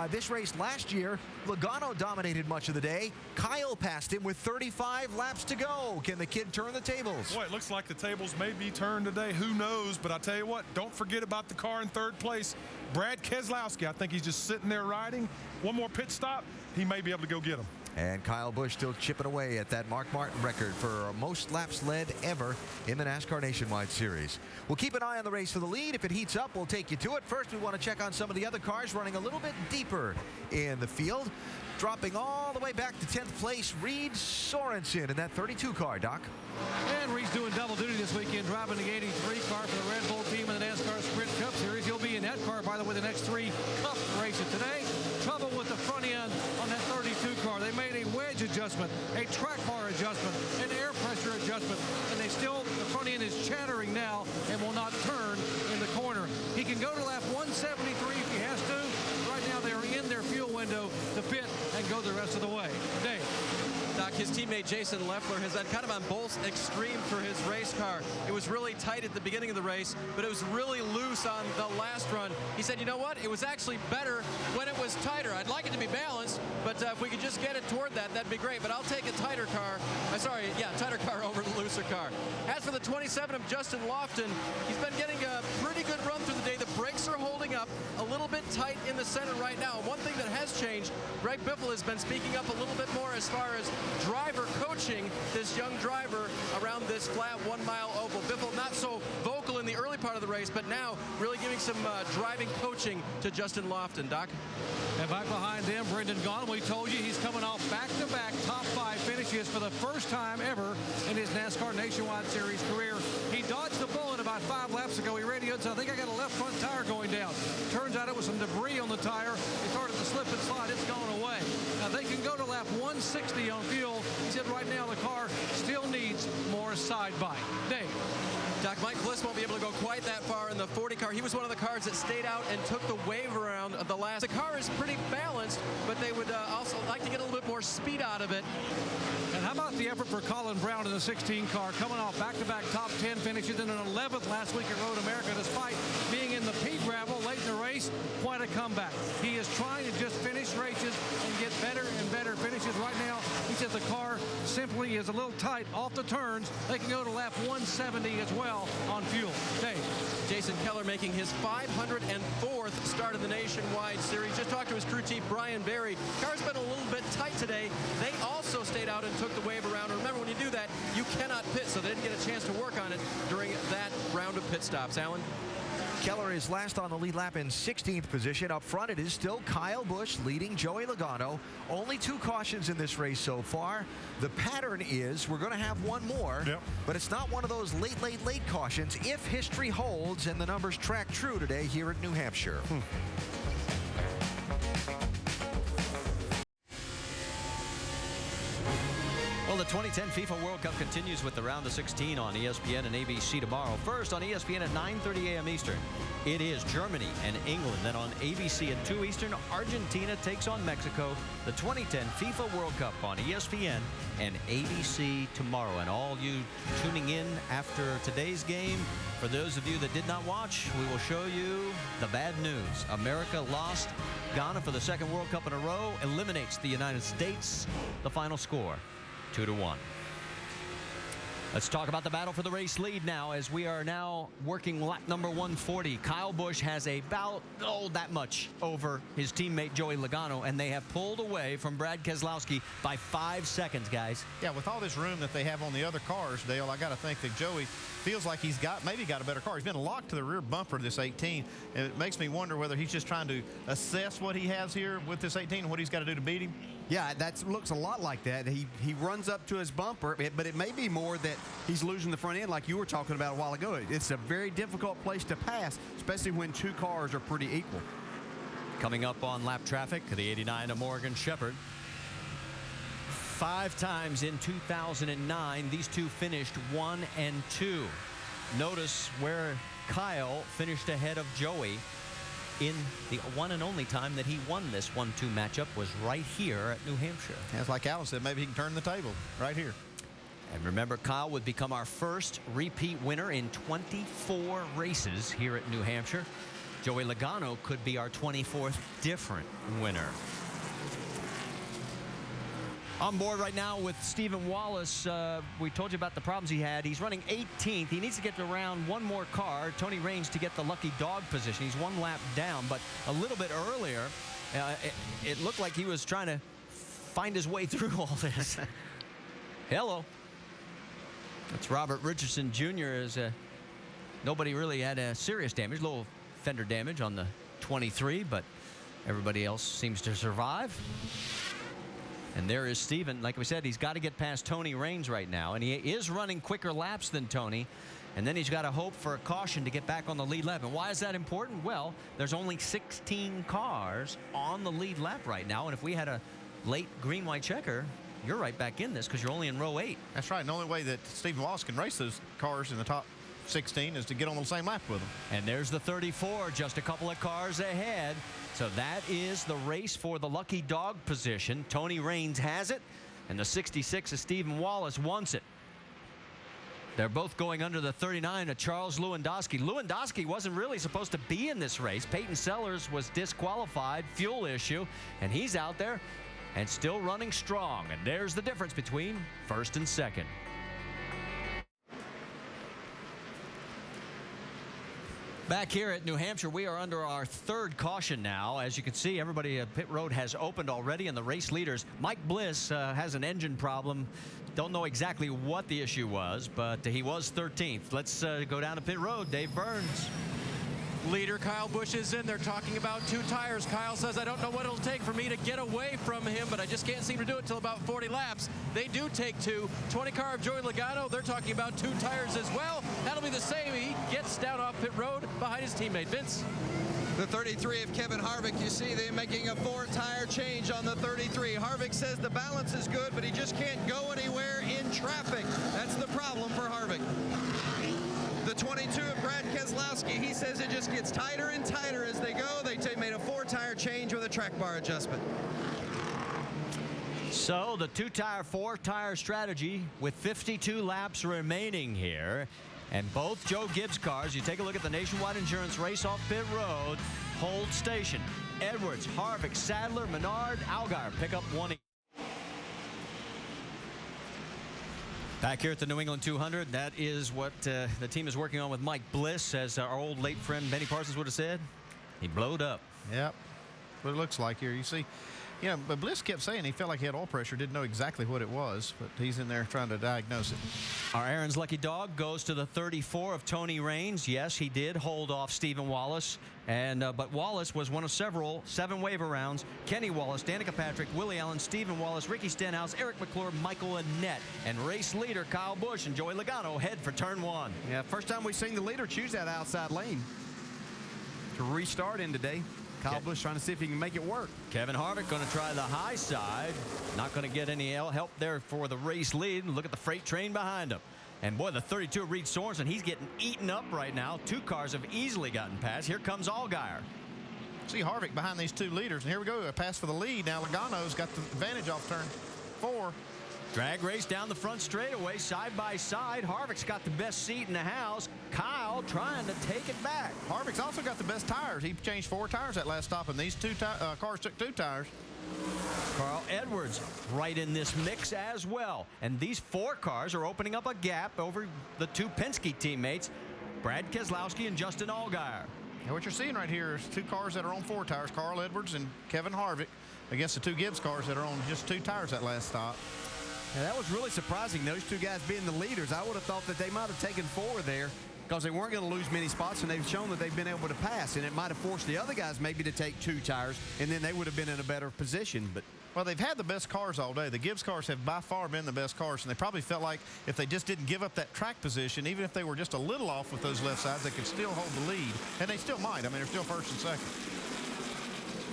This race last year, Logano dominated much of the day. Kyle passed him with 35 laps to go. Can the kid turn the tables? Boy, it looks like the tables may be turned today. Who knows? But I tell you what, don't forget about the car in 3rd place. Brad Keselowski. I think he's just sitting there riding. One more pit stop, he may be able to go get him. And Kyle Busch still chipping away at that Mark Martin record for most laps led ever in the NASCAR Nationwide Series. We'll keep an eye on the race for the lead. If it heats up, we'll take you to it. First, we want to check on some of the other cars running a little bit deeper in the field. Dropping all the way back to 10th place, Reed Sorensen in that 32 car, Doc. And Reed's doing double duty this weekend, driving the 83 car for the Red Bull team in the NASCAR Sprint Cup Series. He'll be in that car, by the way, the next 3 Cup races today. Trouble with the front end on that 32 car. They made a wedge adjustment, a track bar adjustment, an air pressure adjustment, and the front end is chattering now and will not turn in the corner. He can go to lap 173 if he has to. Right now, they are in their fuel window to pit and go the rest of the way. Dave. Doc, his teammate Jason Leffler has been kind of on both extreme for his race car. It was really tight at the beginning of the race, but it was really loose on the last run. He said, you know what? It was actually better when it was tighter. I'd like it to be balanced, but if we could just get it toward that, that'd be great. But I'll take a tighter car. Tighter car over the looser car. As for the 27 of Justin Lofton, he's been getting a pretty good run through the day. The brakes are holding up a little bit tight in the center right now. And one thing that has changed, Greg Biffle has been speaking up a little bit more as far as driver coaching this young driver around this flat 1 mile oval. Biffle not so vocal in the early part of the race, but now really giving some driving coaching to Justin Lofton. Doc? And back behind them, Brendan Gaughan. We told you he's coming off back-to-back top 5 finishes for the first time ever in his NASCAR Nationwide Series career. He dodged the bullet about 5 laps ago. He radioed, so I think I got a left front tire going down. Turns out it was some debris on the tire. It started to slip and slide. It's gone away. Now they can go to lap 160 on fuel. He said right now the car still needs more side bite. Dave. Doc, Mike Bliss won't be able to go quite that far in the 40 car. He was one of the cars that stayed out and took the wave around of the last. The car is pretty balanced, but they would also like to get a little bit more speed out of it. And how about the effort for Colin Brown in the 16 car, coming off back-to-back top 10 finishes and an 11th last week at Road America, despite being in the pea gravel late in the race. Quite a comeback. He is trying to just finish races and get better and better finishes. Right now, he says the car simply is a little tight off the turns. They can go to lap 170 as well on fuel. Dave. Jason Keller making his 504th start of the Nationwide Series. Just talked to his crew chief, Brian Berry. Car's been a little bit tight today. They also stayed out and took the wave around. And remember, when you do that, you cannot pit, so they didn't get a chance to work on it during that round of pit stops. Alan? Keller is last on the lead lap in 16th position. Up front, it is still Kyle Busch leading Joey Logano. Only 2 cautions in this race so far. The pattern is we're going to have one more, but it's not one of those late cautions if history holds and the numbers track true today here at New Hampshire. Well, the 2010 FIFA World Cup continues with the round of 16 on ESPN and ABC tomorrow. First on ESPN at 9:30 a.m. Eastern, it is Germany and England. Then on ABC at 2 Eastern, Argentina takes on Mexico. The 2010 FIFA World Cup on ESPN and ABC tomorrow. And all you tuning in after today's game, for those of you that did not watch, we will show you the bad news. America lost. Ghana for the 2nd World Cup in a row eliminates the United States. The final score, 2-1. Let's talk about the battle for the race lead now, as we are now working lap number 140. Kyle Busch has about, that much over his teammate Joey Logano, and they have pulled away from Brad Keselowski by 5 seconds, guys. Yeah, with all this room that they have on the other cars, Dale, I got to think that Joey feels like he's maybe got a better car. He's been locked to the rear bumper of this 18, and it makes me wonder whether he's just trying to assess what he has here with this 18 and what he's got to do to beat him. Yeah, that looks a lot like that. He runs up to his bumper, but it may be more that he's losing the front end like you were talking about a while ago. It's a very difficult place to pass, especially when 2 cars are pretty equal. Coming up on lap traffic, the 89 of Morgan Shepherd. 5 times in 2009, these two finished 1 and 2. Notice where Kyle finished ahead of Joey. In the one and only time that he won this 1-2 matchup was right here at New Hampshire. Yeah, it's like Alan said, maybe he can turn the table right here. And remember, Kyle would become our first repeat winner in 24 races here at New Hampshire. Joey Logano could be our 24th different winner. On board right now with Stephen Wallace. We told you about the problems he had. He's running 18th. He needs to get around one more car, Tony Raines, to get the lucky dog position. He's 1 lap down, but a little bit earlier, it looked like he was trying to find his way through all this. Hello. That's Robert Richardson Jr. Nobody really had a serious damage, a little fender damage on the 23, but everybody else seems to survive. And there is Steven. Like we said, he's got to get past Tony Raines right now, and he is running quicker laps than Tony. And then he's got to hope for a caution to get back on the lead lap. And why is that important? Well, there's only 16 cars on the lead lap right now, and if we had a late green-white checker, you're right back in this because you're only in row 8. That's right. And the only way that Stephen Wallace can race those cars in the top 16 is to get on the same lap with them. And there's the 34, just a couple of cars ahead. So that is the race for the lucky dog position. Tony Raines has it, and the 66 of Stephen Wallace wants it. They're both going under the 39 of Charles Lewandowski. Lewandowski wasn't really supposed to be in this race. Peyton Sellers was disqualified, fuel issue, and he's out there and still running strong. And there's the difference between first and second. Back here at New Hampshire, we are under our 3rd caution now. As you can see, everybody at pit road has opened already, and the race leaders. Mike Bliss has an engine problem. Don't know exactly what the issue was, but he was 13th. Let's go down to pit road. Dave Burns. Leader Kyle Busch is in there talking about 2 tires. Kyle says, I don't know what it'll take for me to get away from him, but I just can't seem to do it till about 40 laps. They do take 2. 20 car of Joey Logano, they're talking about 2 tires as well. That'll be the same. He gets down off pit road behind his teammate, Vince. The 33 of Kevin Harvick, you see they're making a 4-tire change on the 33. Harvick says the balance is good, but he just can't go anywhere in traffic. That's the problem for Harvick. The 22 of Brad Keselowski, he says it just gets tighter and tighter as they go. They made a 4-tire change with a track bar adjustment. So the 2-tire, 4-tire strategy with 52 laps remaining here. And both Joe Gibbs cars, you take a look at the Nationwide Insurance race off pit road, hold station. Edwards, Harvick, Sadler, Menard, Allgaier pick up 1 each. Back here at the New England 200, that is what the team is working on with Mike Bliss, as our old late friend Benny Parsons would have said. He blowed up. Yep, what it looks like here. You see, Yeah, but Bliss kept saying he felt like he had oil pressure, didn't know exactly what it was, but he's in there trying to diagnose it. Our Aaron's Lucky Dog goes to the 34 of Tony Raines. Yes, he did hold off Stephen Wallace, but Wallace was one of several 7 waiver rounds. Kenny Wallace, Danica Patrick, Willie Allen, Stephen Wallace, Ricky Stenhouse, Eric McClure, Michael Annette, and race leader Kyle Busch and Joey Logano head for turn 1. Yeah, first time we've seen the leader choose that outside lane to restart in today. Kyle Busch trying to see if he can make it work. Kevin Harvick going to try the high side. Not going to get any help there for the race lead. Look at the freight train behind him. And boy, the 32 Reed Sorensen, he's getting eaten up right now. 2 cars have easily gotten past. Here comes Allgaier. See Harvick behind these 2 leaders. And here we go, a pass for the lead. Now Logano's got the advantage off turn 4. Drag race down the front straightaway, side by side. Harvick's got the best seat in the house. Kyle trying to take it back. Harvick's also got the best tires. He changed 4 tires that last stop, and these 2 cars took 2 tires. Carl Edwards right in this mix as well. And these 4 cars are opening up a gap over the 2 Penske teammates, Brad Keselowski and Justin Allgaier. And what you're seeing right here is 2 cars that are on 4 tires, Carl Edwards and Kevin Harvick, against the 2 Gibbs cars that are on just 2 tires that last stop. Yeah, that was really surprising, those 2 guys being the leaders. I would have thought that they might have taken 4 there because they weren't going to lose many spots, and they've shown that they've been able to pass, and it might have forced the other guys maybe to take 2 tires, and then they would have been in a better position. But well, they've had the best cars all day. The Gibbs cars have by far been the best cars, and they probably felt like if they just didn't give up that track position, even if they were just a little off with those left sides, they could still hold the lead, and they still might. I mean, they're still first and second.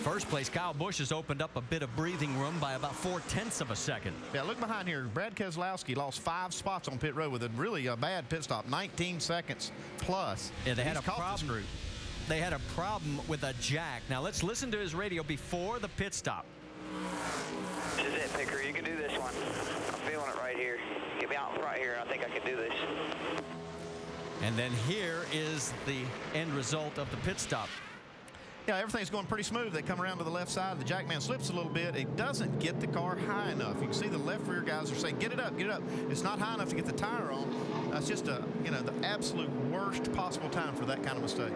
First place, Kyle Busch has opened up a bit of breathing room by about 0.4 of a second. Yeah, look behind here. Brad Keselowski lost 5 spots on pit road with a really bad pit stop, 19 seconds plus. Yeah, they had a problem. They had a problem with a jack. Now let's listen to his radio before the pit stop. This is it, Picker. You can do this one. I'm feeling it right here. Get me out right here. I think I can do this. And then here is the end result of the pit stop. Yeah, everything's going pretty smooth. They come around to the left side. The jackman slips a little bit. He doesn't get the car high enough. You can see the left rear guys are saying, get it up, get it up. It's not high enough to get the tire on. That's just the absolute worst possible time for that kind of mistake.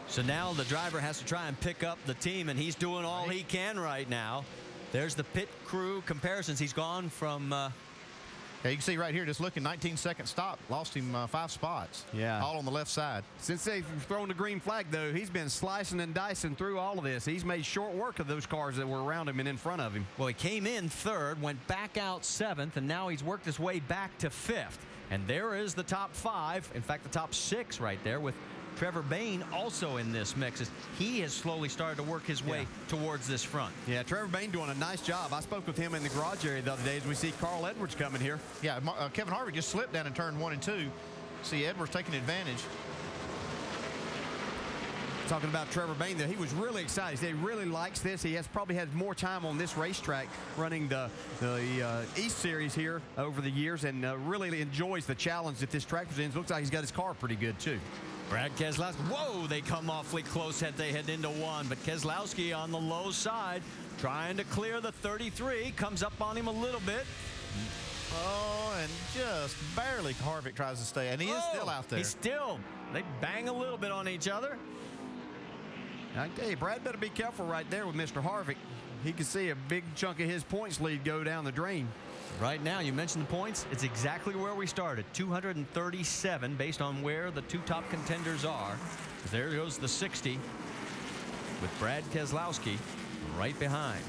So now the driver has to try and pick up the team, and he's doing all he can right now. There's the pit crew comparisons. He's gone from... Yeah, you can see right here, just looking, 19-second stop. Lost him 5 spots. Yeah. All on the left side. Since they've thrown the green flag, though, he's been slicing and dicing through all of this. He's made short work of those cars that were around him and in front of him. Well, he came in 3rd, went back out 7th, and now he's worked his way back to 5th. And there is the top 5, in fact, the top 6 right there with Trevor Bayne also in this mix. He has slowly started to work his way towards this front. Yeah, Trevor Bayne doing a nice job. I spoke with him in the garage area the other day as we see Carl Edwards coming here. Yeah, Kevin Harvick just slipped down in turn 1 and 2. See Edwards taking advantage. Talking about Trevor Bayne, though, he was really excited. He really likes this. He has probably had more time on this racetrack running the East Series here over the years, and really enjoys the challenge that this track presents. Looks like he's got his car pretty good, too. Brad Keselowski, whoa, they come awfully close as they head into 1, but Keselowski on the low side trying to clear the 33, comes up on him a little bit. Oh, and just barely Harvick tries to stay, and he is still out there. They bang a little bit on each other. Hey, Brad better be careful right there with Mr. Harvick. He can see a big chunk of his points lead go down the drain. Right now, you mentioned the points. It's exactly where we started, 237 based on where the 2 top contenders are. There goes the 60 with Brad Keselowski right behind.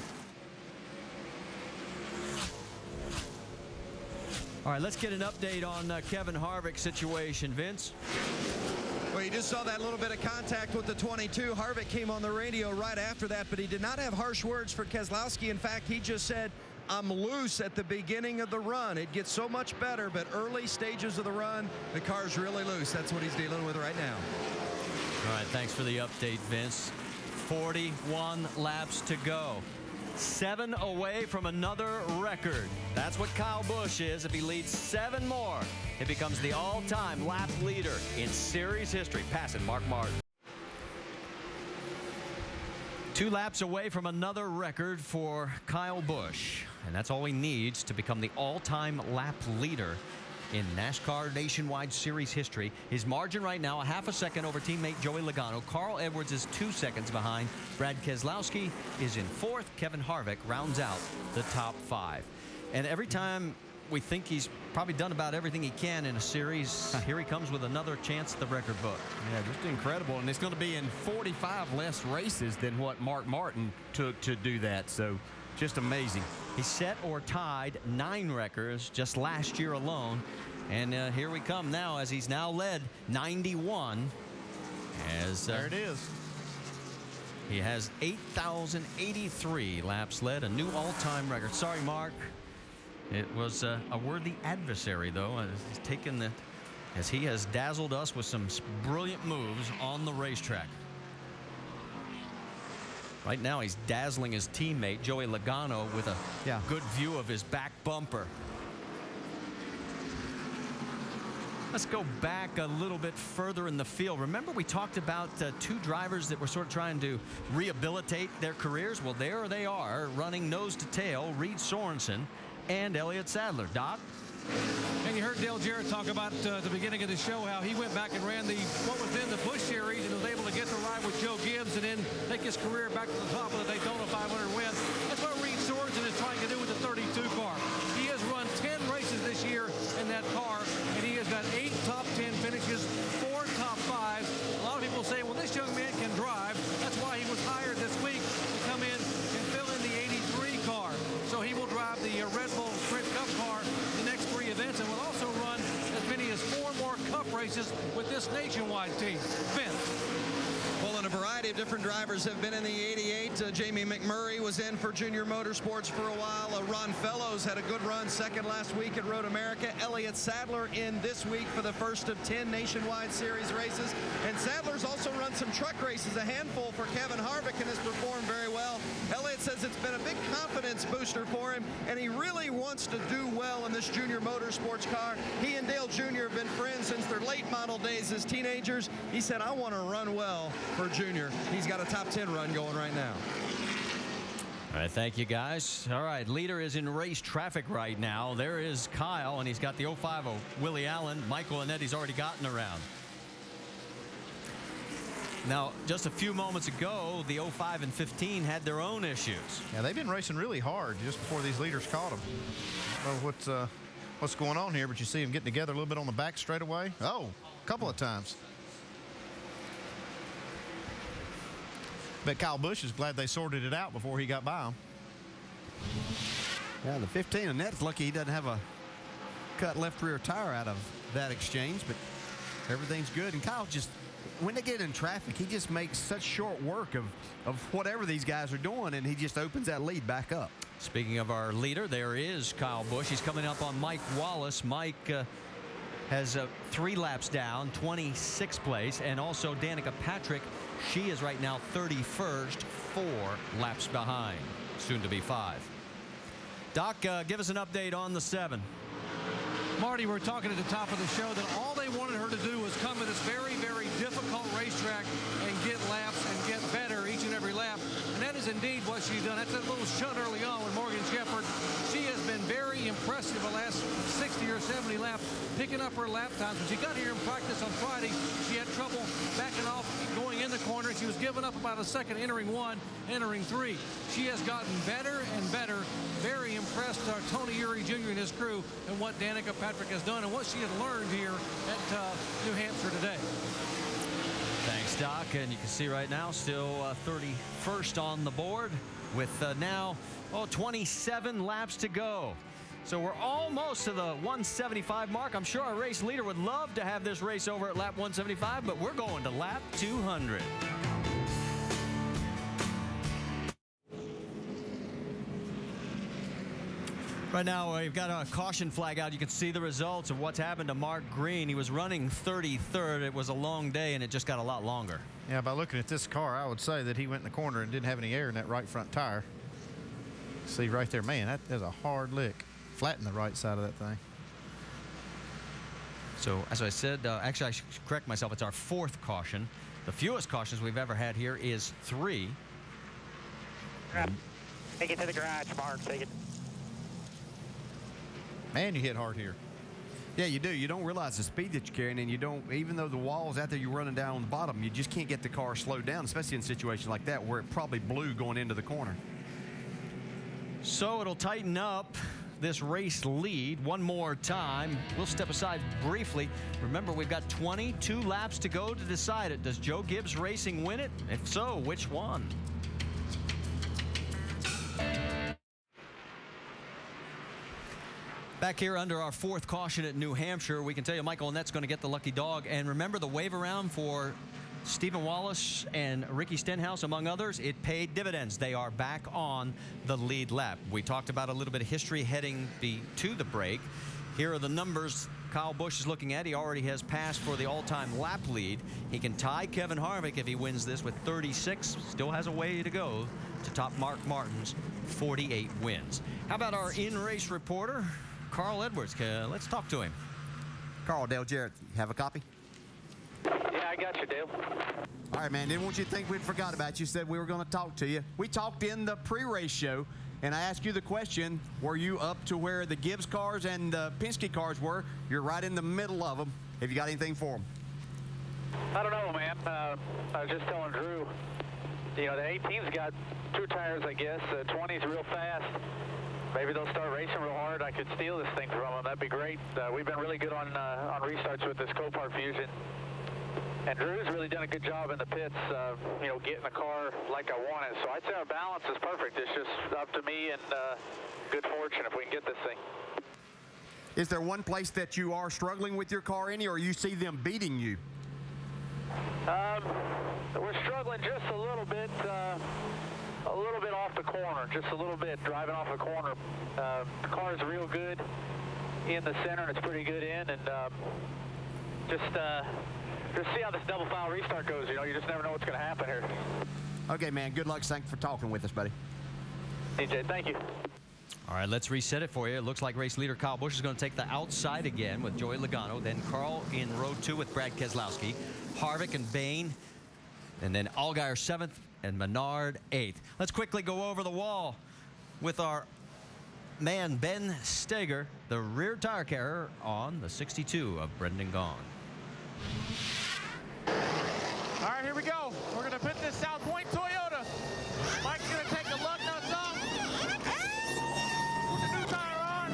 All right, let's get an update on Kevin Harvick's situation, Vince. Well, you just saw that little bit of contact with the 22. Harvick came on the radio right after that, but he did not have harsh words for Keselowski. In fact, he just said, I'm loose at the beginning of the run. It gets so much better, but early stages of the run, the car's really loose. That's what he's dealing with right now. All right, thanks for the update, Vince. 41 laps to go. 7 away from another record. That's what Kyle Busch is. If he leads 7 more, it becomes the all-time lap leader in series history, passing Mark Martin. 2 laps away from another record for Kyle Busch, and that's all he needs to become the all-time lap leader in NASCAR Nationwide Series history. His margin right now, a half a second over teammate Joey Logano. Carl Edwards is 2 seconds behind. Brad Keslowski is in 4th. Kevin Harvick rounds out the top 5. And every time we think he's probably done about everything he can in a series, here he comes with another chance at the record book. Yeah, just incredible. And it's going to be in 45 less races than what Mark Martin took to do that. So just amazing. He set or tied 9 records just last year alone. And here we come now as he's now led 91. There it is. He has 8,083 laps led, a new all-time record. Sorry, Mark. It was a worthy adversary, though, as he has dazzled us with some brilliant moves on the racetrack. Right now, he's dazzling his teammate, Joey Logano, with a good view of his back bumper. Let's go back a little bit further in the field. Remember we talked about 2 drivers that were sort of trying to rehabilitate their careers? Well, there they are, running nose to tail, Reed Sorensen and Elliot Sadler. Doc? And you heard Dale Jarrett talk about the beginning of the show, how he went back and ran what was then the Busch Series and was able to get the ride with Joe Gibbs and then take his career back to the top of the Daytona 500 win. That's what Reed Sorensen is trying to do with the 32 car. He has run 10 races this year in that car, and he has got 8 top 10 finishes, 4 top 5s. A lot of people say, well, this young man can drive. That's why he was hired this week to come in and fill in the 83 car. So he will drive the Red Bull Sprint Cup car the next 3 events and will also run as many as 4 more Cup races with this Nationwide team. Vince. Well, and a variety of different drivers have been in the 88. Jamie McMurray was in for Junior Motorsports for a while. Ron Fellows had a good run, second last week at Road America. Elliot Sadler in this week for the first of 10 Nationwide Series races. And Sadler's also run some truck races, a handful for Kevin Harvick, and has performed very well. Elliot says it's been a big confidence booster for him, and he really wants to do well in this Junior Motorsports car. He and Dale Jr. have been friends since their late model days as teenagers. He said, I want to run well for Junior. He's got a top 10 run going right now. All right, thank you, guys. All right, leader is in race traffic right now. There is Kyle, and he's got the 05 of Willie Allen. Michael Annetti's already gotten around. Now, just a few moments ago, the 05 and 15 had their own issues. Yeah, they've been racing really hard just before these leaders caught them. I don't know what's going on here, but you see them getting together a little bit on the back straightaway. Oh, a couple of times. Bet Kyle Busch is glad they sorted it out before he got by him. Yeah, the 15, Annette's lucky he doesn't have a cut left rear tire out of that exchange, but everything's good. And Kyle just, when they get in traffic, he just makes such short work of whatever these guys are doing, and he just opens that lead back up. Speaking of our leader, there is Kyle Busch. He's coming up on Mike Wallace. Mike has 3 laps down, 26th place, and also Danica Patrick. She is right now 31st, 4 laps behind, soon to be 5. Doc, give us an update on the 7. Marty, we're talking at the top of the show that all they wanted her to do was come to this very, very difficult racetrack and get laps and get better each and every lap. And that is indeed what she's done. That's that little shunt early on with Morgan Shepherd. She has been very impressive the last 60 or 70 laps, picking up her lap times. When she got here in practice on Friday, she had trouble backing off, going in the corner. She was giving up about a second, entering 1, entering 3. She has gotten better and better. Very impressed Tony Eury Jr. and his crew and what Danica Patrick has done and what she has learned here at New Hampshire today. Thanks, Doc. And you can see right now still 31st on the board with now 27 laps to go. So we're almost to the 175 mark. I'm sure our race leader would love to have this race over at lap 175, but we're going to lap 200. Right now, we've got a caution flag out. You can see the results of what's happened to Mark Green. He was running 33rd. It was a long day, and it just got a lot longer. Yeah, by looking at this car, I would say that he went in the corner and didn't have any air in that right front tire. See right there, man, that is a hard lick. Flatten the right side of that thing. So, as I said, actually, I should correct myself. It's our 4th caution. The fewest cautions we've ever had here is 3. Take it to the garage, Mark. Take it. Man, you hit hard here. Yeah, you do. You don't realize the speed that you're carrying, and you don't, even though the wall's out there, you're running down on the bottom, you just can't get the car slowed down, especially in situations like that where it probably blew going into the corner. So it'll tighten up this race lead one more time. We'll step aside briefly. Remember, we've got 22 laps to go to decide it. Does Joe Gibbs Racing win it? If so, which one? Back here under our fourth caution at New Hampshire, we can tell you Michael Annette's going to get the lucky dog. And remember the wave around for Stephen Wallace and Ricky Stenhouse, among others, it paid dividends. They are back on the lead lap. We talked about a little bit of history heading to the break. Here are the numbers Kyle Busch is looking at. He already has passed for the all-time lap lead. He can tie Kevin Harvick if he wins this with 36. Still has a way to go to top Mark Martin's 48 wins. How about our in-race reporter, Carl Edwards? Let's talk to him. Carl, Dale Jarrett, you have a copy? Yeah, I got you, Dale. All right, man. Didn't want you to think we'd forgot about you. Said we were going to talk to you. We talked in the pre-race show, and I asked you the question, were you up to where the Gibbs cars and the Penske cars were? You're right in the middle of them. Have you got anything for them? I don't know, man. I was just telling Drew, you know, the 18's got 2 tires, I guess. 20's real fast. Maybe they'll start racing real hard. I could steal this thing from them. That'd be great. We've been really good on restarts with this Copart Fusion. And Drew's really done a good job in the pits, you know, getting the car like I want it. So I'd say our balance is perfect. It's just up to me and good fortune if we can get this thing. Is there one place that you are struggling with your car any, or you see them beating you? We're struggling just a little bit off the corner, just a little bit, driving off the corner. The car is real good in the center, and it's pretty good in, and just see how this double file restart goes. You know, you just never know what's going to happen here. Okay, man. Good luck. Thanks for talking with us, buddy. DJ, thank you. All right, let's reset it for you. It looks like race leader Kyle Busch is going to take the outside again with Joey Logano. Then Carl in row 2 with Brad Keselowski. Harvick and Bain. And then Allgaier 7th and Menard 8th. Let's quickly go over the wall with our man Ben Steger, the rear tire carrier on the 62 of Brendan Gaughan. All right, here we go. We're going to put this South Point Toyota. Mike's going to take the lug nuts off. Put the new tire on.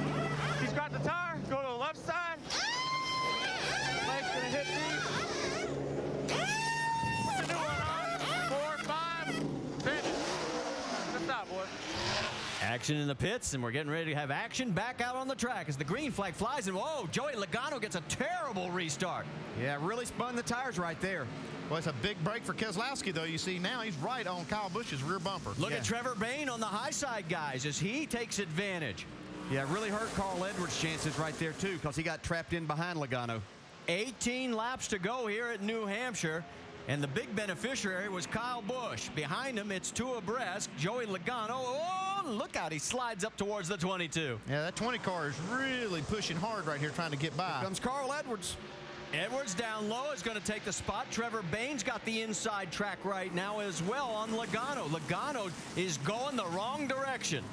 He's got the tire. Go to the left side. Mike's going to hit these. Put the new one on. 4, 5. Finish. Good stop, boy. Action in the pits, and we're getting ready to have action back out on the track as the green flag flies, and whoa, Joey Logano gets a terrible restart. Yeah, really spun the tires right there. Well, it's a big break for Keselowski, though. You see now he's right on Kyle Busch's rear bumper. Look at Trevor Bain on the high side, guys, as he takes advantage. Yeah, it really hurt Carl Edwards' chances right there, too, because he got trapped in behind Logano. 18 laps to go here at New Hampshire, and the big beneficiary was Kyle Busch. Behind him, it's 2 abreast. Joey Logano, oh, look out, he slides up towards the 22. Yeah, that 20 car is really pushing hard right here trying to get by. Here comes Carl Edwards. Edwards down low is going to take the spot. Trevor Bain's got the inside track right now as well on Logano. Logano is going the wrong direction.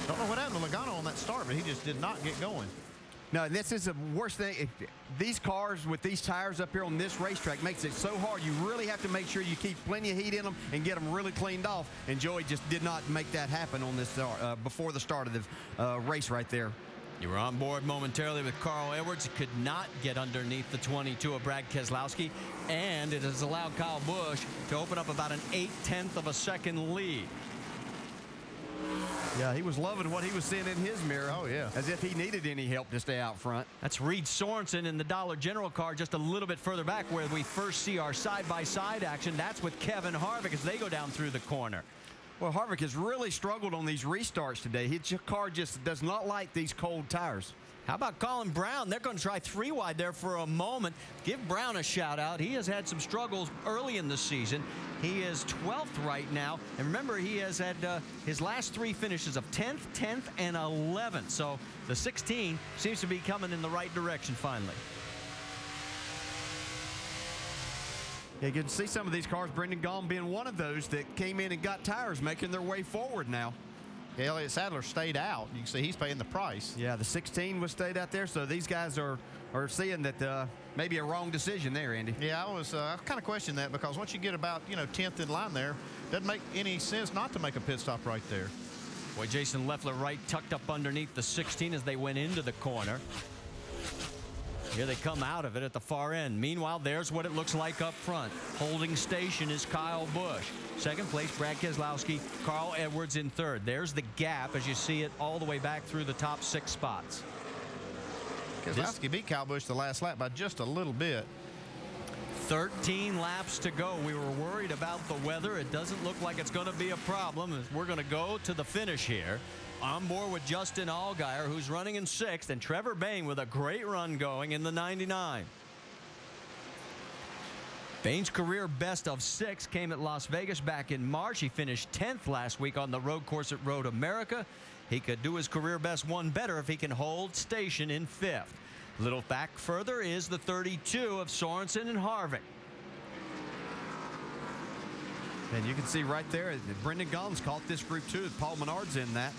Don't know what happened to Logano on that start, but he just did not get going. No, this is the worst thing. These cars with these tires up here on this racetrack makes it so hard. You really have to make sure you keep plenty of heat in them and get them really cleaned off. And Joey just did not make that happen on this before the start of the race right there. You were on board momentarily with Carl Edwards. Could not get underneath the 22 of Brad Keselowski, and it has allowed Kyle Busch to open up about an 1/8 of a second lead. Yeah, he was loving what he was seeing in his mirror. Oh, yeah. As if he needed any help to stay out front. That's Reed Sorensen in the Dollar General car just a little bit further back where we first see our side-by-side action. That's with Kevin Harvick as they go down through the corner. Well, Harvick has really struggled on these restarts today. His car just does not like these cold tires. How about Colin Brown? They're going to try 3 wide there for a moment. Give Brown a shout out. He has had some struggles early in the season. He is 12th right now. And remember, he has had his last 3 finishes of 10th, 10th, and 11th. So the 16 seems to be coming in the right direction finally. Yeah, you can see some of these cars, Brendan Gaughan being one of those that came in and got tires, making their way forward now. Elliot Sadler stayed out. You can see he's paying the price. Yeah, the 16 was stayed out there, so these guys are seeing that maybe a wrong decision there, Andy. Yeah, I kind of questioned that because once you get about 10th in line there, doesn't make any sense not to make a pit stop right there. Boy, Jason Leffler right tucked up underneath the 16 as they went into the corner. Here they come out of it at the far end. Meanwhile, there's what it looks like up front. Holding station is Kyle Busch. Second place, Brad Keselowski, Carl Edwards in third. There's the gap as you see it all the way back through the top 6 spots. Keselowski beat Kyle Busch the last lap by just a little bit. 13 laps to go. We were worried about the weather. It doesn't look like it's going to be a problem. We're going to go to the finish here. On board with Justin Allgaier, who's running in 6th, and Trevor Bayne with a great run going in the 99. Bayne's career best of 6 came at Las Vegas back in March. He finished 10th last week on the road course at Road America. He could do his career best one better if he can hold station in 5th. A little back further is the 32 of Sorensen and Harvick. And you can see right there, Brendan Gaughan's caught this group too. Paul Menard's in that.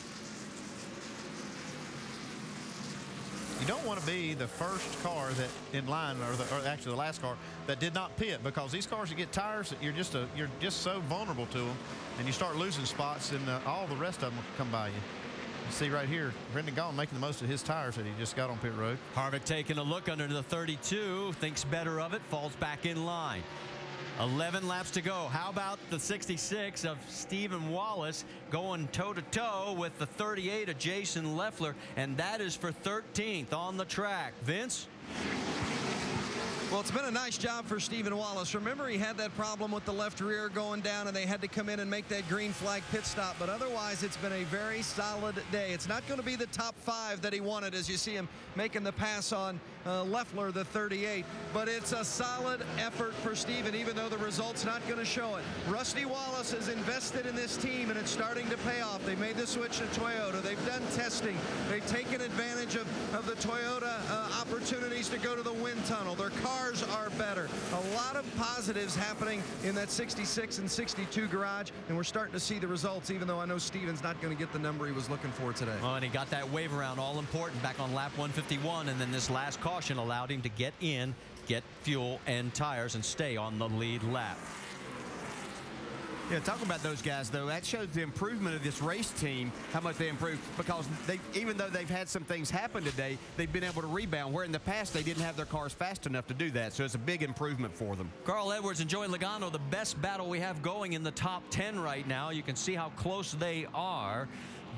You don't want to be the first car that in line, or actually the last car that did not pit, because these cars that get tires, you're just so vulnerable to them, and you start losing spots, and all the rest of them will come by you. You see right here, Brendan Gaughan making the most of his tires that he just got on pit road. Harvick taking a look under the 32, thinks better of it, falls back in line. 11 laps to go. How about the 66 of Stephen Wallace going toe-to-toe with the 38 of Jason Leffler, and that is for 13th on the track. Vince? Well, it's been a nice job for Stephen Wallace. Remember, he had that problem with the left rear going down, and they had to come in and make that green flag pit stop. But otherwise, it's been a very solid day. It's not going to be the top 5 that he wanted, as you see him making the pass on Leffler, the 38. But it's a solid effort for Stephen, even though the result's not going to show it. Rusty Wallace has invested in this team, and it's starting to pay off. They made the switch to Toyota. They've done testing. They've taken advantage of the Toyota opportunities to go to the wind tunnel. Their cars are better. A lot of positives happening in that 66 and 62 garage, and we're starting to see the results, even though I know Stephen's not going to get the number he was looking for today. Well, and he got that wave around, all important, back on lap 151, and then this last caution allowed him to get in, get fuel and tires, and stay on the lead lap. Yeah, talking about those guys, though, that shows the improvement of this race team, how much they improved, because even though they've had some things happen today, they've been able to rebound, where in the past they didn't have their cars fast enough to do that, so it's a big improvement for them. Carl Edwards and Joey Logano, the best battle we have going in the top 10 right now. You can see how close they are.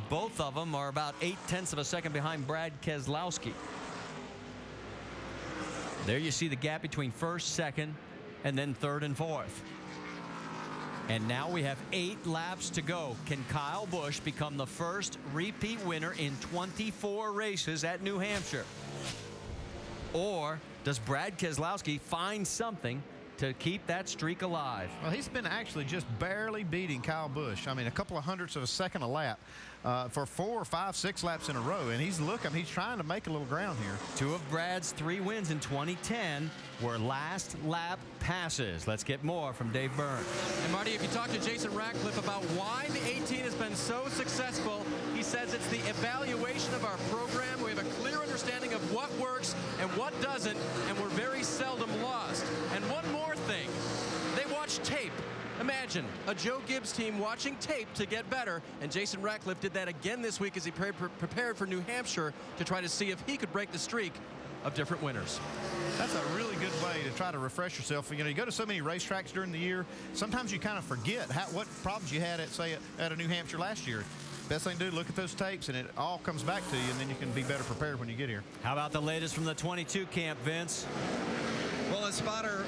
Both of them are about 0.8 of a second behind Brad Keselowski. There you see the gap between first, second, and then third and fourth. And now we have 8 laps to go. Can Kyle Busch become the first repeat winner in 24 races at New Hampshire? Or does Brad Keselowski find something to keep that streak alive? Well, he's been actually just barely beating Kyle Busch. I mean, a couple of hundredths of a second a lap for 4, 5, 6 laps in a row. And he's trying to make a little ground here. 2 of Brad's 3 wins in 2010 were last lap passes. Let's get more from Dave Burns. And Marty, if you talk to Jason Ratcliffe about why the 18 has been so successful, he says it's the evaluation of our program. We have a clear understanding of what works and what doesn't, and we're very seldom lost. And one more thing, they watch tape. Imagine a Joe Gibbs team watching tape to get better, and Jason Ratcliffe did that again this week as he prepared for New Hampshire to try to see if he could break the streak of different winners. That's a really good way to try to refresh yourself. You know, you go to so many racetracks during the year, sometimes you kind of forget what problems you had at a New Hampshire last year. Best thing to do, look at those tapes, and it all comes back to you, and then you can be better prepared when you get here. How about the latest from the 22 camp, Vince? Well, as spotter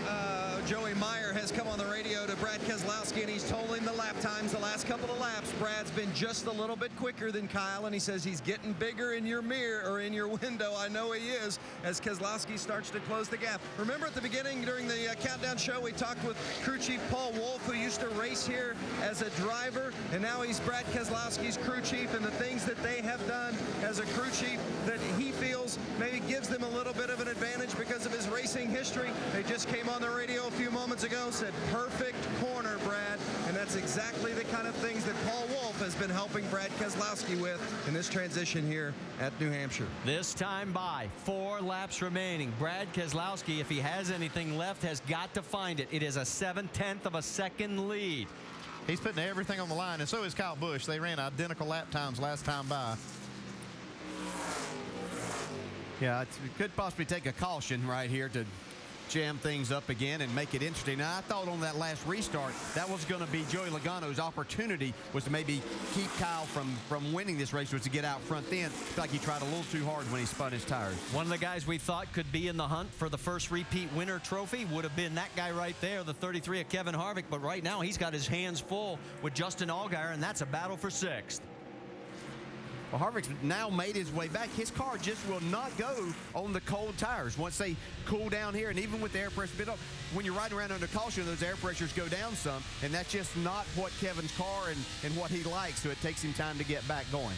Joey Meyer has come on the radio to Brad Keselowski, and he's told him the lap times the last couple of laps. Brad's been just a little bit quicker than Kyle, and he says he's getting bigger in your mirror, or in your window. I know he is, as Keselowski starts to close the gap. Remember at the beginning, during the countdown show, we talked with crew chief Paul Wolf, who used to race here as a driver, and now he's Brad Keselowski's crew chief, and the things that they have done as a crew chief that he feels maybe gives them a little bit of an advantage because of his racing racing history. They just came on the radio a few moments ago, said perfect corner, Brad. And that's exactly the kind of things that Paul Wolf has been helping Brad Keslowski with in this transition here at New Hampshire. This time by 4 laps remaining. Brad Keslowski, if he has anything left, has got to find it. It is a 7/10 of a second lead. He's putting everything on the line, and so is Kyle Busch. They ran identical lap times last time by. Yeah, it could possibly take a caution right here to jam things up again and make it interesting. Now, I thought on that last restart, that was going to be Joey Logano's opportunity, was to maybe keep Kyle from winning this race, was to get out front then. I feel like he tried a little too hard when he spun his tires. One of the guys we thought could be in the hunt for the first repeat winner trophy would have been that guy right there, the 33 of Kevin Harvick, but right now he's got his hands full with Justin Allgaier, and that's a battle for 6th. Well, Harvick's now made his way back. His car just will not go on the cold tires once they cool down here, and even with the air pressure bit up, when you're riding around under caution, those air pressures go down some, and that's just not what Kevin's car and what he likes, so it takes him time to get back going.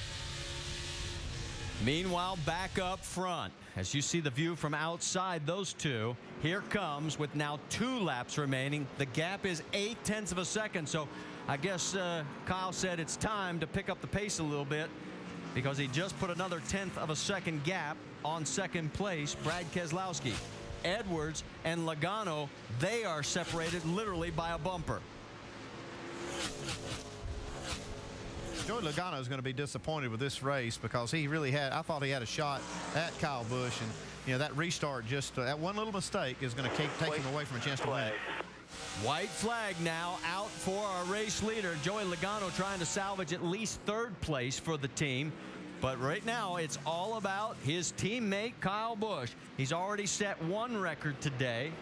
Meanwhile, back up front, as you see the view from outside those two, here comes with now 2 laps remaining. The gap is 0.8 of a second, so I guess Kyle said it's time to pick up the pace a little bit, because he just put another 1/10 of a second gap on second place, Brad Keselowski. Edwards and Logano, they are separated literally by a bumper. Joey Logano is going to be disappointed with this race because he really had, I thought he had a shot at Kyle Busch, and you know that restart, just that one little mistake is going to take him away from a chance to win. White flag now out for our race leader, Joey Logano, trying to salvage at least 3rd place for the team. But right now, it's all about his teammate, Kyle Busch. He's already set 1 record today,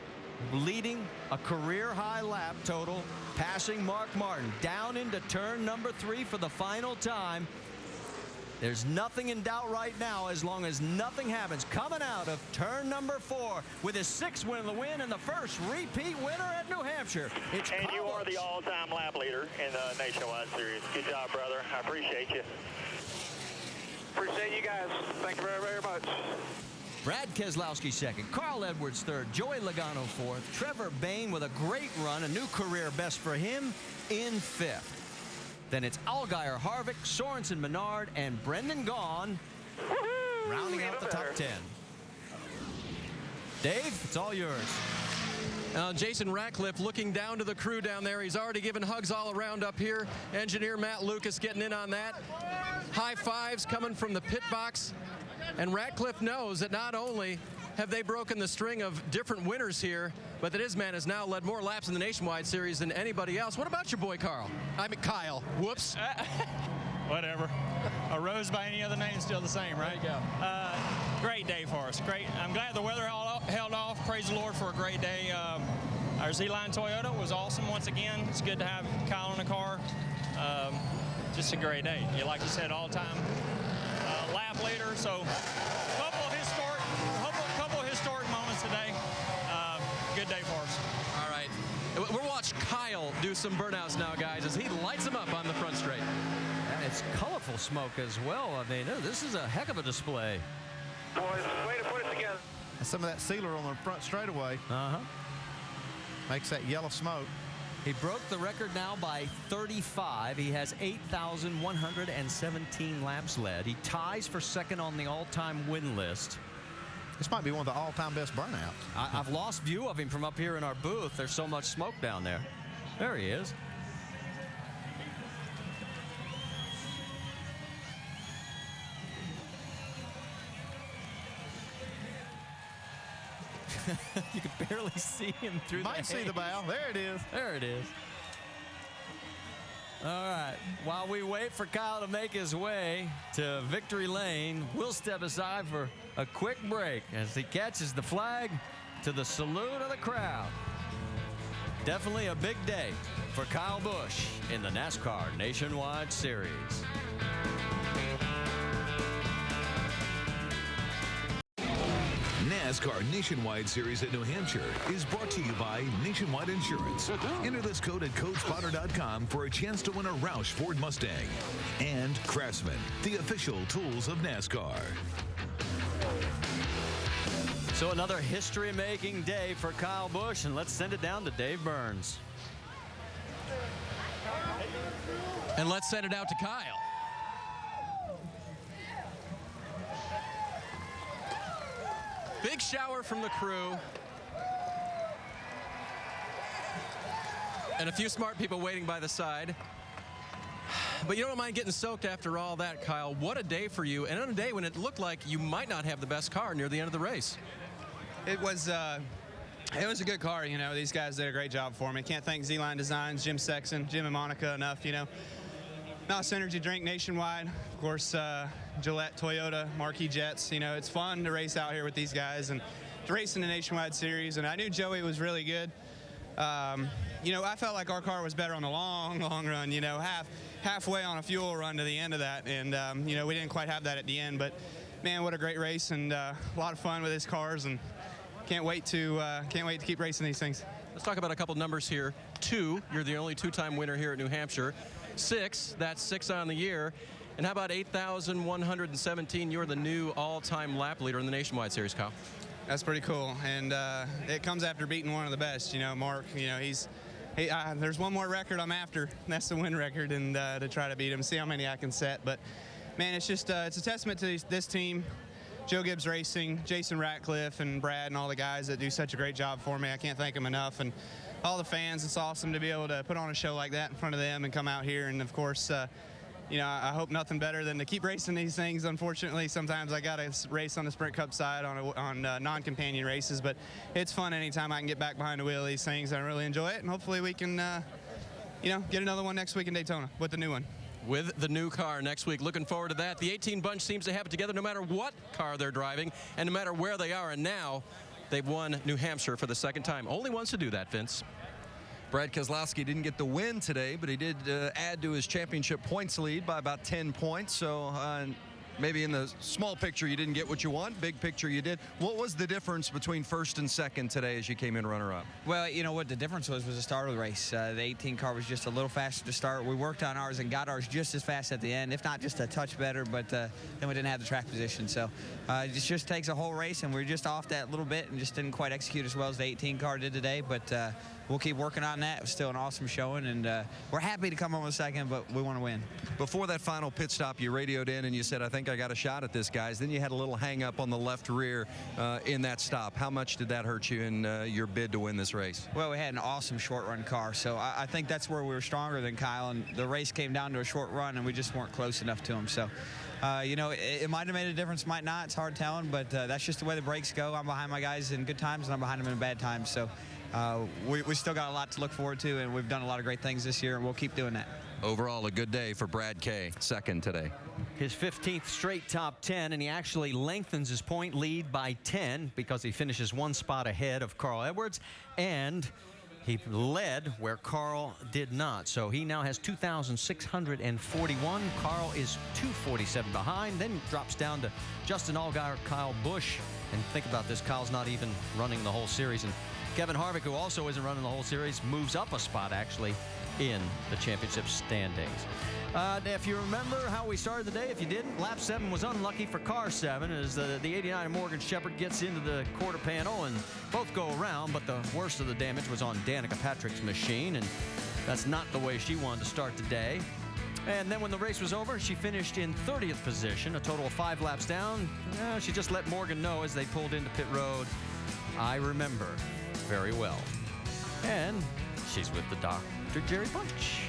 leading a career-high lap total, passing Mark Martin down into turn number 3 for the final time. There's nothing in doubt right now as long as nothing happens. Coming out of turn number 4 with his 6th win of the win and the first repeat winner at New Hampshire. It's and you are the all-time lap leader in the Nationwide Series. Good job, brother. I appreciate you. Appreciate you guys. Thank you very, very much. Brad Keselowski 2nd, Carl Edwards 3rd, Joey Logano 4th, Trevor Bayne with a great run, a new career best for him, in 5th. Then it's Allgaier, Harvick, Sorensen, Menard, and Brendan Gaughan rounding out the top 10. Dave, it's all yours. Jason Ratcliffe looking down to the crew down there. He's already given hugs all around up here. Engineer Matt Lucas getting in on that. High fives coming from the pit box. And Ratcliffe knows that not only have they broken the string of different winners here, but that his man has now led more laps in the Nationwide Series than anybody else. What about your boy, Carl? I mean, Kyle. Whoops. Whatever. A rose by any other name, still the same, right? There you go. Great day for us. Great. I'm glad the weather held off. Praise the Lord for a great day. Our Z-Line Toyota was awesome once again. It's good to have Kyle in the car. Just a great day. Like you said, all-time lap leader. So a couple of historic moments today. Good day for us. All right. We'll watch Kyle do some burnouts now, guys, as he lights them up on the front straight. And it's colorful smoke as well. I mean, this is a heck of a display. Boys, way to put it together. And some of that sealer on the front straightaway makes that yellow smoke. He broke the record now by 35. He has 8,117 laps led. He ties for 2nd on the all-time win list. This might be one of the all-time best burnouts. I've lost view of him from up here in our booth. There's so much smoke down there. There he is. You can barely see him through the haze. Might see the bow. There it is. There it is. All right. While we wait for Kyle to make his way to victory lane, we'll step aside for a quick break as he catches the flag to the salute of the crowd. Definitely a big day for Kyle Busch in the NASCAR Nationwide Series. NASCAR Nationwide Series at New Hampshire is brought to you by Nationwide Insurance. Enter this code at CodeSpotter.com for a chance to win a Roush Ford Mustang. And Craftsman, the official tools of NASCAR. So another history-making day for Kyle Busch, and let's send it down to Dave Burns. And let's send it out to Kyle. Big shower from the crew. And a few smart people waiting by the side. But you don't mind getting soaked after all that, Kyle. What a day for you, and on a day when it looked like you might not have the best car near the end of the race. It was a good car, you know. These guys did a great job for me. Can't thank Z-Line Designs, Jim Sexton, Jim and Monica enough, you know. Mouse Energy Drink Nationwide, of course, Gillette, Toyota, Marquis Jets. You know, it's fun to race out here with these guys and to race in the Nationwide Series. And I knew Joey was really good. You know, I felt like our car was better on the long run, you know, halfway on a fuel run to the end of that. And, you know, we didn't quite have that at the end. But, man, what a great race and a lot of fun with his cars. And can't wait to keep racing these things. Let's talk about a couple numbers here. 2, you're the only 2-time winner here at New Hampshire. 6, that's 6 on the year. And how about 8,117? You're the new all-time lap leader in the Nationwide Series, Kyle. That's pretty cool, and it comes after beating one of the best. You know, Mark. You know, there's one more record I'm after, and that's the win record, and to try to beat him, see how many I can set. But man, it's just it's a testament to this team. Joe Gibbs Racing, Jason Ratcliffe, and Brad, and all the guys that do such a great job for me. I can't thank them enough. And all the fans, it's awesome to be able to put on a show like that in front of them and come out here. And, of course, you know, I hope nothing better than to keep racing these things. Unfortunately, sometimes I got to race on the Sprint Cup side on non-companion races. But it's fun anytime I can get back behind the wheel of these things. I really enjoy it. And hopefully we can, you know, get another one next week in Daytona with the new one. With the new car next week. Looking forward to that. The 18 bunch seems to have it together no matter what car they're driving and no matter where they are. And now they've won New Hampshire for the second time. Only ones to do that, Vince. Brad Keslowski didn't get the win today, but he did add to his championship points lead by about 10 points. So maybe in the small picture you didn't get what you want. Big picture you did. What was the difference between first and second today as you came in runner-up? Well, you know what the difference was the start of the race. The 18 car was just a little faster to start. We worked on ours and got ours just as fast at the end, if not just a touch better, but then we didn't have the track position. So it just takes a whole race, and we were just off that little bit and just didn't quite execute as well as the 18 car did today. But we'll keep working on that. It was still an awesome showing, and we're happy to come home with second, but we want to win. Before that final pit stop, you radioed in and you said, I think I got a shot at this, guys. Then you had a little hang-up on the left rear in that stop. How much did that hurt you in your bid to win this race? Well, we had an awesome short-run car, so I think that's where we were stronger than Kyle, and the race came down to a short run, and we just weren't close enough to him. So, you know, it might have made a difference, might not. It's hard telling, but that's just the way the breaks go. I'm behind my guys in good times, and I'm behind them in bad times. So we still got a lot to look forward to, and we've done a lot of great things this year, and we'll keep doing that. Overall, a good day for Brad K. Second today. His 15th straight top 10, and he actually lengthens his point lead by 10 because he finishes one spot ahead of Carl Edwards, and he led where Carl did not. So he now has 2,641. Carl is 247 behind, then drops down to Justin Allgaier, Kyle Busch. And think about this, Kyle's not even running the whole series. And Kevin Harvick, who also isn't running the whole series, moves up a spot, actually, in the championship standings. If you remember how we started the day, if you didn't, lap 7 was unlucky for car 7 as the 89 Morgan Shepherd gets into the quarter panel and both go around, but the worst of the damage was on Danica Patrick's machine, and that's not the way she wanted to start the day. And then when the race was over, she finished in 30th position, a total of 5 laps down. She just let Morgan know as they pulled into pit road, I remember very well. And she's with the Dr. Jerry Bunch.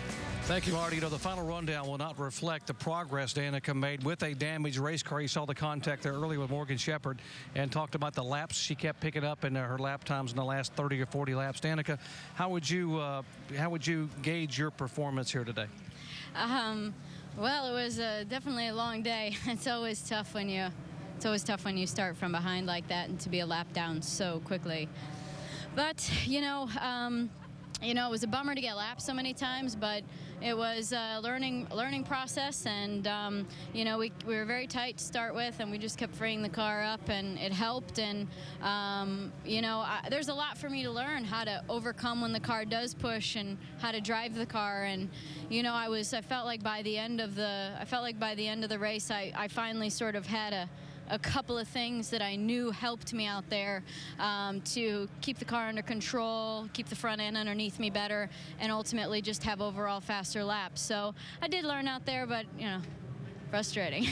Thank you, Marty. You know, the final rundown will not reflect the progress Danica made with a damaged race car. You saw the contact there earlier with Morgan Shepherd and talked about the laps she kept picking up in her lap times in the last 30 or 40 laps. Danica, how would you gauge your performance here today? Well, it was definitely a long day. It's always tough when you start from behind like that and to be a lap down so quickly. But you know, it was a bummer to get lapped so many times, but it was a learning process, and you know, we were very tight to start with, and we just kept freeing the car up, and it helped. And you know, there's a lot for me to learn, how to overcome when the car does push and how to drive the car. And you know, I felt like by the end of the race, I finally sort of had a couple of things that I knew helped me out there to keep the car under control, keep the front end underneath me better, and ultimately just have overall faster laps. So I did learn out there, but, you know, frustrating.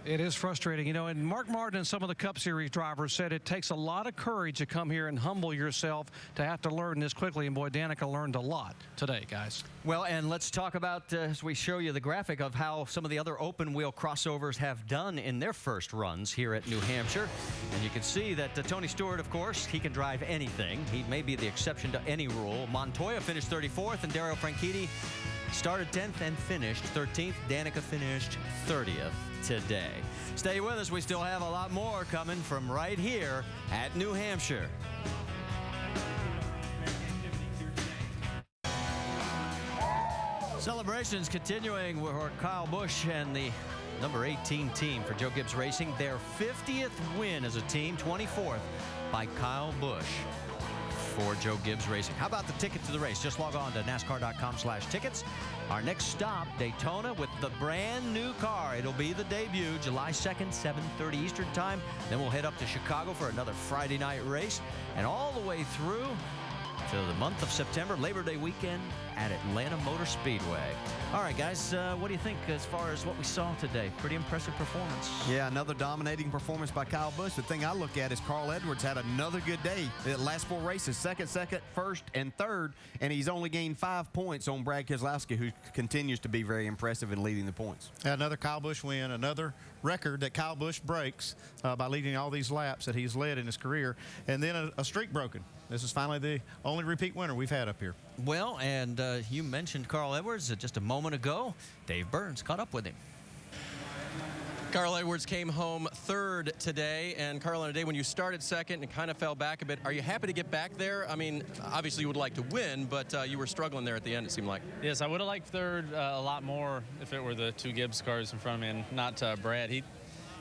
It is frustrating, you know, and Mark Martin and some of the Cup Series drivers said it takes a lot of courage to come here and humble yourself to have to learn this quickly, and boy, Danica learned a lot today, guys. Well, and let's talk about, as we show you the graphic of how some of the other open-wheel crossovers have done in their first runs here at New Hampshire. And you can see that Tony Stewart, of course, he can drive anything. He may be the exception to any rule. Montoya finished 34th, and Dario Franchitti started 10th and finished 13th. Danica finished 30th today. Stay with us. We still have a lot more coming from right here at New Hampshire. Celebrations continuing with Kyle Busch and the number 18 team for Joe Gibbs Racing. Their 50th win as a team, 24th by Kyle Busch for Joe Gibbs Racing. How about the ticket to the race? Just log on to NASCAR.com/tickets. Our next stop, Daytona, with the brand new car. It'll be the debut, July 2nd, 7:30 Eastern Time. Then we'll head up to Chicago for another Friday night race. And all the way through to the month of September, Labor Day weekend at Atlanta Motor Speedway. All right, guys, what do you think as far as what we saw today? Pretty impressive performance. Yeah, another dominating performance by Kyle Busch. The thing I look at is Carl Edwards had another good day. The last 4 races, second, first, and third, and he's only gained 5 points on Brad Keslowski, who continues to be very impressive in leading the points. Another Kyle Busch win, another record that Kyle Busch breaks by leading all these laps that he's led in his career, and then a streak broken. This is finally the only repeat winner we've had up here. Well, and you mentioned Carl Edwards just a moment ago. Dave Burns caught up with him. Carl Edwards came home third today, and Carl, on a day when you started second and kind of fell back a bit, are you happy to get back there? I mean, obviously you would like to win, but you were struggling there at the end, it seemed like. Yes, I would have liked third a lot more if it were the 2 Gibbs cars in front of me and not Brad.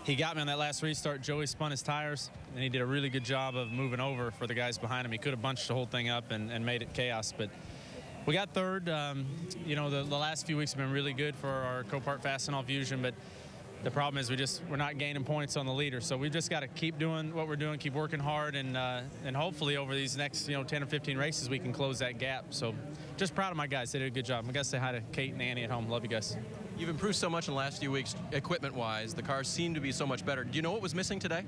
He got me on that last restart. Joey spun his tires, and he did a really good job of moving over for the guys behind him. He could have bunched the whole thing up and made it chaos, but we got third. You know, the last few weeks have been really good for our Copart Fastenal Fusion, but the problem is we're not gaining points on the leader. So we've just got to keep doing what we're doing, keep working hard, and hopefully over these next 10 or 15 races we can close that gap. So just proud of my guys. They did a good job. I got to say hi to Kate and Annie at home. Love you guys. You've improved so much in the last few weeks, equipment-wise. The cars seem to be so much better. Do you know what was missing today?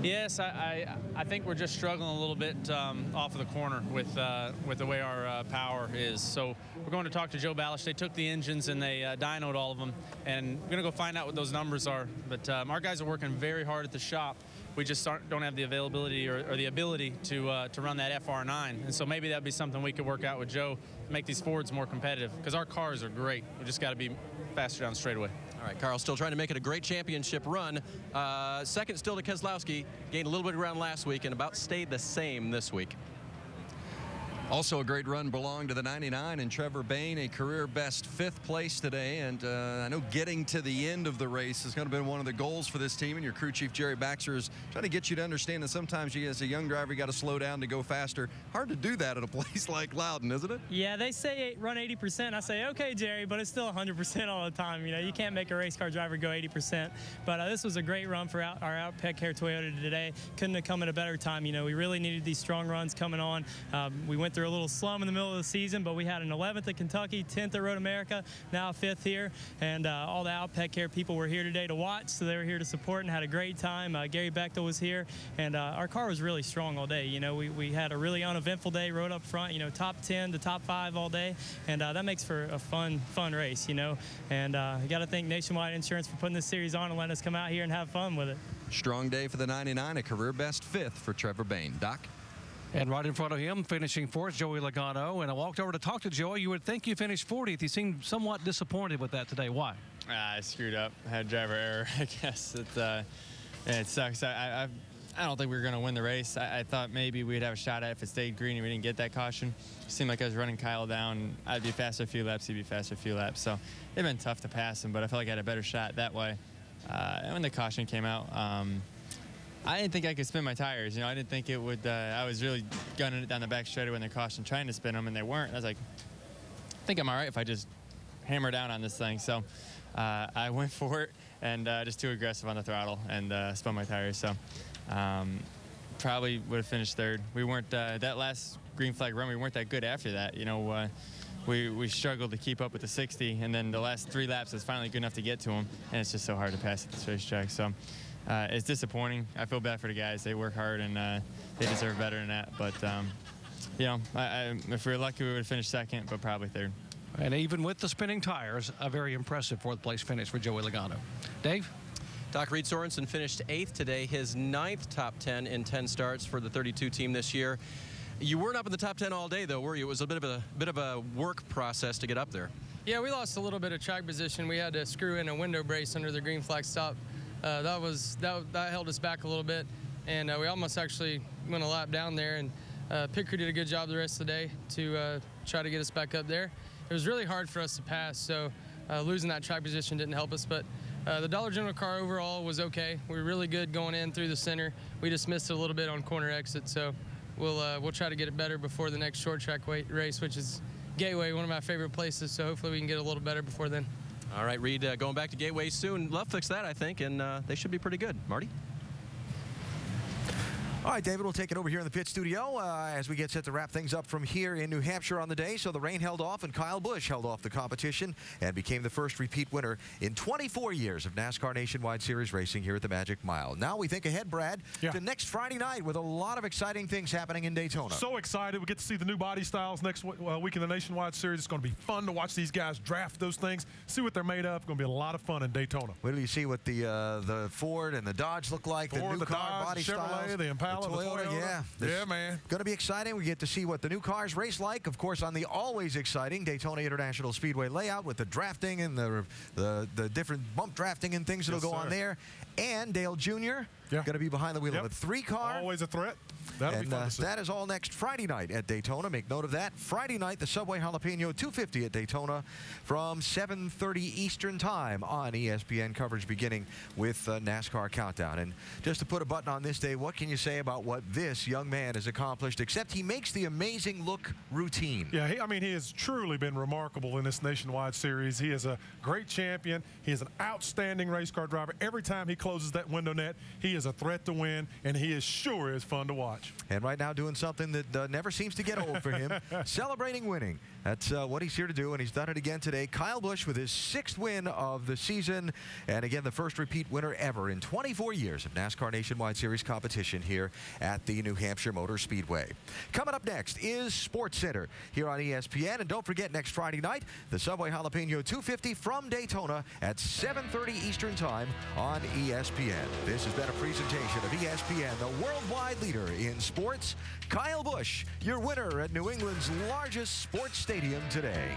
Yes, I think we're just struggling a little bit off of the corner with the way our power is. So we're going to talk to Joe Balish. They took the engines and they dynoed all of them, and we're going to go find out what those numbers are. But our guys are working very hard at the shop. We just don't have the availability or the ability to run that FR9, and so maybe that'd be something we could work out with Joe to make these Fords more competitive, because our cars are great. We just got to be faster down the straightaway. All right, Carl, still trying to make it a great championship run. Second still to Keslowski, gained a little bit of ground last week and about stayed the same this week. Also a great run belonged to the 99 and Trevor Bayne, a career best 5th place today. And I know getting to the end of the race is going to be one of the goals for this team. And your crew chief, Jerry Baxter, is trying to get you to understand that sometimes you, as a young driver, you got to slow down to go faster. Hard to do that at a place like Loudon, isn't it? Yeah, they say run 80%. I say, okay, Jerry, but it's still 100% all the time. You know, you can't make a race car driver go 80%. But this was a great run for our Allgaier Toyota today. Couldn't have come at a better time. You know, we really needed these strong runs coming on. We went through a little slum in the middle of the season, but we had an 11th at Kentucky, 10th at Road America, now 5th here, and all the Allgaier people were here today to watch, so they were here to support and had a great time. Gary Bechtel was here, and our car was really strong all day. You know, we had a really uneventful day, rode up front, you know, top 10 to top 5 all day, and that makes for a fun race, you know, and you got to thank Nationwide Insurance for putting this series on and letting us come out here and have fun with it. Strong day for the 99, a career best 5th for Trevor Bayne. Doc? And right in front of him, finishing 4th, Joey Logano. And I walked over to talk to Joey. You would think you finished 40th. He seemed somewhat disappointed with that today. Why? I screwed up. I had driver error, I guess. It sucks. I don't think we were going to win the race. I thought maybe we'd have a shot at it if it stayed green and we didn't get that caution. It seemed like I was running Kyle down. I'd be faster a few laps. He'd be faster a few laps. So it'd been tough to pass him, but I felt like I had a better shot that way. And when the caution came out, I didn't think I could spin my tires. You know, I didn't think it would. I was really gunning it down the back straightaway when the caution, trying to spin them, and they weren't. I was like, I think I'm all right if I just hammer down on this thing. So I went for it, and just too aggressive on the throttle and spun my tires. So probably would have finished third. We weren't that last green flag run. We weren't that good after that. You know, we struggled to keep up with the 60, and then the last 3 laps is finally good enough to get to them, and it's just so hard to pass at this racetrack. So it's disappointing. I feel bad for the guys. They work hard, and they deserve better than that. But you know, if we were lucky, we would have finished second, but probably third. And even with the spinning tires, a very impressive fourth-place finish for Joey Logano. Dave? Doc Reed Sorensen finished 8th today, his 9th top 10 in 10 starts for the 32 team this year. You weren't up in the top 10 all day, though, were you? It was a bit of a work process to get up there. Yeah, we lost a little bit of track position. We had to screw in a window brace under the green flag stop. That held us back a little bit, and we almost actually went a lap down there. And Picker did a good job the rest of the day to try to get us back up there. It was really hard for us to pass, so losing that track position didn't help us. But the Dollar General car overall was okay. We were really good going in through the center. We just missed it a little bit on corner exit, so we'll try to get it better before the next short track race, which is Gateway, one of my favorite places. So hopefully we can get a little better before then. All right, Reed, going back to Gateway soon. Love fix that, I think, and they should be pretty good. Marty? All right, David, we'll take it over here in the pit studio as we get set to wrap things up from here in New Hampshire on the day. So the rain held off, and Kyle Busch held off the competition and became the first repeat winner in 24 years of NASCAR Nationwide Series racing here at the Magic Mile. Now we think ahead, Brad, to next Friday night with a lot of exciting things happening in Daytona. So excited. We get to see the new body styles next week in the Nationwide Series. It's going to be fun to watch these guys draft those things, see what they're made of. It's going to be a lot of fun in Daytona. Wait till you see what the Ford and the Dodge look like, Ford, the new car Dodge, body Chevrolet, styles, the Impala, the Toyota. Yeah. Yeah, man. Going to be exciting. We get to see what the new cars race like, of course, on the always exciting Daytona International Speedway layout with the drafting and the different bump drafting and things that'll go on there. And Dale Jr. going to be behind the wheel of a 3-car. Always a threat. That'll be fun to see. That is all next Friday night at Daytona. Make note of that. Friday night, the Subway Jalapeno 250 at Daytona from 7:30 Eastern Time on ESPN. Coverage beginning with NASCAR Countdown. And just to put a button on this day, what can you say about what this young man has accomplished, except he makes the amazing look routine? Yeah, he has truly been remarkable in this Nationwide Series. He is a great champion. He is an outstanding race car driver. Every time he closes that window net, he is a threat to win, and he is sure is fun to watch. And right now doing something that never seems to get old for him, celebrating winning. That's what he's here to do, and he's done it again today. Kyle Busch with his 6th win of the season, and again, the first repeat winner ever in 24 years of NASCAR Nationwide Series competition here at the New Hampshire Motor Speedway. Coming up next is Sports Center here on ESPN, and don't forget next Friday night, the Subway Jalapeno 250 from Daytona at 7:30 Eastern Time on ESPN. This has been a presentation of ESPN, the worldwide leader in sports. Kyle Busch, your winner at New England's largest sports stadium today.